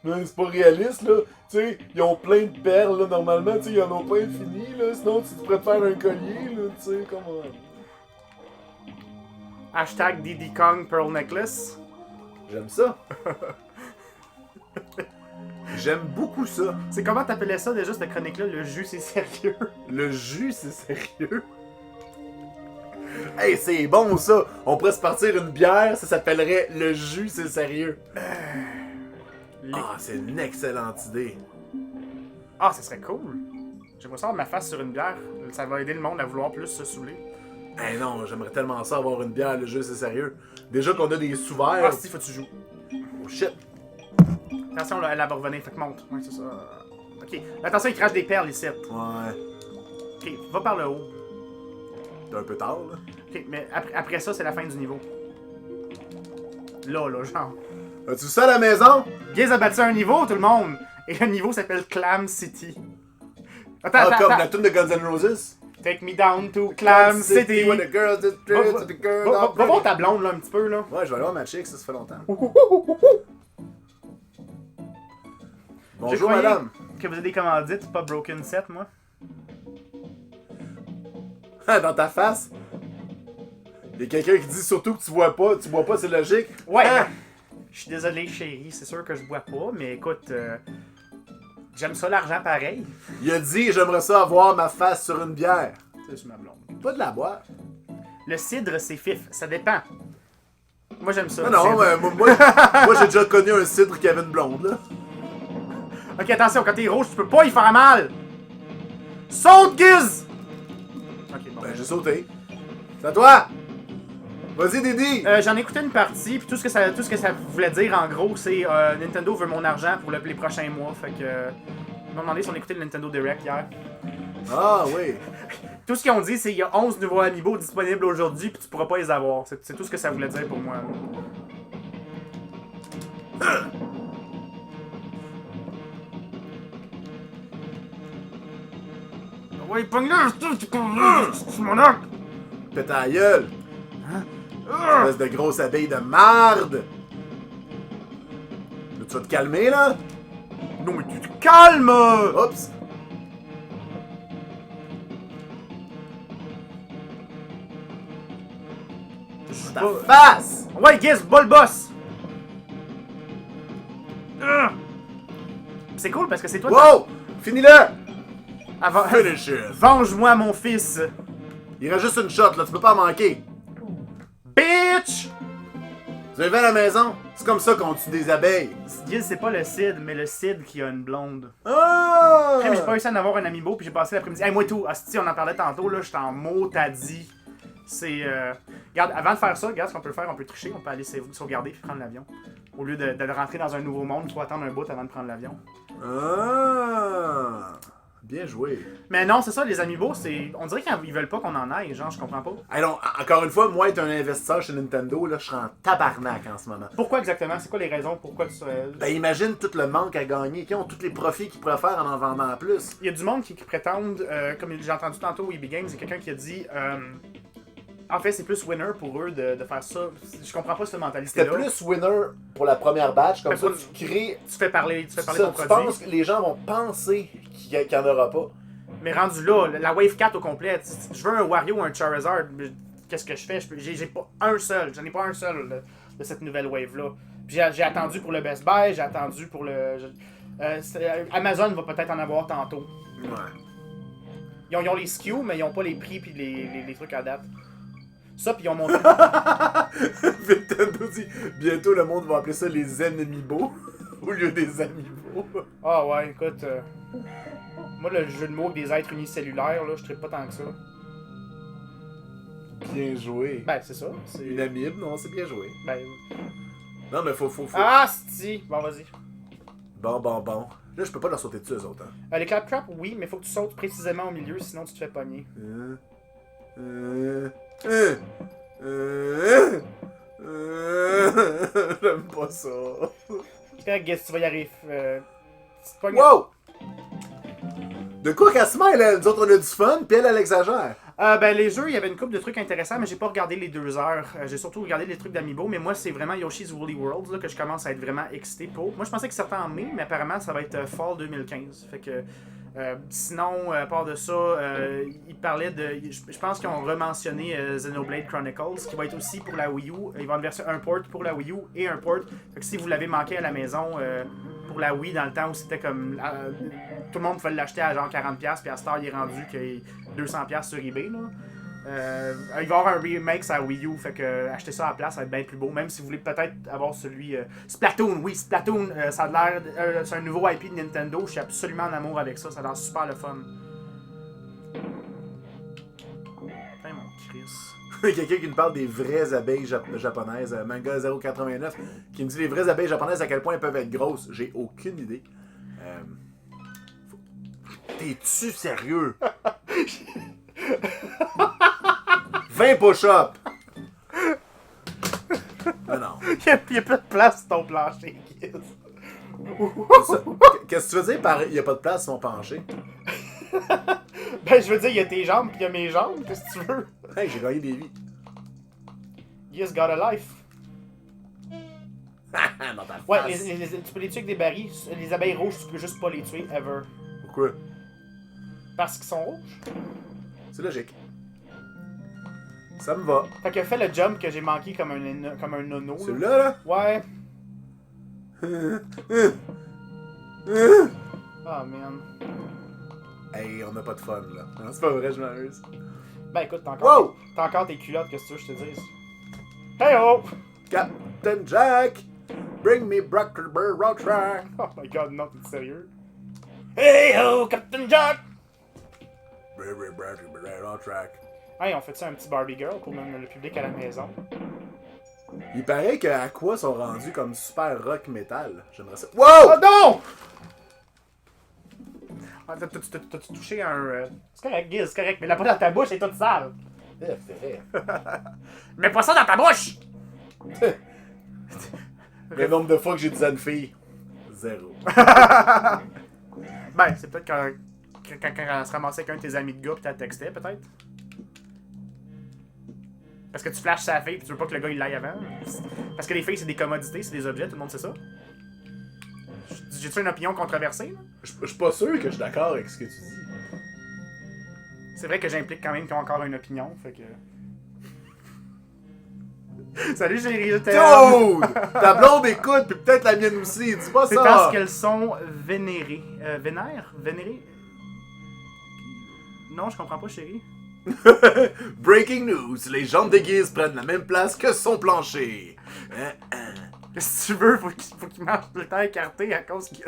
S1: Mais c'est pas réaliste, là. Tu sais, ils ont plein de perles, là, normalement. Tu sais, ils en ont pas infini, là. Sinon, tu pourrais te faire un collier, là. Tu sais, comment...
S2: Hashtag Diddy Kong Pearl Necklace.
S1: J'aime ça. J'aime beaucoup ça.
S2: C'est comment t'appelais ça déjà, cette chronique-là? Le jus, c'est sérieux.
S1: Le jus, c'est sérieux. Hey, c'est bon, ça. On pourrait se partir une bière, ça s'appellerait le jus, c'est sérieux. Ah, c'est une excellente idée.
S2: Ah, ça serait cool. J'aimerais ça avoir ma face sur une bière. Ça va aider le monde à vouloir plus se saouler.
S1: Eh non, j'aimerais tellement ça avoir une bière, le jeu c'est sérieux. Déjà qu'on a des sous-verts.
S2: Ah, si, faut que tu joues.
S1: Oh shit.
S2: Attention, là, elle va revenir, fait que monte. Ouais, c'est ça. Ok. Attention, il crache des perles ici.
S1: Ouais.
S2: Ok, va par le haut.
S1: C'est un peu tard, là.
S2: Ok, mais après ça, c'est la fin du niveau. Là, genre.
S1: As-tu vu ça à la maison?
S2: Giz a battu un niveau, tout le monde! Et le niveau s'appelle Clam City.
S1: Attends, comme la tune de Guns N' Roses?
S2: Take me down to Clam City.
S1: When the girls just to the girl.
S2: Va voir ta blonde, là, un petit peu, là.
S1: Ouais, je vais aller voir ma chick, ça fait longtemps. Bonjour, madame.
S2: Que vous avez des commandites, pas Broken Set, moi.
S1: Dans ta face? Il y a quelqu'un qui dit surtout que tu bois pas, c'est logique.
S2: Ouais.
S1: Ah!
S2: Je suis désolé, chérie, c'est sûr que je bois pas, mais écoute, j'aime ça l'argent pareil.
S1: Il a dit j'aimerais ça avoir ma face sur une bière.
S2: C'est sur ma blonde.
S1: Pas de la boire.
S2: Le cidre, c'est fif, ça dépend. Moi, j'aime ça.
S1: Non, moi j'ai déjà connu un cidre qui avait une blonde, là.
S2: Ok, attention, quand t'es rouge, tu peux pas y faire mal. Saute, Giz! Ok, bon.
S1: Ben, j'ai sauté. C'est à toi! Vas-y, Didi!
S2: J'en ai écouté une partie, puis tout ce que ça voulait dire, en gros, c'est Nintendo veut mon argent pour les prochains mois. Fait que. Ils m'ont demandé si on écoutait le Nintendo Direct hier.
S1: Ah, oui.
S2: Tout ce qu'ils ont dit, c'est qu'il y a 11 nouveaux amiibo disponibles aujourd'hui, puis tu pourras pas les avoir. C'est tout ce que ça voulait dire pour moi. Ouais, pogne-le! C'est mon arc!
S1: Pète ta gueule! Espèce de grosse abeille de marde! Là, tu vas te calmer, là?
S2: Non, mais tu te calmes!
S1: Oups!
S2: Je
S1: Ta
S2: pas-
S1: face!
S2: Ouais, Giz, bas le boss! C'est cool parce que c'est toi.
S1: Wow! Finis-le!
S2: Avant...
S1: Finish it!
S2: Venge-moi, mon fils!
S1: Il reste juste une shot, là, tu peux pas en manquer.
S2: Bitch!
S1: Vous arrivez à la maison? C'est comme ça qu'on tue des abeilles.
S2: Giz, c'est pas le Cid, mais le Cid qui a une blonde.
S1: Ah!
S2: Crème, j'ai pas réussi à en avoir un amiibo, puis j'ai passé l'après-midi. Hey, moi tout, asti, on en parlait tantôt, là, j'étais en mot, t'as dit. C'est. Regarde, avant de faire ça, regarde ce qu'on peut faire, on peut tricher, on peut aller sauvegarder puis prendre l'avion. Au lieu de rentrer dans un nouveau monde, il faut attendre un bout avant de prendre l'avion.
S1: Ah! Bien joué.
S2: Mais non, c'est ça, les amiibo, c'est. On dirait qu'ils veulent pas qu'on en aille, genre, je comprends pas.
S1: Hey, non, encore une fois, moi, être un investisseur chez Nintendo, là, je serais en tabarnak en ce moment.
S2: Pourquoi exactement? C'est quoi les raisons pourquoi tu serais.
S1: Ben, imagine tout le manque à gagner, qui ont tous les profits qu'ils pourraient faire en vendant plus.
S2: Il y a du monde qui prétendent, comme j'ai entendu tantôt au EB Games, il y a quelqu'un qui a dit. En fait, c'est plus winner pour eux de faire ça. Je comprends pas cette mentalité-là.
S1: C'était plus winner pour la première batch, comme
S2: Mais
S1: ça
S2: pas-
S1: tu crées.
S2: Tu fais parler
S1: Ça,
S2: ton
S1: tu
S2: produit.
S1: penses que les gens vont penser qu'il n'y en aura pas.
S2: Mais rendu là, la Wave 4 au complet, je veux un Wario ou un Charizard, mais qu'est-ce que je fais? J'ai pas un seul, j'en ai pas un seul de cette nouvelle Wave-là. Puis j'ai attendu pour le Best Buy, j'ai attendu pour le... Amazon va peut-être en avoir tantôt.
S1: Ouais.
S2: Ils ont les SKU, mais ils ont pas les prix puis les trucs à date. Ça, puis ils ont monté...
S1: Nintendo dit bientôt le monde va appeler ça les ennemis-beaux au lieu des amiibo.
S2: Ah ouais, écoute... Moi, le jeu de mots avec des êtres unicellulaires, là, je trippe pas tant que ça.
S1: Bien joué.
S2: Ben, c'est ça. C'est...
S1: Une amibe, non, c'est bien joué.
S2: Ben...
S1: Non, mais faut.
S2: Ah, c'ti! Bon, vas-y.
S1: Bon. Là, je peux pas leur sauter dessus, eux autres. Hein.
S2: Les claptraps, oui, mais faut que tu sautes précisément au milieu, sinon tu te fais pogner.
S1: J'aime pas ça.
S2: C'est correct, guess, tu vas y arriver. Tu te pognes.
S1: Wow! De quoi qu'elle se mêle, elle? Nous autres, on a du fun, puis elle exagère.
S2: Ben, les jeux, il y avait une couple de trucs intéressants, mais j'ai pas regardé les 2 heures. J'ai surtout regardé les trucs d'Amiibo, mais moi, c'est vraiment Yoshi's Woolly World là, que je commence à être vraiment excité pour. Moi, je pensais que c'était en mai, mais apparemment, ça va être Fall 2015. Fait que. Sinon, à part de ça, il parlait de. Je pense qu'ils ont rementionné Xenoblade Chronicles, qui va être aussi pour la Wii U. Il va y avoir un port pour la Wii U et un port. Fait que si vous l'avez manqué à la maison pour la Wii, dans le temps où c'était comme. Tout le monde pouvait l'acheter à genre 40$, puis à ce temps, il est rendu qu'il y a 200$ sur eBay. Là. Il va y avoir un remake sur la Wii U, fait que acheter ça à la place, ça va être bien plus beau. Même si vous voulez peut-être avoir celui. Splatoon, oui, Splatoon, ça a l'air. C'est un nouveau IP de Nintendo, je suis absolument en amour avec ça, ça a l'air super le fun. Putain, mon Chris.
S1: Quelqu'un qui nous parle des vraies abeilles japonaises, Manga 089, qui me dit les vraies abeilles japonaises à quel point elles peuvent être grosses. J'ai aucune idée. T'es-tu sérieux? 20 push-ups! Non.
S2: Il y a pas de place sur ton plancher, Giz.
S1: Qu'est-ce que tu veux dire par il n'y a pas de place sur mon penché?
S2: Ben, je veux dire, il y a tes jambes, puis il y a mes jambes, qu'est-ce que tu veux?
S1: Hey, j'ai gagné des vies.
S2: Giz got a life.
S1: Dans ta
S2: Ouais,
S1: face.
S2: tu peux les tuer avec des barils. Les abeilles rouges, tu peux juste pas les tuer, ever.
S1: Pourquoi?
S2: Parce qu'ils sont rouges.
S1: C'est logique. Ça me va.
S2: Fait que fais le jump que j'ai manqué comme un nono. Là.
S1: Celui-là, là?
S2: Ouais. Ah, man.
S1: Hey, on n'a pas de fun, là. Non, c'est pas vrai, je m'amuse.
S2: Ben écoute,
S1: Wow!
S2: t'as encore tes culottes, qu'est-ce que tu veux que je te dise? Hey oh!
S1: Captain Jack! Bring me Brocklebur Road Track!
S2: Oh my god, non, t'es sérieux? Hey oh, Captain Jack!
S1: Bring me Brocklebur Road Track.
S2: Hey, on fait ça un petit Barbie Girl pour même le public à la maison?
S1: Il paraît que Aqua sont rendus comme super rock metal. J'aimerais ça. Wow!
S2: Oh non! Ah, t'as-tu touché un. C'est correct, Giz, c'est correct, mais la pas dans ta bouche, elle est toute sale.
S1: C'est vrai.
S2: Mets pas ça dans ta bouche!
S1: Le nombre de fois que j'ai dit à une fille, 0.
S2: Ben, c'est peut-être quand elle se ramassait avec un de tes amis de gars pis t'as texté, peut-être? Parce que tu flashes sa fille pis tu veux pas que le gars il l'aille avant? Parce que les filles, c'est des commodités, c'est des objets, tout le monde sait ça? J'ai-tu une opinion controversée, là?
S1: Je suis pas sûr que je suis d'accord avec ce que tu dis.
S2: C'est vrai que j'implique quand même qu'ils ont encore une opinion, fait que... Salut chérie, je t'aime!
S1: Dude! Ta blonde écoute, puis peut-être la mienne aussi, dis pas
S2: C'est
S1: ça!
S2: parce qu'elles sont vénérées. Vénérées? Non, je comprends pas, chérie.
S1: Breaking news, les jambes de Guise prennent la même place que son plancher.
S2: Si tu veux, faut qu'il marche tout le temps écarté à cause qu'il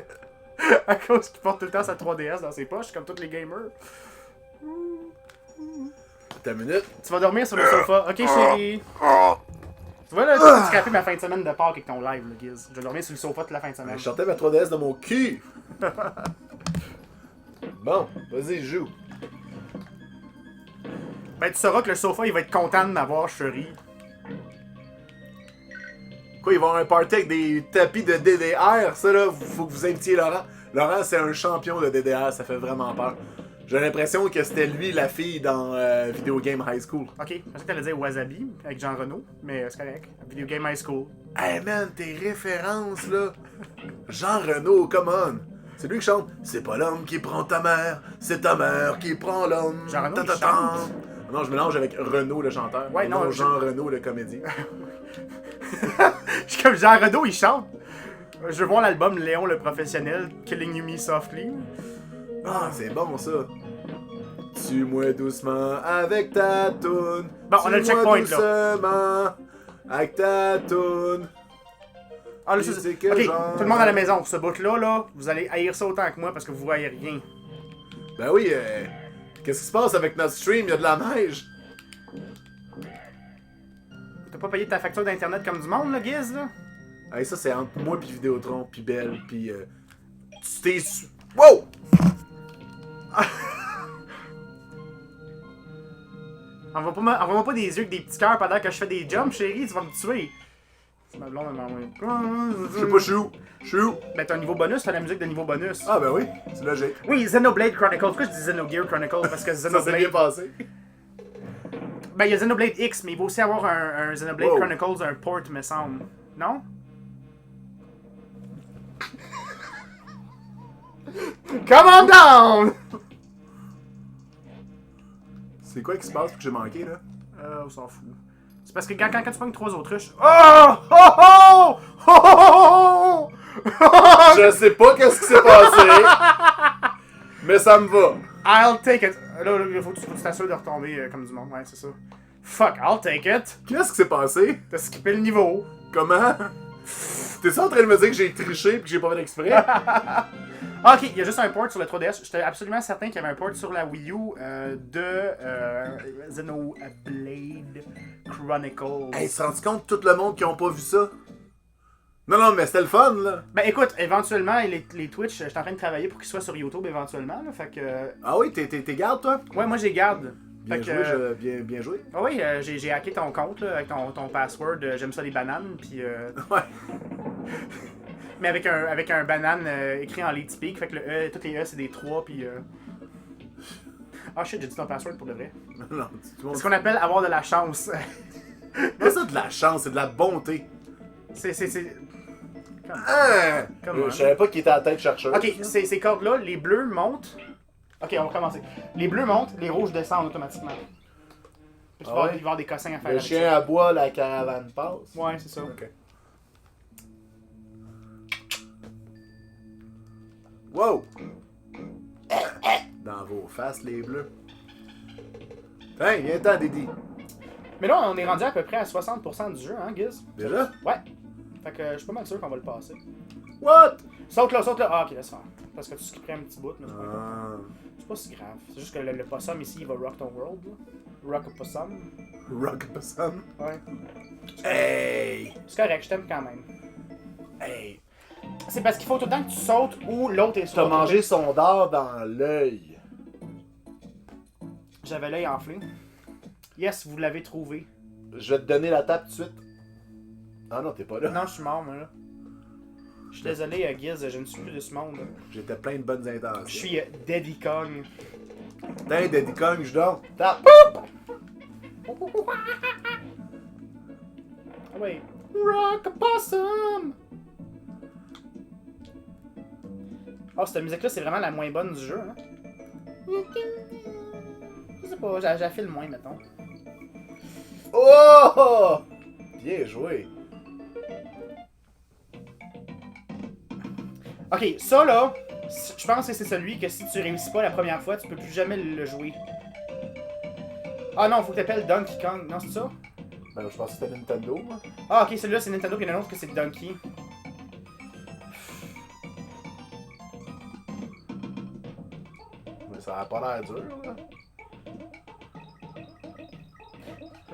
S2: porte tout le temps sa 3DS dans ses poches, comme tous les gamers.
S1: T'as une minute?
S2: Tu vas dormir sur le sofa. Ok, chérie. Tu vois, là, tu as scrappé ma fin de semaine de Pâques avec ton live, là, Giz. Je vais dormir sur le sofa toute la fin de semaine.
S1: Je sortais ma 3DS de mon cul! Bon, vas-y, joue.
S2: Ben, tu sauras que le sofa, il va être content de m'avoir, chérie.
S1: Quoi, ils vont avoir un party avec des tapis de DDR? Ça, là, faut que vous invitiez Laurent. Laurent, c'est un champion de DDR, ça fait vraiment peur. J'ai l'impression que c'était lui, la fille, dans Video Game High School.
S2: Ok, je pensais que t'allais dire Wasabi, avec Jean Renault, mais c'est correct. Video Game High School.
S1: Hey man, tes références, là! Jean Renault, come on! C'est lui qui chante « C'est pas l'homme qui prend ta mère, c'est ta mère qui prend l'homme. »
S2: Jean Renault, il
S1: Ta-ta-ta.
S2: chante.
S1: Non, je mélange avec Renault, le chanteur.
S2: Ouais,
S1: et
S2: non,
S1: Jean Renault, le comédien.
S2: Je suis comme Jean Renault, il chante. Je veux voir l'album Léon le professionnel, Killing You Me Softly.
S1: Ah, c'est bon, ça. Tue-moi doucement avec ta toune.
S2: Bon, on a le checkpoint, là.
S1: Doucement avec ta toune.
S2: Ah, là,
S1: Tu
S2: c'est...
S1: sais que
S2: Ok,
S1: genre-
S2: tout le monde à la maison, ce bout-là, là, vous allez haïr ça autant que moi parce que vous voyez rien.
S1: Ben oui, qu'est-ce qui se passe avec notre stream? Il y a de la neige.
S2: T'as pas payé ta facture d'internet comme du monde, là, Giz, là?
S1: Hey, ça, c'est entre moi puis Vidéotron, puis Belle, puis... tu t'es... Wow!
S2: Envoie-moi pas des yeux avec des petits cœurs pendant que je fais des jumps, chérie, tu vas me tuer. C'est ma blonde, elle m'a envoyé.
S1: Je sais pas, je suis où? Je suis où?
S2: Ben, t'as un niveau bonus, t'as la musique de niveau bonus.
S1: Ah, ben oui, c'est logique.
S2: Oui, Xenoblade Chronicles. Pourquoi je dis Xenogear Chronicles? Parce que
S1: Ça s'est bien
S2: Xenoblade.
S1: passé.
S2: Ben, il y a Xenoblade X, mais il va aussi avoir un Xenoblade
S1: Wow.
S2: Chronicles, un port, me semble. Non? Come on down!
S1: C'est quoi qui se passe que j'ai manqué, là?
S2: On s'en fout. C'est parce que quand tu pognes 3 autruches. Oh! Oh! Oh! Oh! Oh! Oh!
S1: Je sais pas qu'est-ce qui s'est passé, mais ça me va.
S2: I'll take it. Là, il faut que tu t'assures de retomber comme du monde. Ouais, c'est ça. Fuck, I'll take it.
S1: Qu'est-ce qui s'est passé?
S2: T'as skippé le niveau.
S1: Comment? T'es ça en train de me dire que j'ai triché et que j'ai pas fait exprès?
S2: Ah, ok, il y a juste un port sur le 3DS. J'étais absolument certain qu'il y avait un port sur la Wii U de Xenoblade Chronicles.
S1: Hey, tu te rends compte tout le monde qui ont pas vu ça? Non, mais c'était le fun, là.
S2: Ben écoute, éventuellement, les Twitch, je suis en train de travailler pour qu'ils soient sur YouTube éventuellement. Là, fait que.
S1: Ah oui, t'es garde, toi?
S2: Ouais, moi j'ai garde.
S1: Bien
S2: Fait
S1: joué,
S2: que,
S1: bien joué.
S2: Ah oui, j'ai hacké ton compte là, avec ton password. J'aime ça les bananes, puis.
S1: Ouais.
S2: Mais avec un banane écrit en Leetspeak, fait que le E, toutes les E c'est des 3, puis. Ah shit, j'ai dit ton password pour de vrai.
S1: Non,
S2: C'est ce qu'on appelle avoir de la chance.
S1: pas ça de la chance, c'est de la bonté.
S2: c'est.
S1: Ah!
S2: Come on.
S1: Je savais pas qu'il était à la tête chercheuse.
S2: Ok, ces cordes-là, les bleus montent. Ok, on va recommencer. Les bleus montent, les rouges descendent automatiquement. Puis
S1: Ah ouais?
S2: il va y avoir des cossins à faire.
S1: Le
S2: avec
S1: chien aboie, la caravane passe.
S2: ça. Ouais, c'est ça.
S1: Ok. Wow! Dans vos faces, les bleus. Hey, viens-t'en, Didi.
S2: Mais là, on est rendu à peu près à 60% du jeu, hein, Giz?
S1: Déjà?
S2: Ouais. Fait que je suis pas mal sûr qu'on va le passer.
S1: What?
S2: Saute là, saute là. Ah, ok, laisse faire. Parce que tu skipperais un petit bout, mais c'est pas grave.
S1: Ah.
S2: C'est pas si grave. C'est juste que le possum ici, il va rock ton world, là. Rock a possum.
S1: Rock Possum.
S2: Ouais.
S1: Hey!
S2: C'est correct, je t'aime quand même.
S1: Hey!
S2: C'est parce qu'il faut tout le temps que tu sautes où l'autre est sur
S1: T'as
S2: l'autre
S1: mangé
S2: côté.
S1: son dard dans l'œil.
S2: J'avais l'œil enflé. Yes, vous l'avez trouvé.
S1: Je vais te donner la tape tout de suite. Ah non, t'es pas là.
S2: Non, je suis mort, moi, là. Je suis désolé, Giz, je ne suis plus de ce monde. Là.
S1: J'étais plein de bonnes intentions.
S2: Je suis Daddy Kong.
S1: Tiens, Daddy Kong, je dors. Tape!
S2: Ah oui. Rock a possum! Oh, cette musique-là, c'est vraiment la moins bonne du jeu, hein. Je sais pas, j'affile moins, mettons.
S1: Oh! Bien joué.
S2: Ok, ça là, je pense que c'est celui que si tu réussis pas la première fois, tu peux plus jamais le jouer. Ah non, faut que t'appelles Donkey Kong. Non, c'est ça?
S1: Ben, je pense que c'était Nintendo, moi.
S2: Ah, ok, celui-là c'est Nintendo, puis il y en a un autre que c'est Donkey.
S1: Mais ça a pas l'air dur, là.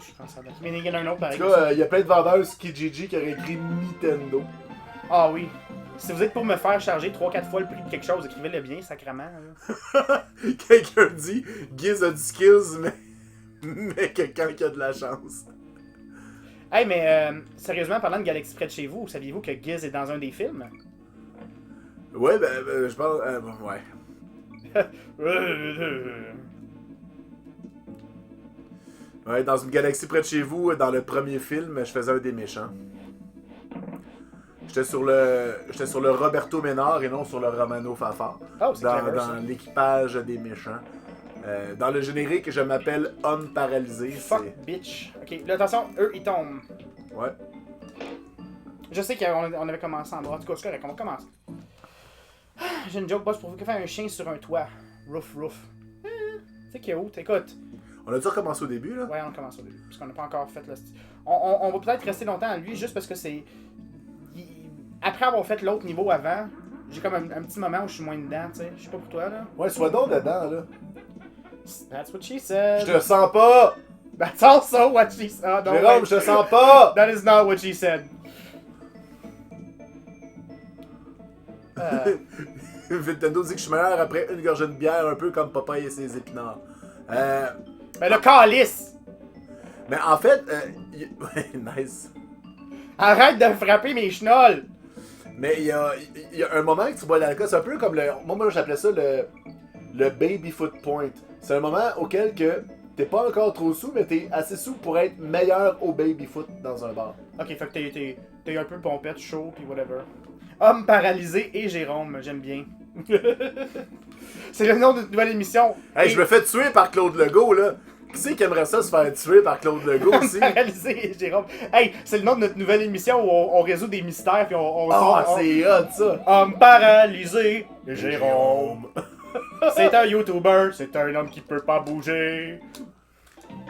S2: Je pense à Donkey. Mais il y en a un autre
S1: En
S2: pareil.
S1: tout cas, il y a plein de vendeurs Kijiji qui auraient écrit Nintendo.
S2: Ah oui. Si vous êtes pour me faire charger 3-4 fois le prix de quelque chose, écrivez-le bien, sacrément. Là.
S1: Quelqu'un dit Giz a du skills, mais quelqu'un qui a de la chance.
S2: Hey, mais sérieusement, parlant de Galaxy près de chez vous, saviez-vous que Giz est dans un des films?
S1: Ouais, je pense. Ouais. Ouais, dans une galaxie près de chez vous, dans le premier film, je faisais un des méchants. J'étais sur le Roberto Ménard et non sur le Romano Fafard.
S2: Oh, c'est clever, ça.
S1: Dans l'équipage des méchants. Dans le générique, je m'appelle Homme Paralysé.
S2: Fuck bitch. Ok, là attention, eux ils tombent.
S1: Ouais.
S2: Je sais qu'on avait commencé en bas. En tout cas, c'est correct, on va commencer. J'ai une joke boss pour vous. Que faire un chien sur un toit? Roof. C'est cute, écoute.
S1: On a dû recommencer au début, là?
S2: Ouais, on commence au début. Parce qu'on n'a pas encore fait le. On va peut-être rester longtemps à lui juste parce que c'est. Après avoir fait l'autre niveau avant, j'ai comme un petit moment où je suis moins dedans, tu sais. Je sais pas pour toi, là.
S1: Ouais, sois donc dedans, là.
S2: That's what she said.
S1: Je te sens pas!
S2: That's also what she said. Oh, no,
S1: Jérôme,
S2: wait.
S1: je te sens pas!
S2: That is not what she said.
S1: Nintendo dit que je suis meilleur après une gorgée de bière, un peu comme Popeye et ses épinards.
S2: Ben le calice!
S1: Mais en fait, ouais, nice.
S2: Arrête de frapper mes chenolles!
S1: Mais il y a un moment que tu bois de l'alcool, c'est un peu comme le. Moi j'appelais ça le baby foot point. C'est un moment auquel que t'es pas encore trop sous, mais t'es assez sous pour être meilleur au baby foot dans un bar.
S2: Ok, fait que t'es un peu pompette, chaud, pis whatever. Homme paralysé et Jérôme, j'aime bien. C'est le nom d'une nouvelle émission.
S1: Hey, je me fais tuer par Claude Legault, là. Qui c'est qui aimerait ça se faire tuer par Claude Legault
S2: Homme
S1: aussi?
S2: paralysé et Jérôme. Hey, c'est le nom de notre nouvelle émission où on résout des mystères, puis
S1: C'est hot, ça!
S2: Homme paralysé et Jérôme. C'est un YouTuber, c'est un homme qui peut pas bouger.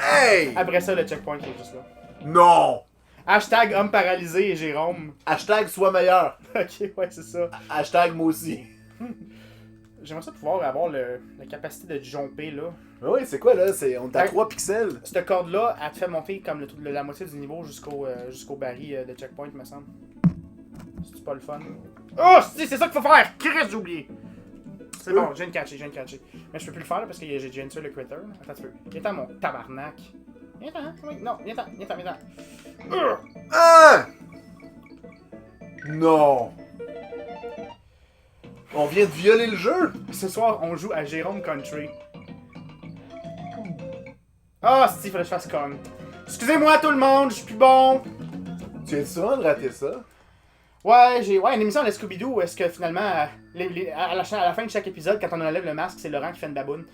S1: Hey!
S2: Après ça, le checkpoint est juste là.
S1: Non!
S2: Hashtag homme paralysé et Jérôme.
S1: Hashtag sois meilleur.
S2: Ok, ouais, c'est ça.
S1: Hashtag moi aussi.
S2: J'aimerais ça pouvoir avoir la capacité de jumper là.
S1: Mais oui, c'est quoi là? On est à
S2: Hey.
S1: 3 pixels.
S2: Cette corde-là, elle te fait monter comme la moitié du niveau jusqu'au baril de checkpoint, me semble. C'est pas le fun. Oh, c'est ça qu'il faut faire! Chris, j'ai oublié! C'est bon, je viens de catcher. Mais je peux plus le faire là, parce que j'ai déjà tué le critter. Là. Attends un peu. Viens-t'en, mon tabarnak. Viens-t'en, oui, non, viens-t'en.
S1: Ah! Non! On vient de violer le jeu!
S2: Ce soir, on joue à Jérôme Country. Ah, si, il fallait que je fasse Kong. Excusez-moi tout le monde, je suis plus bon!
S1: Tu viens souvent de rater ça?
S2: Ouais, j'ai une émission à la Scooby-Doo où est-ce que finalement, à la fin de chaque épisode, quand on enlève le masque, c'est Laurent qui fait une baboune.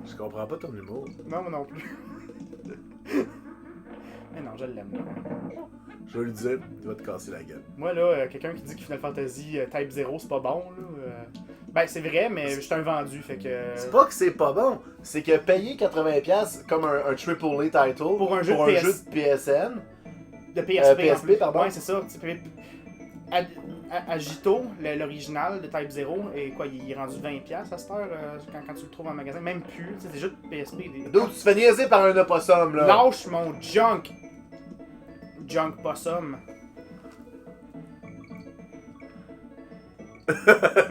S1: Je comprends pas ton humour.
S2: Non, moi non plus. Mais non, je l'aime.
S1: Je vais lui dire, tu vas te casser la gueule.
S2: Moi, là, quelqu'un qui dit que Final Fantasy Type 0, c'est pas bon, là. Ben, c'est vrai, mais je suis un vendu, fait que.
S1: C'est pas que c'est pas bon, c'est que payer 80$ comme un AAA title
S2: Pour un jeu de
S1: jeu de PSN.
S2: De PSP.
S1: PSP, pardon.
S2: Ouais, c'est ça. Agito, l'original de Type 0, et quoi, il est rendu 20$ à cette heure quand tu le trouves en magasin. Même plus, c'est des jeux de PSP.
S1: Donc tu te fais niaiser par un opossum là.
S2: Lâche mon junk! Junk possum.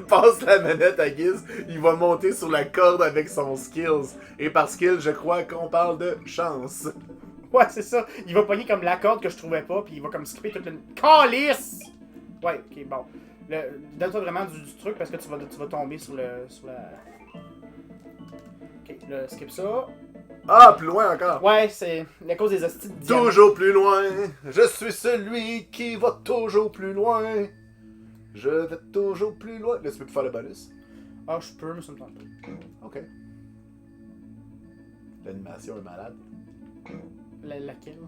S1: Passe la manette à Giz, il va monter sur la corde avec son skills. Et par skill, je crois qu'on parle de chance.
S2: Ouais, c'est ça. Il va pogner comme la corde que je trouvais pas, puis il va comme skipper toute une. Calice! Ouais, ok, bon. Donne-toi vraiment du truc parce que tu vas tomber sur la. Ok, là, skip ça.
S1: Ah, plus loin encore.
S2: Ouais, c'est la cause des hosties de diamants.
S1: Toujours plus loin. Je suis celui qui va toujours plus loin. Je vais toujours plus loin. Là, tu peux plus faire le bonus.
S2: Ah, je peux, mais ça me tente pas.
S1: Ok. L'animation est malade.
S2: Laquelle?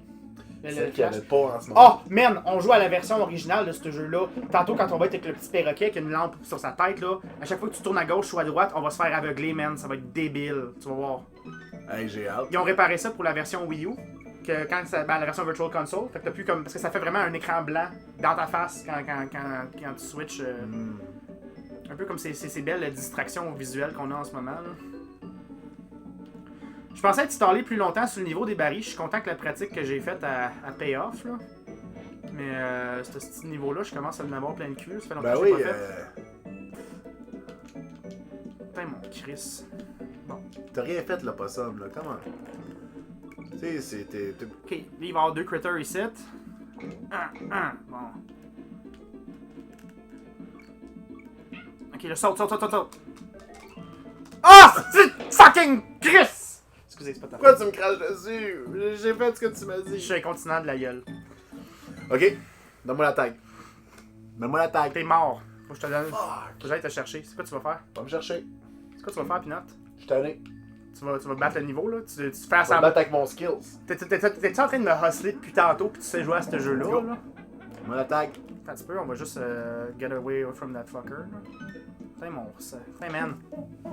S1: Celle qu'il n'y avait pas en ce moment.
S2: Oh, man, on joue à la version originale de ce jeu-là. Tantôt, quand on va être avec le petit perroquet qui a une lampe sur sa tête, là, à chaque fois que tu tournes à gauche ou à droite, on va se faire aveugler, man. Ça va être débile. Tu vas voir.
S1: Hey, j'ai hâte.
S2: Ils ont réparé ça pour la version Wii U. Que quand la version Virtual Console. Fait que t'as plus comme. Parce que ça fait vraiment un écran blanc dans ta face quand tu switches. Un peu comme ces belles distractions visuelles qu'on a en ce moment. Là. Je pensais être installé plus longtemps sur le niveau des barils. Je suis content que la pratique que j'ai faite a pay off. Là. Mais ce petit niveau-là, je commence à en avoir plein de cul. Ça fait longtemps
S1: Ben
S2: que
S1: oui.
S2: j'ai pas fait. Putain, mon Chris. Bon.
S1: T'as rien fait, là, possum, là. Comment? Tu sais, c'était.
S2: Ok, là, il va y avoir 2 critters ici. Bon. Ok, là, saute. Ah! C'est fucking Chris! Excusez, c'est pas ta
S1: Pourquoi
S2: faute.
S1: tu me craches dessus? J'ai fait ce que tu m'as
S2: Je
S1: dit.
S2: suis incontinent de la gueule.
S1: Ok. Donne-moi la tag. Donne-moi la tag.
S2: T'es mort. Faut que je te donne.
S1: Fuck.
S2: Faut que j'aille te chercher. C'est quoi tu vas faire?
S1: Va me chercher.
S2: C'est quoi tu vas faire, Pinot?
S1: Je suis tanné.
S2: Tu vas battre le niveau, là? Tu fais
S1: Je vais me
S2: semblant.
S1: battre avec mon skills.
S2: T'es-tu en train de me hustler depuis tantôt pis tu sais jouer à ce jeu-là,
S1: Go.
S2: là?
S1: Donne-moi la tag.
S2: Attends un petit peu, on va juste get away from that fucker, là. Putain, mon... Putain, man.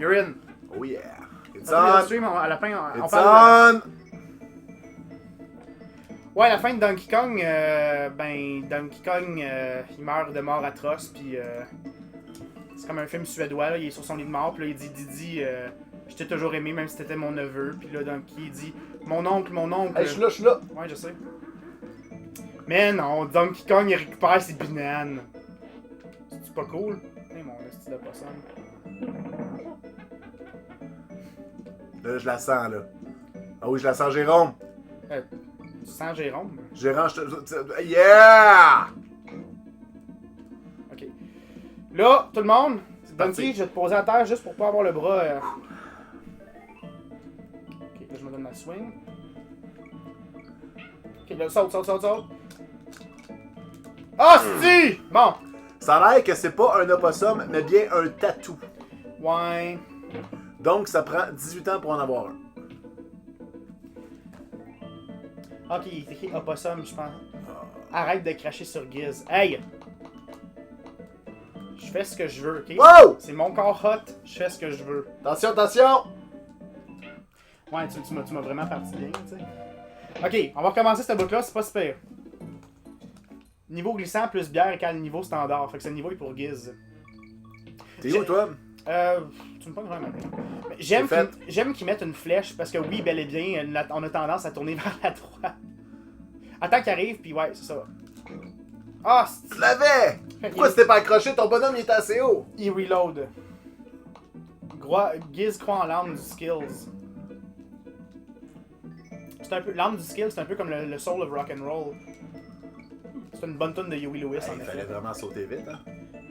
S2: You're in.
S1: Oh yeah. It's
S2: À la
S1: on.
S2: stream, à la fin, on
S1: It's
S2: parle...
S1: on.
S2: Ouais, à la fin de Donkey Kong, Donkey Kong, il meurt de mort atroce, puis c'est comme un film suédois, là, il est sur son lit de mort, puis là, il dit Didi, je t'ai toujours aimé, même si t'étais mon neveu, puis là, Donkey, il dit mon oncle.
S1: Hey, je suis là.
S2: Ouais, je sais. Mais non, Donkey Kong, il récupère ses bananes. C'est pas cool? Hey, mon style de poisson.
S1: Là, je la sens, là. Ah oui, je la sens, Jérôme.
S2: Tu sens Jérôme?
S1: Jérôme, je te. Yeah!
S2: Ok. Là, tout le monde,
S1: parti.
S2: Donkey, je vais te poser à terre juste pour pas avoir le bras. Ok, là, je me donne la swing. Ok, là, saute. Ah, si! Bon.
S1: Ça a l'air que c'est pas un opossum, mais bien un tatou.
S2: Ouais.
S1: Donc, ça prend 18 ans pour en avoir un.
S2: Ok, il est écrit opossum, je pense. Arrête de cracher sur Giz. Hey! Je fais ce que je veux, ok?
S1: Wow!
S2: C'est mon corps hot, je fais ce que je veux.
S1: Attention!
S2: Ouais, tu m'as vraiment parti bien, tu sais. Ok, on va recommencer cette boucle-là, c'est pas super. Niveau glissant plus bière égale le niveau standard. Fait que ce niveau est pour Giz.
S1: T'es où, toi?
S2: Tu me pognes vraiment. Mais j'aime qu'ils mettent une flèche parce que oui, bel et bien, on a tendance à tourner vers la droite. Attends qu'il arrive, puis ouais, c'est ça. Ah,
S1: Tu l'avais! Pourquoi c'était pas accroché? Ton bonhomme, il était assez haut.
S2: il reload. Giz croit en l'arme du skills. C'est un peu l'arme du skill, c'est un peu comme le soul of rock'n'roll. C'est une bonne tonne de Huey Lewis en
S1: Il
S2: effet.
S1: fallait vraiment sauter vite, hein?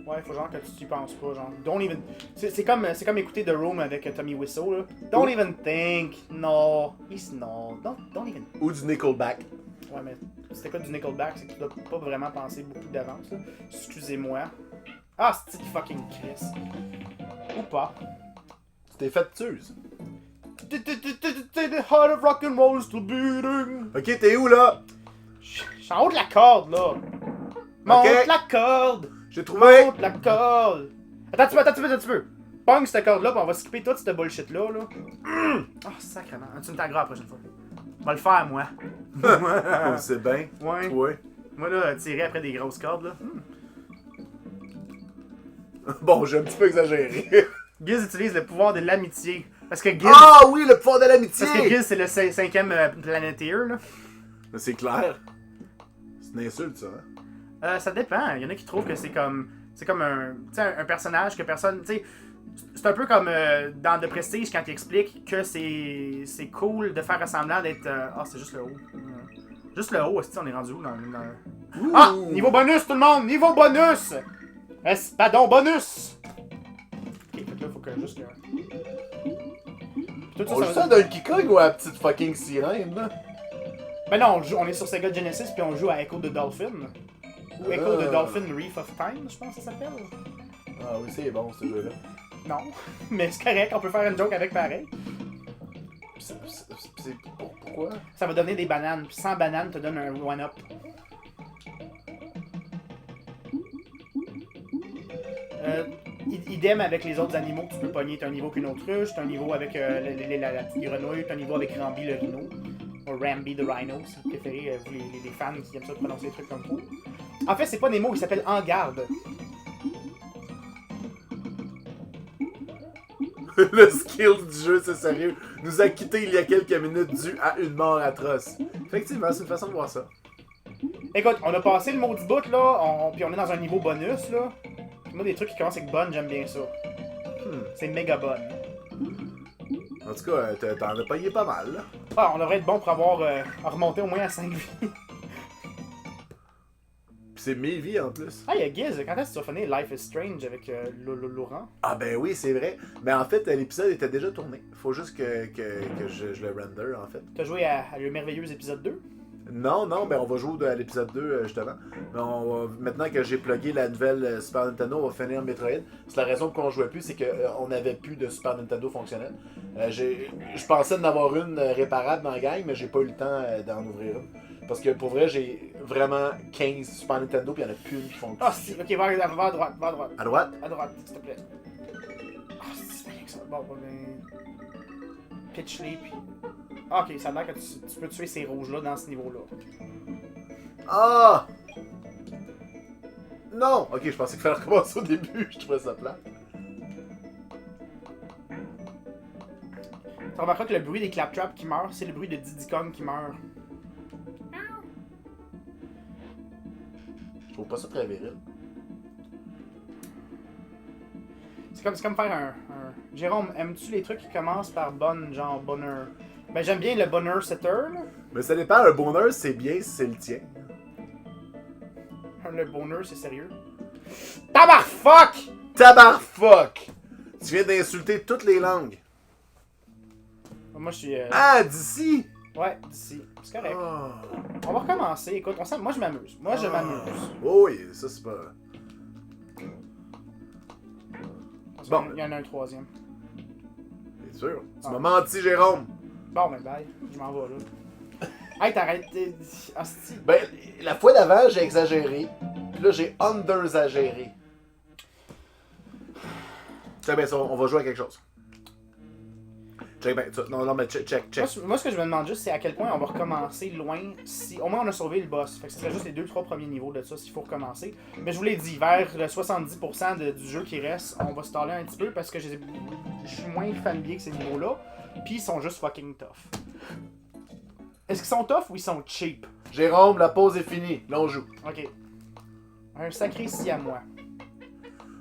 S2: Ouais, faut genre que tu y penses pas, genre. Don't even. C'est comme écouter The Room avec Tommy Wiseau, là. Don't even think. No. No. Don't even.
S1: Ou du Nickelback.
S2: Ouais, mais c'était quoi du Nickelback? C'est que tu dois pas vraiment penser beaucoup d'avance, là. Excusez-moi. Ah, c'est fucking Chris. Ou pas.
S1: Tu t'es fait tueuse.
S2: The heart of rock and roll is still beating.
S1: Ok, t'es où, là?
S2: Je suis en haut de la corde, là. Monte
S1: Ok.
S2: la corde.
S1: J'ai trouvé!
S2: Monte la corde. Attends un petit peu. Pogne cette corde-là, pis on va skipper toute cette bullshit-là, là. Ah, sacrément. Tu me tagueras la prochaine fois. On va le faire, moi.
S1: Oh, c'est bien.
S2: Ouais.
S1: Ouais.
S2: Moi, là, tirer après des grosses cordes, là.
S1: Bon, j'ai un petit peu exagéré.
S2: Giz utilise le pouvoir de l'amitié. Parce que Giz...
S1: Ah oui, le pouvoir de l'amitié!
S2: Parce que Giz, c'est le cinquième planétaire, là.
S1: C'est clair. C'est une insulte, ça. Hein?
S2: Ça dépend. Il y en a qui trouvent que c'est comme un personnage que personne... Tu sais, c'est un peu comme dans The Prestige quand il explique que c'est cool de faire ressemblant d'être... Ah, c'est juste le haut. Juste le haut, on est rendu où dans... Ah! Niveau bonus, tout le monde! Niveau bonus! Espadon bonus! Ok, fait que là, faut que juste... Tout
S1: On joue
S2: ça
S1: ça d'un Kikong ou à la petite fucking sirène, là?
S2: Ben non, on est sur Sega Genesis puis on joue à Echo the Dolphin. Ou Echo de Dolphin Reef of Time, je pense que ça s'appelle.
S1: Ah oui, c'est bon ce jeu-là.
S2: Non, mais c'est correct, on peut faire une joke avec pareil.
S1: Pourquoi?
S2: Ça va donner des bananes, puis 100 bananes te donne un one-up. Idem avec les autres animaux que tu peux pogner. T'as un niveau qu'une autruche, t'as un niveau avec la petite grenouille, t'as un niveau avec Rambi le rhino. Ou Rambi the Rhino, si vous préférez, vous les fans qui aiment ça prononcer des trucs comme ça. En fait, c'est pas des mots, ils s'appellent En Garde.
S1: Le skill du jeu, c'est sérieux, nous a quittés il y a quelques minutes dû à une mort atroce. Effectivement, c'est une façon de voir ça.
S2: Écoute, on a passé le mot du bout, là, puis on est dans un niveau bonus, là. Moi, des trucs qui commencent avec bonne, j'aime bien ça. C'est méga bonne.
S1: En tout cas, t'en as payé pas mal, là.
S2: Ah, on devrait être bon pour avoir remonté au moins à 5 vies.
S1: Pis c'est 1000 vies en plus.
S2: Ah, il y a Giz, quand est-ce que tu vas finir Life is Strange avec Laurent?
S1: Ah ben oui, c'est vrai. Mais en fait, l'épisode était déjà tourné. Faut juste que je le render, en fait.
S2: T'as joué à le merveilleux épisode 2?
S1: Non, ben on va jouer à l'épisode 2, justement. Mais maintenant que j'ai plugué la nouvelle Super Nintendo, on va finir Metroid. C'est la raison pour qu'on jouait plus, c'est qu'on n'avait plus de Super Nintendo fonctionnelle. Je pensais en avoir une réparable dans la gang, mais j'ai pas eu le temps d'en ouvrir une. Parce que pour vrai, j'ai vraiment 15 Super Nintendo, puis il n'y en a plus une qui fonctionne.
S2: Ah, si, ok, va à droite, va à droite.
S1: À droite?
S2: À droite, s'il te plaît. Ah, c'est rien que ça. Bon, ben. Pitch-les, puis. Ah, ok, ça a l'air que tu peux tuer ces rouges-là dans ce niveau-là.
S1: Ah! Non! Ok, je pensais qu'il fallait recommencer au début, je trouvais ça plat.
S2: Tu remarqueras que le bruit des claptraps qui meurent, c'est le bruit de Diddy Kong qui meurt.
S1: Je trouve pas ça très viril.
S2: C'est comme faire un... Jérôme, aimes-tu les trucs qui commencent par bonne, genre bonheur? Ben j'aime bien le bonheur setter, là.
S1: Mais ça dépend, un bonheur c'est bien si c'est le tien.
S2: Le bonheur, c'est sérieux. Tabarfuck!
S1: Tabarfuck! Tu viens d'insulter toutes les langues.
S2: Moi, je suis...
S1: Ah, d'ici!
S2: Ouais, d'ici. C'est correct.
S1: Oh.
S2: On va recommencer. Écoute, moi, je m'amuse. Moi, je m'amuse.
S1: Oh oui, ça c'est pas... Bon.
S2: Il y en a un troisième.
S1: C'est sûr. Tu m'as menti, Jérôme.
S2: Bon, ben bye. Je m'en vais, là. Hey, t'arrêtes... Hostie.
S1: Ben, la fois d'avant, j'ai exagéré. Puis là, j'ai underagéré. Check bien ça, on va jouer à quelque chose. Check bien ça. Non, mais check.
S2: Moi, ce que je me demande juste, c'est à quel point on va recommencer loin si... Au moins, on a sauvé le boss. Fait que ce serait juste les 2-3 premiers niveaux de ça s'il faut recommencer. Mais je vous l'ai dit, vers le 70% du jeu qui reste, on va se taler un petit peu parce que je suis moins familier que ces niveaux-là. Puis ils sont juste fucking tough. Est-ce qu'ils sont tough ou ils sont cheap?
S1: Jérôme, la pause est finie. Là, on joue.
S2: Ok. Un sacré si à moi.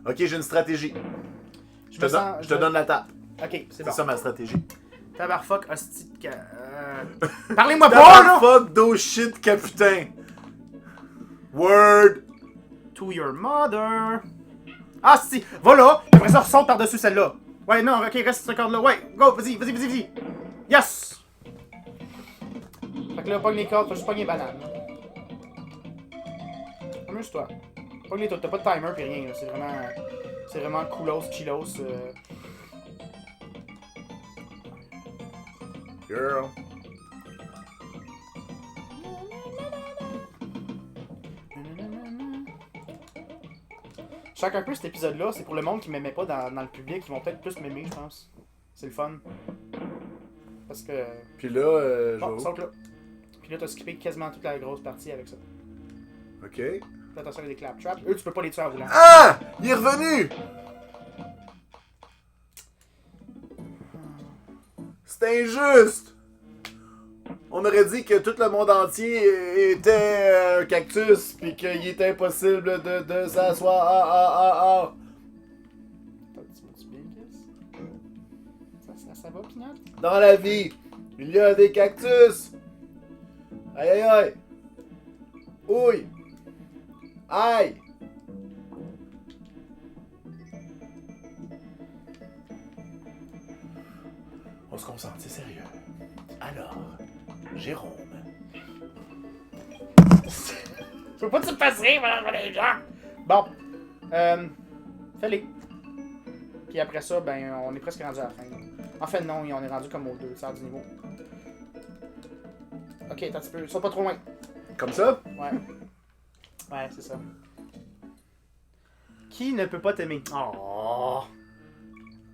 S1: Ok, j'ai une stratégie. Je
S2: me
S1: te donne la tape.
S2: Ok, c'est
S1: C'est
S2: bon.
S1: ça ma stratégie.
S2: Tabarfuck, hostie de Parlez-moi pas, là!
S1: Tabarfuck, do shit, capitaine. Word.
S2: To your mother. Ah, si! Va là! Après ça, saute par-dessus celle-là. Ouais, non, ok, reste sur ce corde-là. Ouais, go, vas-y. Yes! Fait que là, pogne les cordes, faut juste pogner les bananes. Amuse-toi. Pogne les toutes, t'as pas de timer pis rien, là. C'est vraiment coolos, chillos.
S1: Girl.
S2: Je sens qu'un peu cet épisode-là, c'est pour le monde qui m'aimait pas dans le public, ils vont peut-être plus m'aimer, je pense. C'est le fun. Parce que...
S1: Puis là,
S2: Bon, saute là. Puis là, t'as skippé quasiment toute la grosse partie avec ça.
S1: Ok.
S2: Là, attention avec des claptraps. Eux, tu peux pas les tuer en roulant.
S1: Ah! Il est revenu! C'est injuste! On aurait dit que tout le monde entier était un cactus, puis qu'il était impossible de s'asseoir.
S2: T'as un petit mot du Biggest? Ça va, Pinot?
S1: Dans la vie, il y a des cactus! Aïe! Ouille! Aïe! On se concentre, c'est sérieux. Alors, Jérôme.
S2: Faut pas que tu me fasses rire, les gens! Bon. Fais-les. Puis après ça, ben, on est presque rendu à la fin. En fait, non, on est rendu comme aux 2 tiers du niveau. Ok, attends un petit peu. Sois pas trop loin.
S1: Comme ça?
S2: Ouais. Ouais, c'est ça. Qui ne peut pas t'aimer? Oh!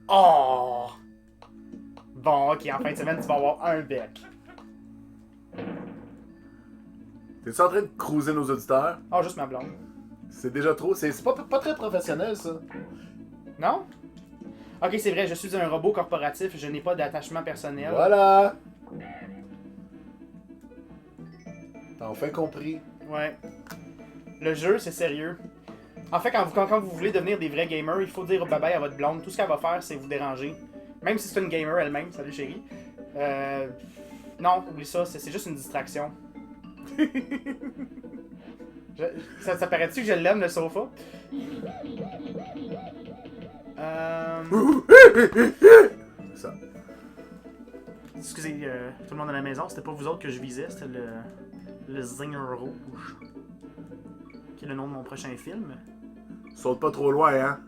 S2: Oh! Bon, ok, en fin de semaine, tu vas avoir un bec.
S1: T'es-tu en train de cruiser nos auditeurs?
S2: Oh, juste ma blonde.
S1: C'est déjà trop. C'est pas très professionnel, ça.
S2: Non? Ok, c'est vrai, je suis un robot corporatif, je n'ai pas d'attachement personnel.
S1: Voilà! T'as enfin compris.
S2: Ouais. Le jeu, c'est sérieux. En fait, quand vous voulez devenir des vrais gamers, il faut dire bye-bye à votre blonde. Tout ce qu'elle va faire, c'est vous déranger. Même si c'est une gamer elle-même. Salut chérie. Non, oublie ça, c'est juste une distraction. Ça paraît-tu que je l'aime, le sofa?
S1: C'est ça.
S2: Excusez, tout le monde à la maison, c'était pas vous autres que je visais, c'était le Zinger Rouge. Qui est le nom de mon prochain film.
S1: Saute pas trop loin, hein?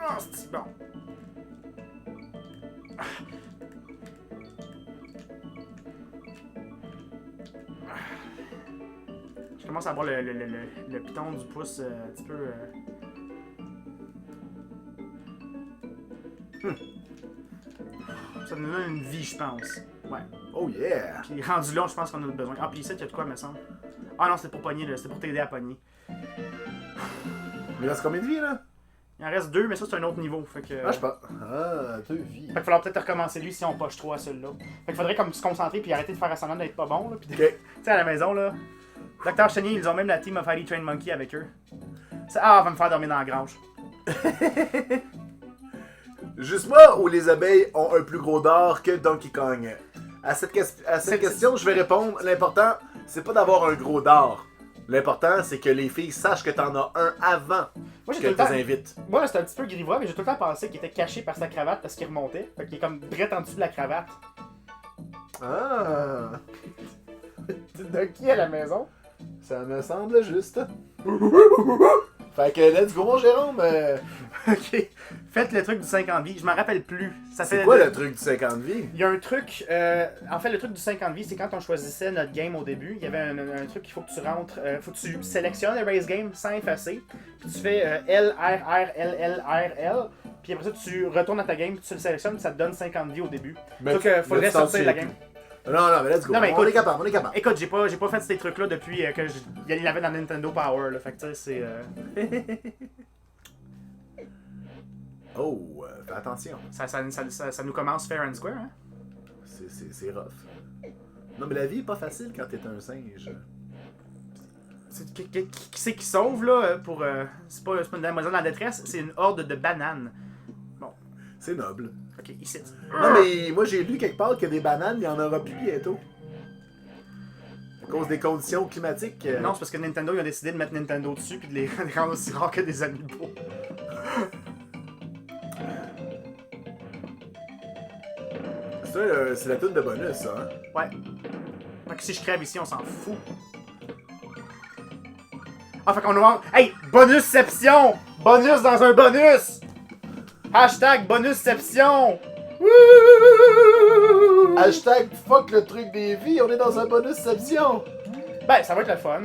S2: Ah, c'est bon. Je commence à avoir le piton du pouce un petit peu... Ça nous donne une vie, je pense. Ouais.
S1: Oh yeah!
S2: Puis rendu là, je pense qu'on a besoin. Ah, puis ici, il y a de quoi, me semble. Ah non, c'était pour pogner, c'était pour t'aider à pogner.
S1: Il reste combien de vies, là?
S2: Il en reste 2, mais ça, c'est un autre niveau. Fait que...
S1: Ah, je sais pas. Ah, 2 vies.
S2: Fait qu'il faudra peut-être recommencer lui si on poche 3 à celui-là. Fait qu'il faudrait comme se concentrer puis arrêter de faire semblant d'être pas bon. Là, puis
S1: Ok.
S2: Tu sais, à la maison, là, Dr. Cheney, ils ont même la team of Highly Trained Monkey avec eux. Ah, elle va me faire dormir dans la grange.
S1: Juste moi ou les abeilles ont un plus gros dard que Donkey Kong? À cette question, je vais répondre. L'important, c'est pas d'avoir un gros dard. L'important, c'est que les filles sachent que t'en as un avant
S2: Moi, j'ai
S1: que
S2: tout le
S1: tu
S2: temps...
S1: les invites.
S2: Moi, là, c'était un petit peu grivois, mais j'ai tout le temps pensé qu'il était caché par sa cravate parce qu'il remontait. Fait qu'il est comme direct en dessous de la cravate.
S1: Ah,
S2: De qui à la maison?
S1: ça me semble juste. Fait que let's go, mon Jérôme.
S2: Ok. Faites le truc du 50 vies. Je m'en rappelle plus. Ça
S1: C'est
S2: fait
S1: quoi le truc du 50 vies?
S2: Il y a un truc, en fait le truc du 50 vies, c'est quand on choisissait notre game au début, il y avait un truc qu'il faut que tu rentres, faut que tu sélectionnes le race game sans effacer, puis tu fais L, R, R, L, L, R, L, puis après ça tu retournes à ta game, puis tu le sélectionnes, puis ça te donne 50 vies au début.
S1: Mais
S2: Donc il faudrait sortir la game.
S1: Non, mais let's go.
S2: Non, mais
S1: on
S2: écoute-
S1: est capable, on est capable.
S2: Écoute, j'ai pas fait ces trucs là depuis que il l'avait dans Nintendo Power, là, fait que tu sais, c'est...
S1: Oh, fais attention.
S2: ça nous commence fair and square, hein?
S1: C'est rough. Non, mais la vie est pas facile quand t'es un singe.
S2: Qui c'est qui sauve, là, pour... c'est pas une demoiselle en détresse, c'est une horde de bananes.
S1: C'est noble.
S2: Ok, ici.
S1: Non, mais moi j'ai lu quelque part que des bananes, il y en aura plus bientôt. À cause des conditions climatiques.
S2: Non, c'est parce que Nintendo, ils ont décidé de mettre Nintendo dessus puis de les rendre aussi rares que des amiibo.
S1: C'est la tune de bonus, ça. Hein?
S2: Ouais. Fait que si je crève ici, on s'en fout. Ah, fait qu'on nous hey! Bonusception! Bonus dans un bonus! Hashtag bonusception! Wouh!
S1: Hashtag fuck le truc des vies, on est dans un bonusception.
S2: Ben, ça va être le fun.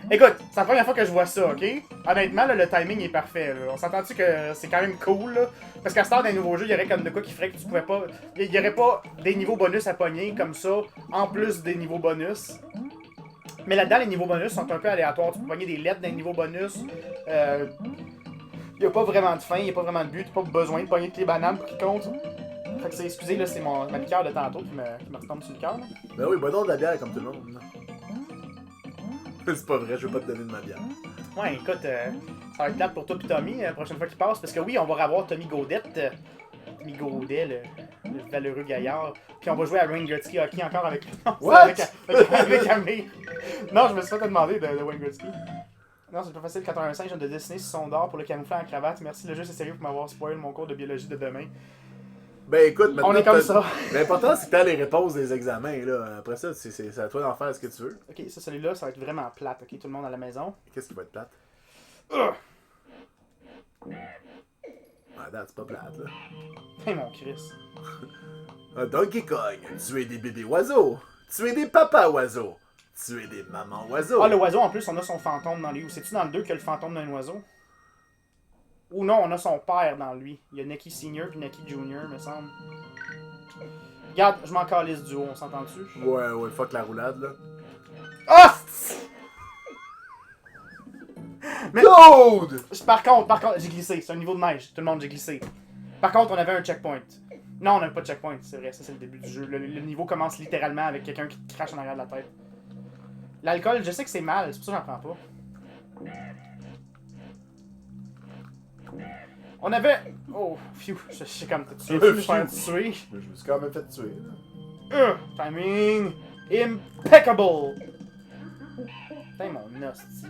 S2: Écoute, c'est la première fois que je vois ça, ok? Honnêtement, là, le timing est parfait. Là. On s'entend-tu que c'est quand même cool, là? Parce qu'à ce temps d'un nouveau jeu, il y aurait comme de quoi qui ferait que tu pouvais pas... Il y aurait pas des niveaux bonus à pogner comme ça, en plus des niveaux bonus. Mais là-dedans, les niveaux bonus sont un peu aléatoires. Tu peux pogner des lettres d'un niveau bonus. Il n'y a pas vraiment de fin, il n'y a pas vraiment de but. Tu n'as pas besoin de pogner toutes les bananes pour qu'ils comptent. Fait que c'est, excusez, là, c'est ma liqueur de tantôt qui me retombe sur le cœur.
S1: Ben oui, bois donc de la bière comme tout le monde. C'est pas vrai, je veux pas te donner de ma bière.
S2: Ouais, écoute, ça va être plate pour toi et Tommy la prochaine fois qu'il passe. Parce que oui, on va revoir Tommy Gaudette. Tommy Gaudet, le valeureux gaillard. Puis on va jouer à Wayne Gretzky Hockey encore avec lui.
S1: What?
S2: avec Amir. Non, je me suis fait demander de Wayne Gretzky. Non, c'est pas facile. 85, je viens de dessiner sur son d'or pour le camoufler en cravate. Merci, le jeu c'est sérieux pour m'avoir spoil mon cours de biologie de demain.
S1: Ben écoute, maintenant.
S2: On est comme ça.
S1: L'important, c'est que t'as les réponses des examens, là. Après ça, c'est à toi d'en faire ce que tu veux.
S2: Ok, ça, celui-là, ça va être vraiment plate. Ok, tout le monde à la maison.
S1: Qu'est-ce qui va être plate? Ah, date, c'est pas plate, là.
S2: Hey, mon Chris.
S1: Donkey Kong, tuer des bébés oiseaux, tuer des papas oiseaux, tuer des mamans oiseaux.
S2: Ah, le oiseau, en plus, on a son fantôme dans lui. Ou c'est-tu dans le 2 qu'il y a le fantôme d'un oiseau? Ou non, on a son père dans lui. Il y a Neki Senior puis Neki Junior, me semble. Regarde, je m'en calisse du haut, on s'entend dessus?
S1: Ouais, fuck la roulade, là.
S2: Ah! Mais...
S1: Code!
S2: Par contre, j'ai glissé. C'est un niveau de neige. Tout le monde, j'ai glissé. Par contre, on avait un checkpoint. Non, on n'avait pas de checkpoint, c'est vrai. Ça, c'est le début du jeu. Le niveau commence littéralement avec quelqu'un qui te crache en arrière de la tête. L'alcool, je sais que c'est mal. C'est pour ça que j'en prends pas. On avait... Oh, phew. Je sais comme... Tu veux me faire tuer?
S1: Je me suis quand même fait tuer, là.
S2: Timing impeccable! Putain, mon hostie.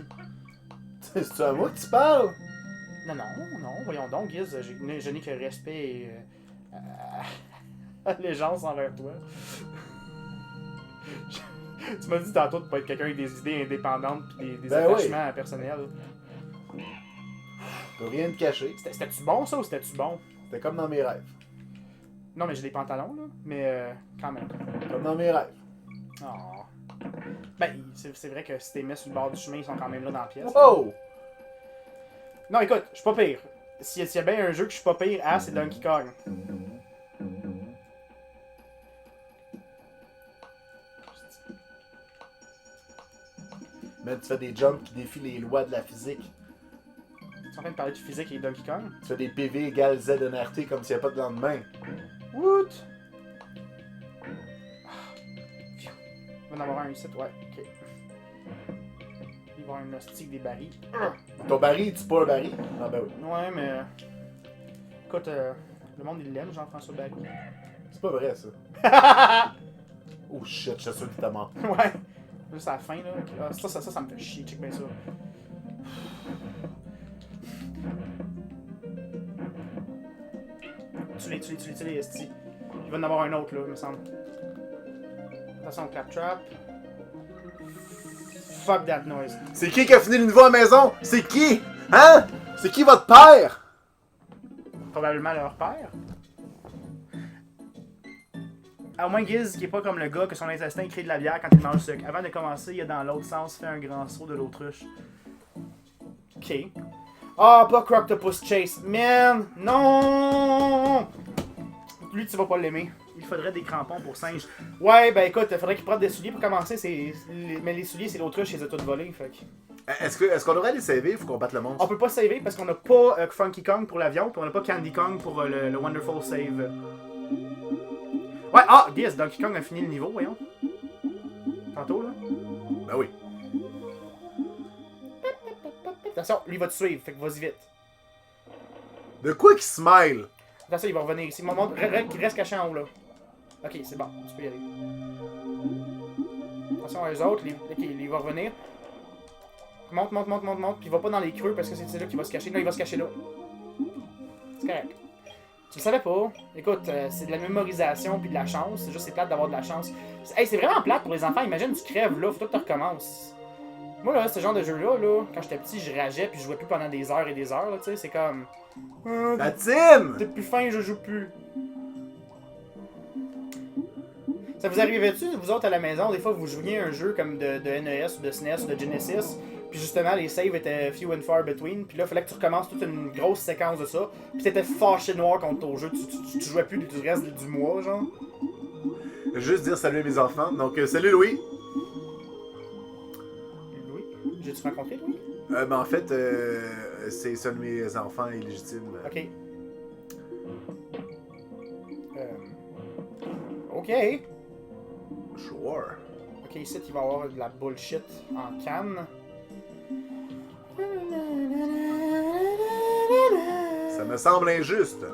S1: C'est-tu à moi que tu parles?
S2: Non, voyons donc, Giz, je n'ai que respect et allégeance envers toi. Tu m'as dit tantôt de pas être quelqu'un avec des idées indépendantes et des attachements personnels.
S1: T'as rien de caché.
S2: C'était-tu bon, ça, ou c'était-tu bon?
S1: C'était comme dans mes rêves.
S2: Non, mais j'ai des pantalons, là, mais quand même.
S1: Comme dans mes rêves.
S2: Oh. Ben, c'est vrai que si t'es mis sur le bord du chemin, ils sont quand même là dans la pièce.
S1: Oh!
S2: Non, écoute, je suis pas pire. S'il y a bien un jeu que je suis pas pire à, c'est Donkey Kong.
S1: Mais tu fais des jumps qui défient les lois de la physique.
S2: Tu es en train de parler de physique et Donkey Kong?
S1: Tu fais des PV égale Z NRT comme s'il n'y a pas de lendemain.
S2: Woot! Il va en avoir un ici, ouais, ok. Il va y avoir un hostie des barils.
S1: Ton baril, tu pas un baril? Ah ben oui.
S2: Ouais, mais. Écoute, le monde il l'aime, Jean-François Barry.
S1: C'est pas vrai ça. Oh shit, je suis sûr qu'il t'a menti.
S2: Ouais. Juste à la fin, là. Ah, ça me fait chier, check bien ça. Tu les, esti. Il va en avoir un autre, là, il me semble. Attention, claptrap. Fuck that noise.
S1: C'est qui a fini le niveau à la maison? C'est qui? Hein? C'est qui votre père?
S2: Probablement leur père. À moins Giz, qui est pas comme le gars que son intestin crée de la bière quand il mange sucre. Avant de commencer, il a dans l'autre sens fait un grand saut de l'autruche. Ok. Ah, pas Croctopus Chase. Man! Non! Lui, tu vas pas l'aimer. Il faudrait des crampons pour singe. Ouais, ben écoute, il faudrait qu'il prenne des souliers pour commencer. Mais les souliers, c'est l'autruche, il les a tous volés. Fait que...
S1: Est-ce qu'on devrait les saver? Faut qu'on batte le monde.
S2: On peut pas saver parce qu'on a pas Funky Kong pour l'avion, puis on a pas Candy Kong pour le Wonderful Save. Ouais, ah, Giz, Donkey Kong a fini le niveau, voyons. Tantôt, là.
S1: Ben oui.
S2: Attention, lui va te suivre, fait que vas-y vite.
S1: De quoi qu'il smile?
S2: Attention, il va revenir ici. Reste caché en haut, là. Ok, c'est bon, tu peux y aller. Attention à eux autres, ok, il va revenir. Monte, puis il va pas dans les creux parce que c'est là qu'il va se cacher. Non, il va se cacher là. C'est correct. Tu le savais pas. Écoute, c'est de la mémorisation puis de la chance. C'est juste c'est plate d'avoir de la chance. Hey, c'est vraiment plate pour les enfants. Imagine, tu crèves là, faut que tu recommences. Moi, là, ce genre de jeu-là, là, quand j'étais petit, je rageais puis je jouais plus pendant des heures et des heures, là, tu sais, c'est comme...
S1: La team!
S2: T'es plus fin, je joue plus. Ça vous arrivait-tu, vous autres, à la maison, des fois, vous jouiez un jeu comme de NES ou de SNES ou de Genesis, puis justement, les saves étaient few and far between, puis là, il fallait que tu recommences toute une grosse séquence de ça, puis t'étais fâché noir contre ton jeu, tu jouais plus du reste du mois, genre.
S1: Juste dire salut à mes enfants. Donc, salut Louis.
S2: Louis? J'ai-tu rencontré Louis?
S1: Ben en fait, c'est ça de mes enfants illégitimes.
S2: Ok. Ok.
S1: Sure.
S2: Ok, ici, il va y avoir de la bullshit en canne.
S1: Ça me semble injuste.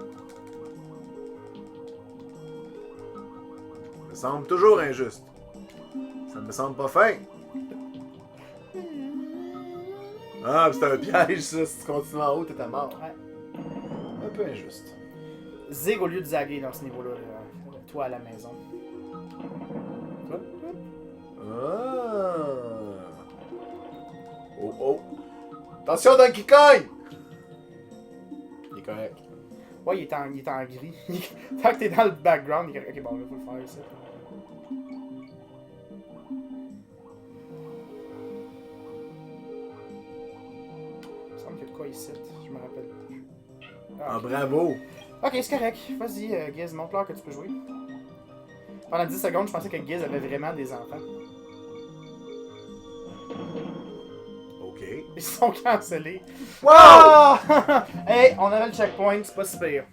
S1: Ça me semble toujours injuste. Ça me semble pas fin. Ah, c'est un piège ça. Si tu continues en haut, t'es à mort.
S2: Ouais.
S1: Un peu injuste.
S2: zig au lieu de zaguer dans ce niveau-là, toi à la maison.
S1: Ah. Oh oh. Attention Donkey Kong! Il est correct.
S2: Ouais, il est en gris. Tant que t'es dans le background, il est correct. Ok, bon, là, faut le faire ici. Il me semble qu'il y a de quoi ici, je me rappelle plus.
S1: Ah, bravo!
S2: Ok, c'est correct. Vas-y, Giz, montre-leur que tu peux jouer. Pendant 10 secondes, je pensais que Giz avait vraiment des enfants.
S1: Ok.
S2: Ils se sont cancellés.
S1: Wow!
S2: Hey, on avait le checkpoint, c'est pas si pire.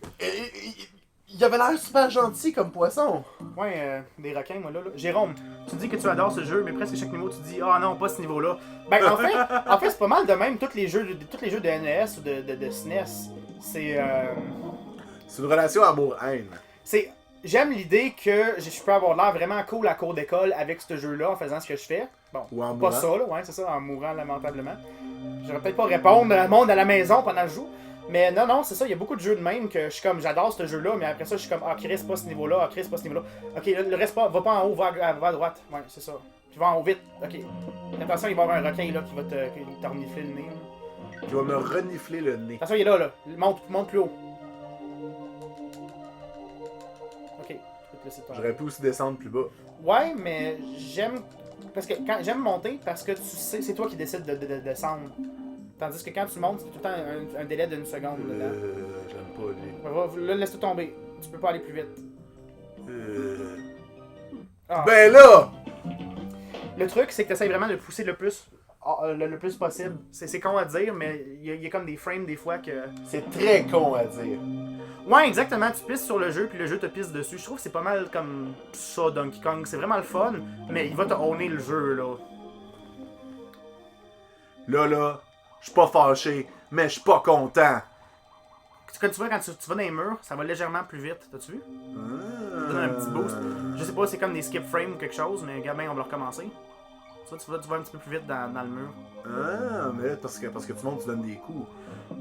S1: Il avait l'air super gentil comme poisson.
S2: Ouais, des requins, moi, là. Jérôme, tu dis que tu adores ce jeu, mais presque chaque niveau, tu dis « Ah non, pas ce niveau-là. » Ben, en fait c'est pas mal de même, tous les jeux de NES ou de SNES.
S1: C'est une relation amour-haine.
S2: J'aime l'idée que je peux avoir l'air vraiment cool à cours d'école avec ce jeu-là en faisant ce que je fais. Bon,
S1: Ou en
S2: pas
S1: mourant.
S2: ça, là, ouais, c'est ça, en mourant lamentablement. J'aurais peut-être pas répondre à le monde à la maison pendant que je joue. Mais non, c'est ça, il y a beaucoup de jeux de même que je suis comme, j'adore ce jeu-là, mais après ça, je suis comme, ah, Chris, pas ce niveau-là, ah, Chris, pas ce niveau-là. Ok, le reste pas, va pas en haut, va à droite. Ouais, c'est ça. Puis va en haut vite, ok. Attention, il va y avoir un requin là qui va te renifler le nez.
S1: Qui va me renifler le nez.
S2: Attention, il est là. Monte plus haut. Ok, je peux te laisser tomber.
S1: J'aurais pu aussi descendre plus bas.
S2: Ouais, mais j'aime. Parce que quand j'aime monter, parce que tu sais, c'est toi qui décides de descendre. Tandis que quand tu montes, c'est tout le temps un délai d'une seconde dedans.
S1: J'aime pas lui.
S2: Là, laisse-toi tomber. Tu peux pas aller plus vite. Ah.
S1: Ben là!
S2: Le truc, c'est que tu essaies vraiment de pousser le plus possible. C'est con à dire, mais il y a comme des frames des fois que.
S1: C'est très con à dire.
S2: Ouais, exactement. Tu pisses sur le jeu, puis le jeu te pisse dessus. Je trouve que c'est pas mal comme ça, Donkey Kong. C'est vraiment le fun, mais il va te owner le jeu, là.
S1: Là, je suis pas fâché, mais je suis pas content.
S2: Quand tu vas dans les murs, ça va légèrement plus vite. T'as-tu vu? Ça donne un petit boost. Je sais pas, c'est comme des skip frames ou quelque chose, mais gamin, on va recommencer. Ça, tu vas un petit peu plus vite dans le mur.
S1: Ah, mais parce que tu montes, tu donnes des coups.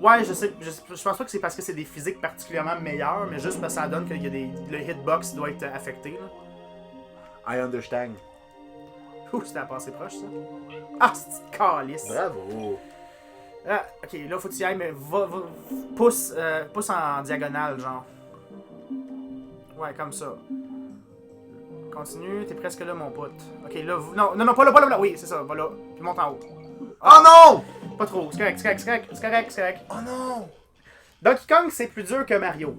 S2: Ouais, je pense pas que c'est parce que c'est des physiques particulièrement meilleures, mais juste parce que ça donne que le hitbox doit être affecté, là.
S1: I understand.
S2: Ouh, c'était à passer proche, ça. Ah, c'est calice.
S1: Bravo.
S2: Ah, ok, là, faut que tu y ailles, mais pousse en diagonale, genre. Ouais, comme ça. Continue, t'es presque là, mon pote. Ok, là, non, pas là, oui, c'est ça, va là. Puis monte en haut.
S1: Oh non!
S2: Pas trop, c'est correct.
S1: Oh non!
S2: Donkey Kong, c'est plus dur que Mario.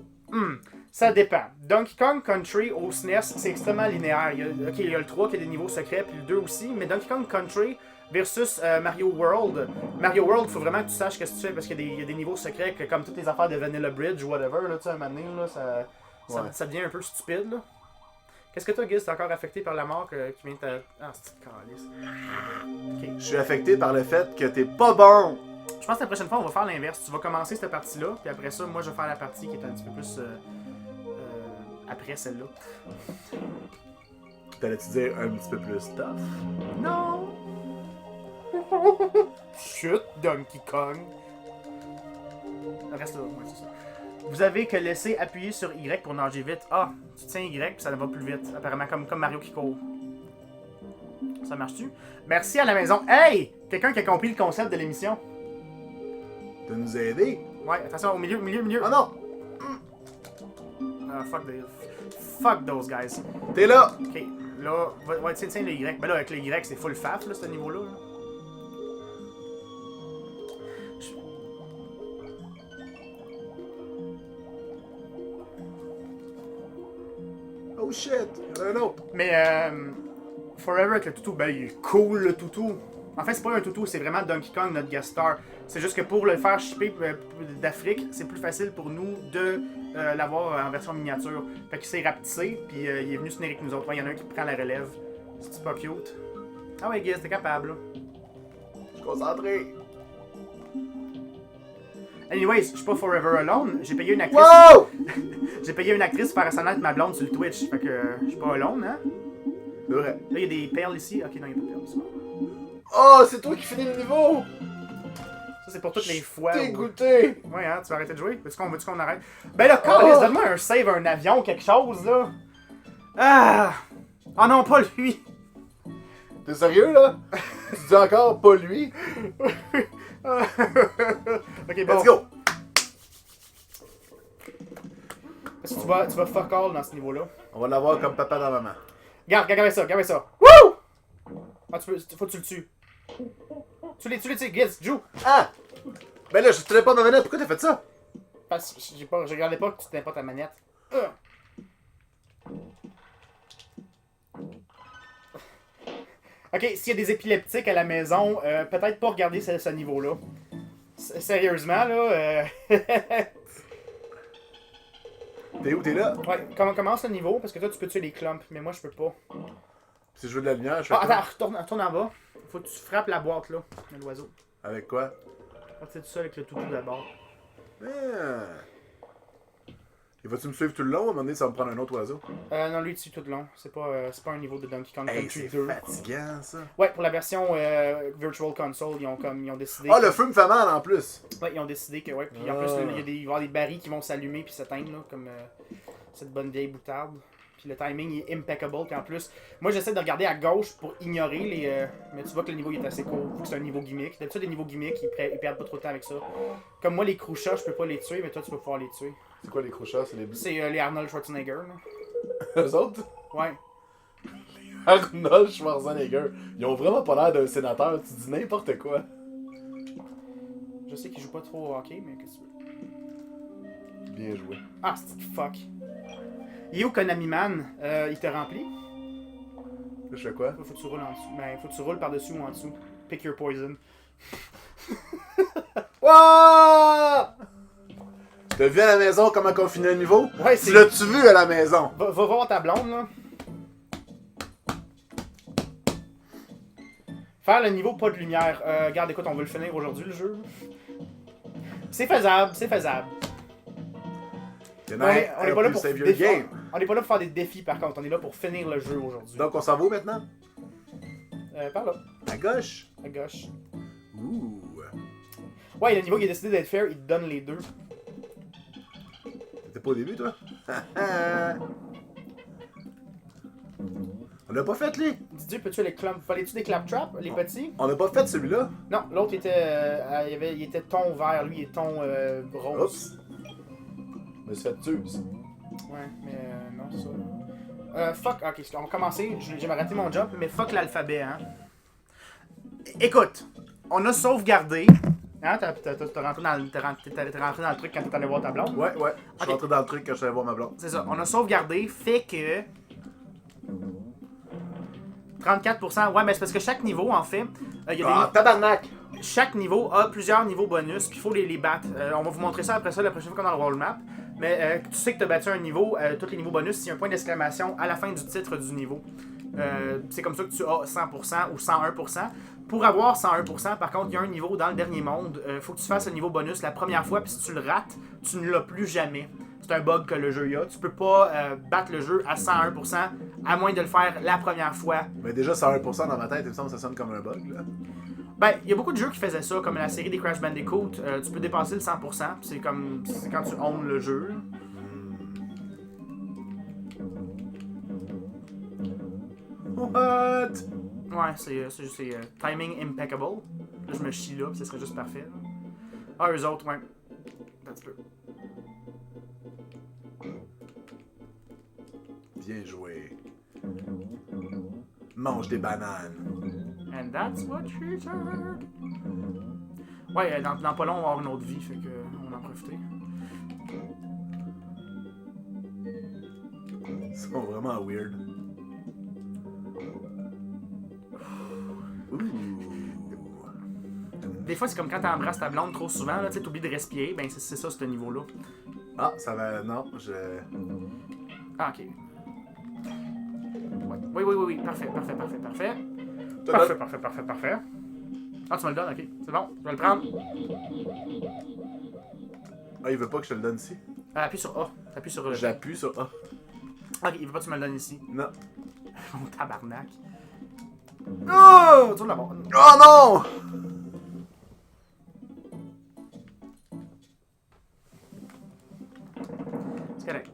S2: Ça dépend. Donkey Kong Country au SNES, c'est extrêmement linéaire. Il y a le 3 qui a des niveaux secrets, puis le 2 aussi, mais Donkey Kong Country versus Mario World. Mario World, faut vraiment que tu saches ce que tu fais, parce qu'il y a des niveaux secrets, que, comme toutes les affaires de Vanilla Bridge ou whatever, là, tu sais, un moment donné, là, ça devient un peu stupide, là. Qu'est-ce que toi, Giz, t'es encore affecté par la mort qui vient de ta... Ah, c'est une calice. Ok.
S1: Je suis affecté par le fait que t'es pas bon.
S2: Je pense que la prochaine fois, on va faire l'inverse. Tu vas commencer cette partie-là, puis après ça, moi, je vais faire la partie qui est un petit peu plus... après celle-là.
S1: T'allais-tu dire un petit peu plus tough?
S2: Non! Chut, Donkey Kong! Reste là, ouais, c'est ça. Vous avez que laisser appuyer sur Y pour nager vite. Ah, tu tiens Y puis ça va plus vite. Apparemment, comme Mario qui court. Ça marche-tu? Merci à la maison. Hey! Quelqu'un qui a compris le concept de l'émission.
S1: De nous aider?
S2: Ouais, attention, au milieu.
S1: Oh non!
S2: Ah, fuck those guys.
S1: T'es là!
S2: Ok, là, ouais, tiens le Y. Ben là, avec le Y, c'est full faf, là, ce niveau-là. Là.
S1: Oh shit! Il y en a un autre!
S2: Mais, Forever avec le toutou, ben, il est cool, le toutou. En fait, c'est pas un toutou, c'est vraiment Donkey Kong, notre guest star. C'est juste que pour le faire shipper d'Afrique, c'est plus facile pour nous de l'avoir en version miniature. Fait qu'il s'est rapetissé, puis il est venu se tenir avec nous autres. Il y en a un qui prend la relève. C'est pas cute. Ah ouais, Giz, t'es capable, là.
S1: Je suis concentré!
S2: Anyways, je suis pas forever alone. J'ai payé une actrice.
S1: Wow!
S2: J'ai payé une actrice pour faire semblant de ma blonde sur le Twitch. Fait que je suis pas alone, hein.
S1: C'est vrai.
S2: Là, il y a des perles ici. Ok, non, il y a pas de perles ici.
S1: Oh, c'est toi qui finis le niveau!
S2: Ça, c'est pour toutes les fois.
S1: Dégoûté!
S2: Ouais, hein, tu vas arrêter de jouer? Veux-tu qu'on arrête? Ben là, Carlis, donne-moi un save, un avion, quelque chose, là. Ah! Oh non, pas lui!
S1: T'es sérieux, là? Tu dis encore pas lui?
S2: Ok, bon.
S1: Let's go!
S2: Est-ce que tu vas fuck all dans ce niveau-là?
S1: On va l'avoir comme papa dans maman.
S2: Regarde ça. Wouh! Ah, faut que tu le tues. Tu les tues, Giz, joue!
S1: Ah! Ben là, je tenais pas ma manette, pourquoi t'as fait ça?
S2: Parce que je regardais pas que tu tenais pas ta manette. Ok, s'il y a des épileptiques à la maison, peut-être pas regarder ce niveau-là. Sérieusement, là.
S1: T'es où? T'es là?
S2: Ouais, commence le niveau, parce que toi, tu peux tuer les clumps, mais moi, je peux pas.
S1: Si je veux de la lumière, je fais
S2: Ah,
S1: quoi?
S2: attends, retourne en bas. Faut que tu frappes la boîte, là, de l'oiseau.
S1: Avec quoi?
S2: C'est tout ça avec le toutou d'abord.
S1: Ah. Et vas-tu me suivre tout le long? À un moment donné, ça va me prendre un autre oiseau.
S2: Non, lui, dessus tout le long. C'est pas un niveau de Donkey Kong
S1: Hey,
S2: Country
S1: c'est
S2: 2.
S1: fatigant, ça.
S2: Ouais, pour la version Virtual Console, ils ont décidé.
S1: Ah, le feu me fait mal en plus.
S2: Ouais, ils ont décidé que, ouais, puis en plus, il va y avoir des barils qui vont s'allumer puis s'éteindre, là, comme cette bonne vieille boutarde. Puis le timing est impeccable, puis en plus, moi j'essaie de regarder à gauche pour ignorer les. Mais tu vois que le niveau il est assez court, vu que c'est un niveau gimmick. D'habitude, les niveaux gimmicks, ils perdent pas trop de temps avec ça. Comme moi, les crouchats, je peux pas les tuer, mais toi, tu peux pouvoir les tuer.
S1: C'est quoi les crochets? C'est les bleus?
S2: C'est les Arnold Schwarzenegger, là.
S1: Eux autres?
S2: Ouais.
S1: Arnold Schwarzenegger. Ils ont vraiment pas l'air d'un sénateur. Tu dis n'importe quoi.
S2: Je sais qu'il joue pas trop au hockey, mais qu'est-ce que tu veux?
S1: Bien joué.
S2: Ah, c'est fuck. Yo, Konami Man, il te remplit?
S1: Là, je fais quoi?
S2: Faut que tu roules en dessous. Ben, faut que tu roules par-dessus ou en dessous. Pick your poison.
S1: Wouah! T'as vu à la maison comment on finit un niveau?
S2: Ouais,
S1: Tu l'as-tu vu à la maison?
S2: Va voir ta blonde, là. Faire le niveau pas de lumière. Regarde, écoute, on veut le finir aujourd'hui, le jeu. C'est faisable, c'est faisable.
S1: On
S2: On est pas là pour
S1: save your
S2: défi-
S1: game.
S2: On est pas là pour faire des défis, par contre. On est là pour finir le jeu aujourd'hui.
S1: Donc, on s'en va où maintenant?
S2: Par là,
S1: À gauche.
S2: à gauche.
S1: Ouh.
S2: Ouais, le niveau qui a décidé d'être fair, il te donne les deux.
S1: T'étais pas au début, toi? On l'a pas fait, lui?
S2: Didier, peux-tu les clap... Fallait-tu des claptraps, les petits?
S1: On a pas fait celui-là?
S2: Non, l'autre était... il était ton vert, lui, il est ton rose.
S1: Oups. Je me suis fait tuer, ça.
S2: Ouais, mais non, c'est ça. Fuck, ok, on va commencer. J'ai raté mon job, mais fuck l'alphabet, hein. Écoute, on a sauvegardé. Hein, t'es rentré dans le truc quand t'es allé voir ta blonde?
S1: Ouais. Je suis
S2: Ok.
S1: rentré dans le truc quand je suis allé voir ma blonde.
S2: C'est ça, on a sauvegardé, fait que... 34%, ouais, mais c'est parce que chaque niveau, en fait, il y a des...
S1: Ah, tabarnak!
S2: Chaque niveau a plusieurs niveaux bonus, puis il faut les battre. On va vous montrer ça après ça la prochaine fois qu'on a le roll map. Mais tu sais que tu as battu un niveau, tous les niveaux bonus, il y a un point d'exclamation à la fin du titre du niveau. C'est comme ça que tu as 100% ou 101%. Pour avoir 101%, par contre, il y a un niveau dans le dernier monde. Faut que tu fasses le niveau bonus la première fois, puis si tu le rates, tu ne l'as plus jamais. C'est un bug que le jeu a. Tu peux pas battre le jeu à 101%, à moins de le faire la première fois.
S1: Mais déjà, 101% dans ma tête, il me semble que ça sonne comme un bug, là.
S2: Ben, il y a beaucoup de jeux qui faisaient ça, comme la série des Crash Bandicoot. Tu peux dépasser le 100%, c'est quand tu owns le jeu.
S1: What?
S2: Ouais, c'est timing impeccable. Là, je me chie là, puis ce serait juste parfait. Là. Ah, eux autres, ouais. Un petit peu.
S1: Bien joué. Mange des bananes.
S2: And that's what she said. Ouais, dans pas long, on va avoir une autre vie, fait que on va en profiter.
S1: Ils sont vraiment weird. Ouh.
S2: Des fois, c'est comme quand t'embrasses ta blonde trop souvent, là, tu sais, t'oublies de respirer, ben c'est ça, ce niveau-là.
S1: Ah, ça va... Non, je...
S2: Ah, ok. Ouais. Oui, parfait. Parfait. Ah, tu me le donnes, ok. C'est bon, je vais le prendre.
S1: Ah, il veut pas que je te le donne ici?
S2: Appuie sur A. Appuie sur...
S1: J'appuie sur A.
S2: Ok, il veut pas que tu me le donnes ici.
S1: Non.
S2: Mon tabarnak. Oh! Tu veux l'avoir?
S1: Oh non!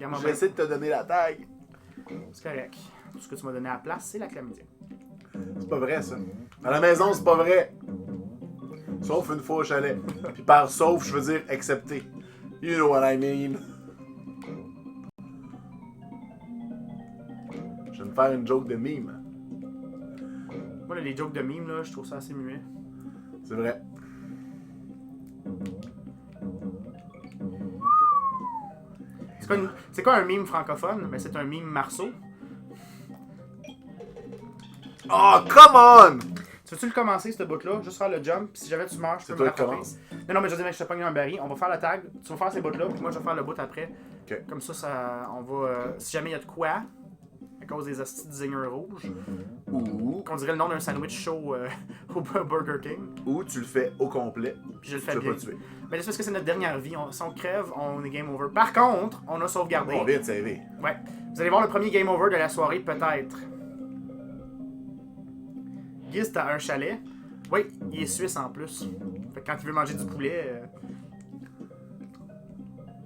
S2: Regarde-moi bien.
S1: J'essaie de te donner la taille.
S2: C'est correct. Tout ce que tu m'as donné à la place, c'est la chlamydia.
S1: C'est pas vrai, ça. À la maison, c'est pas vrai. Sauf une fois au chalet. Puis par sauf, je veux dire excepté. You know what I mean. Je vais me faire une joke de mime.
S2: Moi, là, les jokes de mime, là, je trouve ça assez muet.
S1: C'est vrai.
S2: C'est quoi un mime francophone? Ben, c'est un mime Marceau.
S1: Oh, come on!
S2: Tu veux-tu le commencer, ce bout-là? Juste faire le jump, puis si jamais tu meurs, je peux me
S1: toi qui
S2: rattraper.
S1: commence.
S2: Non, mais je dis, mec, je te pogne un baril, on va faire la tag, tu vas faire ces bouts-là, puis moi, je vais faire le bout après.
S1: Ok.
S2: Comme ça, on va... si jamais il y a de quoi, à cause des hosties de zinger rouges,
S1: Ou,
S2: qu'on dirait le nom d'un sandwich chaud au Burger King,
S1: ou tu le fais au complet.
S2: puis je le
S1: Tu
S2: fais
S1: vas
S2: bien.
S1: pas tuer.
S2: Mais c'est parce que c'est notre dernière vie, si on crève, on est game over. Par contre, on a sauvegardé.
S1: On vient de sauver.
S2: Ouais. Vous allez voir le premier game over de la soirée, peut-être. Giz, t'as un chalet. Oui, il est suisse en plus. Fait que quand il veut manger du poulet,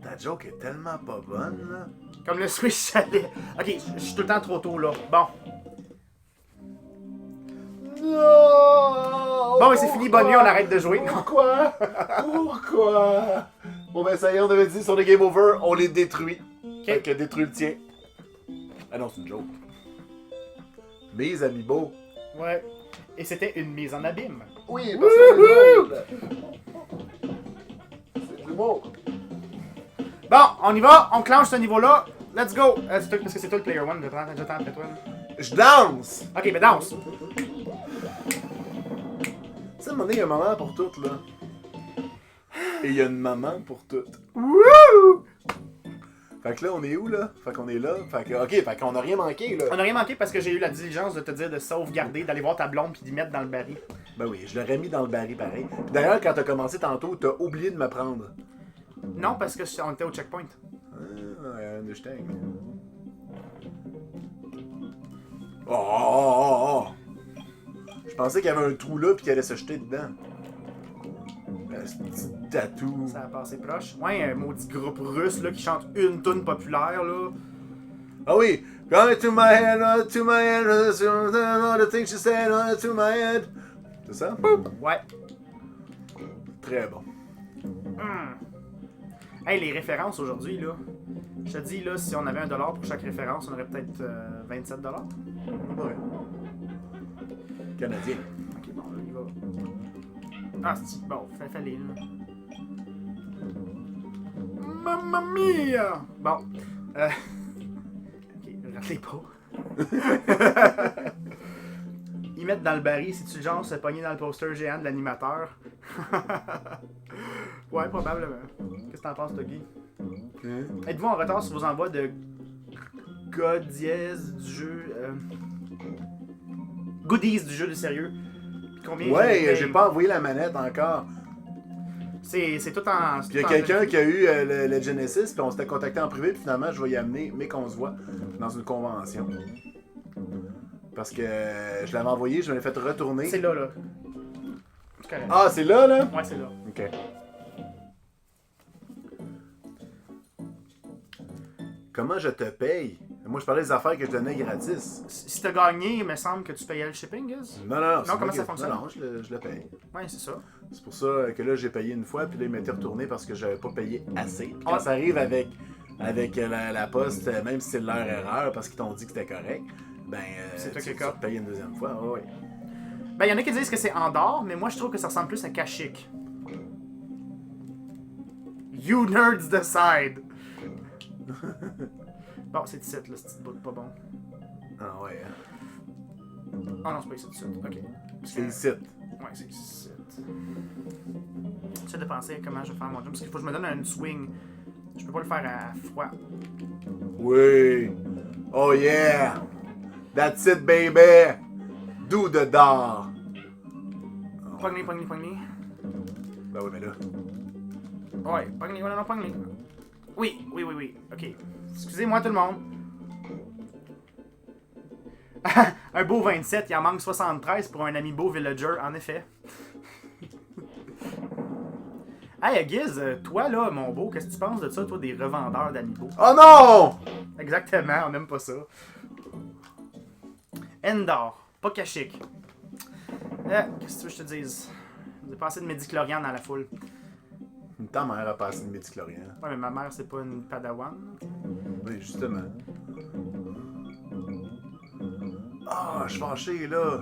S1: Ta joke est tellement pas bonne, là.
S2: comme le Swiss chalet. Ok, je suis tout le temps trop tôt là. Bon.
S1: Non!
S2: Bon, mais c'est fini, bonne nuit, on arrête de jouer.
S1: Pourquoi? Pourquoi? Bon, ben, ça y est, on avait dit sur les game over, on les détruit. Fait que détruis le tien. Ah non, c'est une joke. Mes amis beaux.
S2: Ouais. Et c'était une mise en abîme.
S1: Oui, parce que c'est drôle. C'est de l'humour.
S2: Bon, on y va, on clenche ce niveau-là. Let's go. Parce que c'est toi le player one, j'attends après toi. Là.
S1: Je danse!
S2: Ok, mais danse.
S1: Tu sais, à un moment donné, il y a un moment pour toutes, là. Et il y a une maman pour toutes.
S2: Wouh!
S1: Fait que là, on est où, là? Fait qu'on est là. Fait que, ok, fait qu'on a rien manqué, là.
S2: On a rien manqué parce que j'ai eu la diligence de te dire de sauvegarder, d'aller voir ta blonde puis d'y mettre dans le baril.
S1: Ben oui, je l'aurais mis dans le baril, pareil. Puis d'ailleurs, quand t'as commencé tantôt, t'as oublié de me prendre.
S2: Non, parce que on était au checkpoint.
S1: Ah, I understand. Oh! Je pensais qu'il y avait un trou là puis qu'il allait se jeter dedans. Ce petit tatou.
S2: Ça a passé proche. Ouais, un maudit groupe russe là, qui chante une tune populaire là.
S1: Ah oui! Going to my head, to my head, all the things you said, to my head. C'est ça?
S2: Ouais.
S1: Très bon.
S2: Hey, les références aujourd'hui là. Je te dis là, si on avait $1 pour chaque référence, on aurait peut-être $27.
S1: Ouais. Canadien.
S2: Ok, bon, là, il va. Ah, c'est bon, fallait là. Mamma mia! Bon. Ok, ratez pas. Ils mettent dans le baril, c'est-tu le genre se pogner dans le poster géant de l'animateur? Ouais, probablement. Qu'est-ce que t'en penses, toi, Guy? Êtes-vous en retard sur vos envois de God dièse du jeu. Goodies du jeu de sérieux? Combien
S1: Ouais, j'ai pas envoyé la manette encore.
S2: C'est tout en.
S1: Puis il y a quelqu'un qui a eu le Genesis, puis on s'était contacté en privé, puis finalement je vais y amener, mais qu'on se voit dans une convention. Parce que je l'avais envoyé, je me l'ai fait retourner.
S2: C'est là, là. C'est correct.
S1: Ah, c'est là, là?
S2: Ouais, c'est là.
S1: Ok. Comment je te paye? Moi, je parlais des affaires que je donnais gratis.
S2: Si t'as gagné, il me semble que tu payais le shipping, Guys.
S1: Non, non, non. c'est
S2: comment
S1: moi
S2: ça
S1: qui-
S2: fonctionne?
S1: Non, je le paye.
S2: Ouais, c'est ça.
S1: C'est pour ça que là, j'ai payé une fois, puis là, il m'était retourné parce que j'avais pas payé assez. Puis quand
S2: Ouais.
S1: ça arrive avec la poste, même si c'est leur erreur, parce qu'ils t'ont dit que c'était correct, ben,
S2: C'est toi qui
S1: tu
S2: capes.
S1: payes une deuxième fois. Ouais, ouais.
S2: Ben, il y en a qui disent que c'est Andorre, mais moi, je trouve que ça ressemble plus à Kashyyyk. You nerds decide! Bon, c'est 17, là, ce petit bout pas bon.
S1: Ah ouais. Hein.
S2: Oh non, c'est pas ici, 17. Ok.
S1: C'est ici.
S2: Ouais, c'est 17. J'essaie de penser à comment je vais faire mon jump, parce qu'il faut que je me donne un swing. Je peux pas le faire à froid.
S1: Oui. Oh yeah. That's it, baby. Do the door.
S2: Pogne-les, pogne-les, pogne-les.
S1: Ben oui, mais là.
S2: Ouais, pogne-les, ouais, non, pogne-les. Oui, oui, oui, oui. Ok. Excusez-moi tout le monde. Un beau 27, il en manque 73 pour un ami beau villager, en effet. Hey, Giz, toi, là, mon beau, qu'est-ce que tu penses de ça, toi, des revendeurs d'amiibo?
S1: Oh non!
S2: Exactement, on n'aime pas ça. Endor, pas Kashyyyk. Qu'est-ce que tu veux que je te dise? J'ai passé de Midi-Chlorian dans la foule.
S1: Ta mère a passé une médiclorien.
S2: Ouais, mais ma mère, c'est pas une padawan.
S1: Oui, justement. Ah, je suis fâché, là.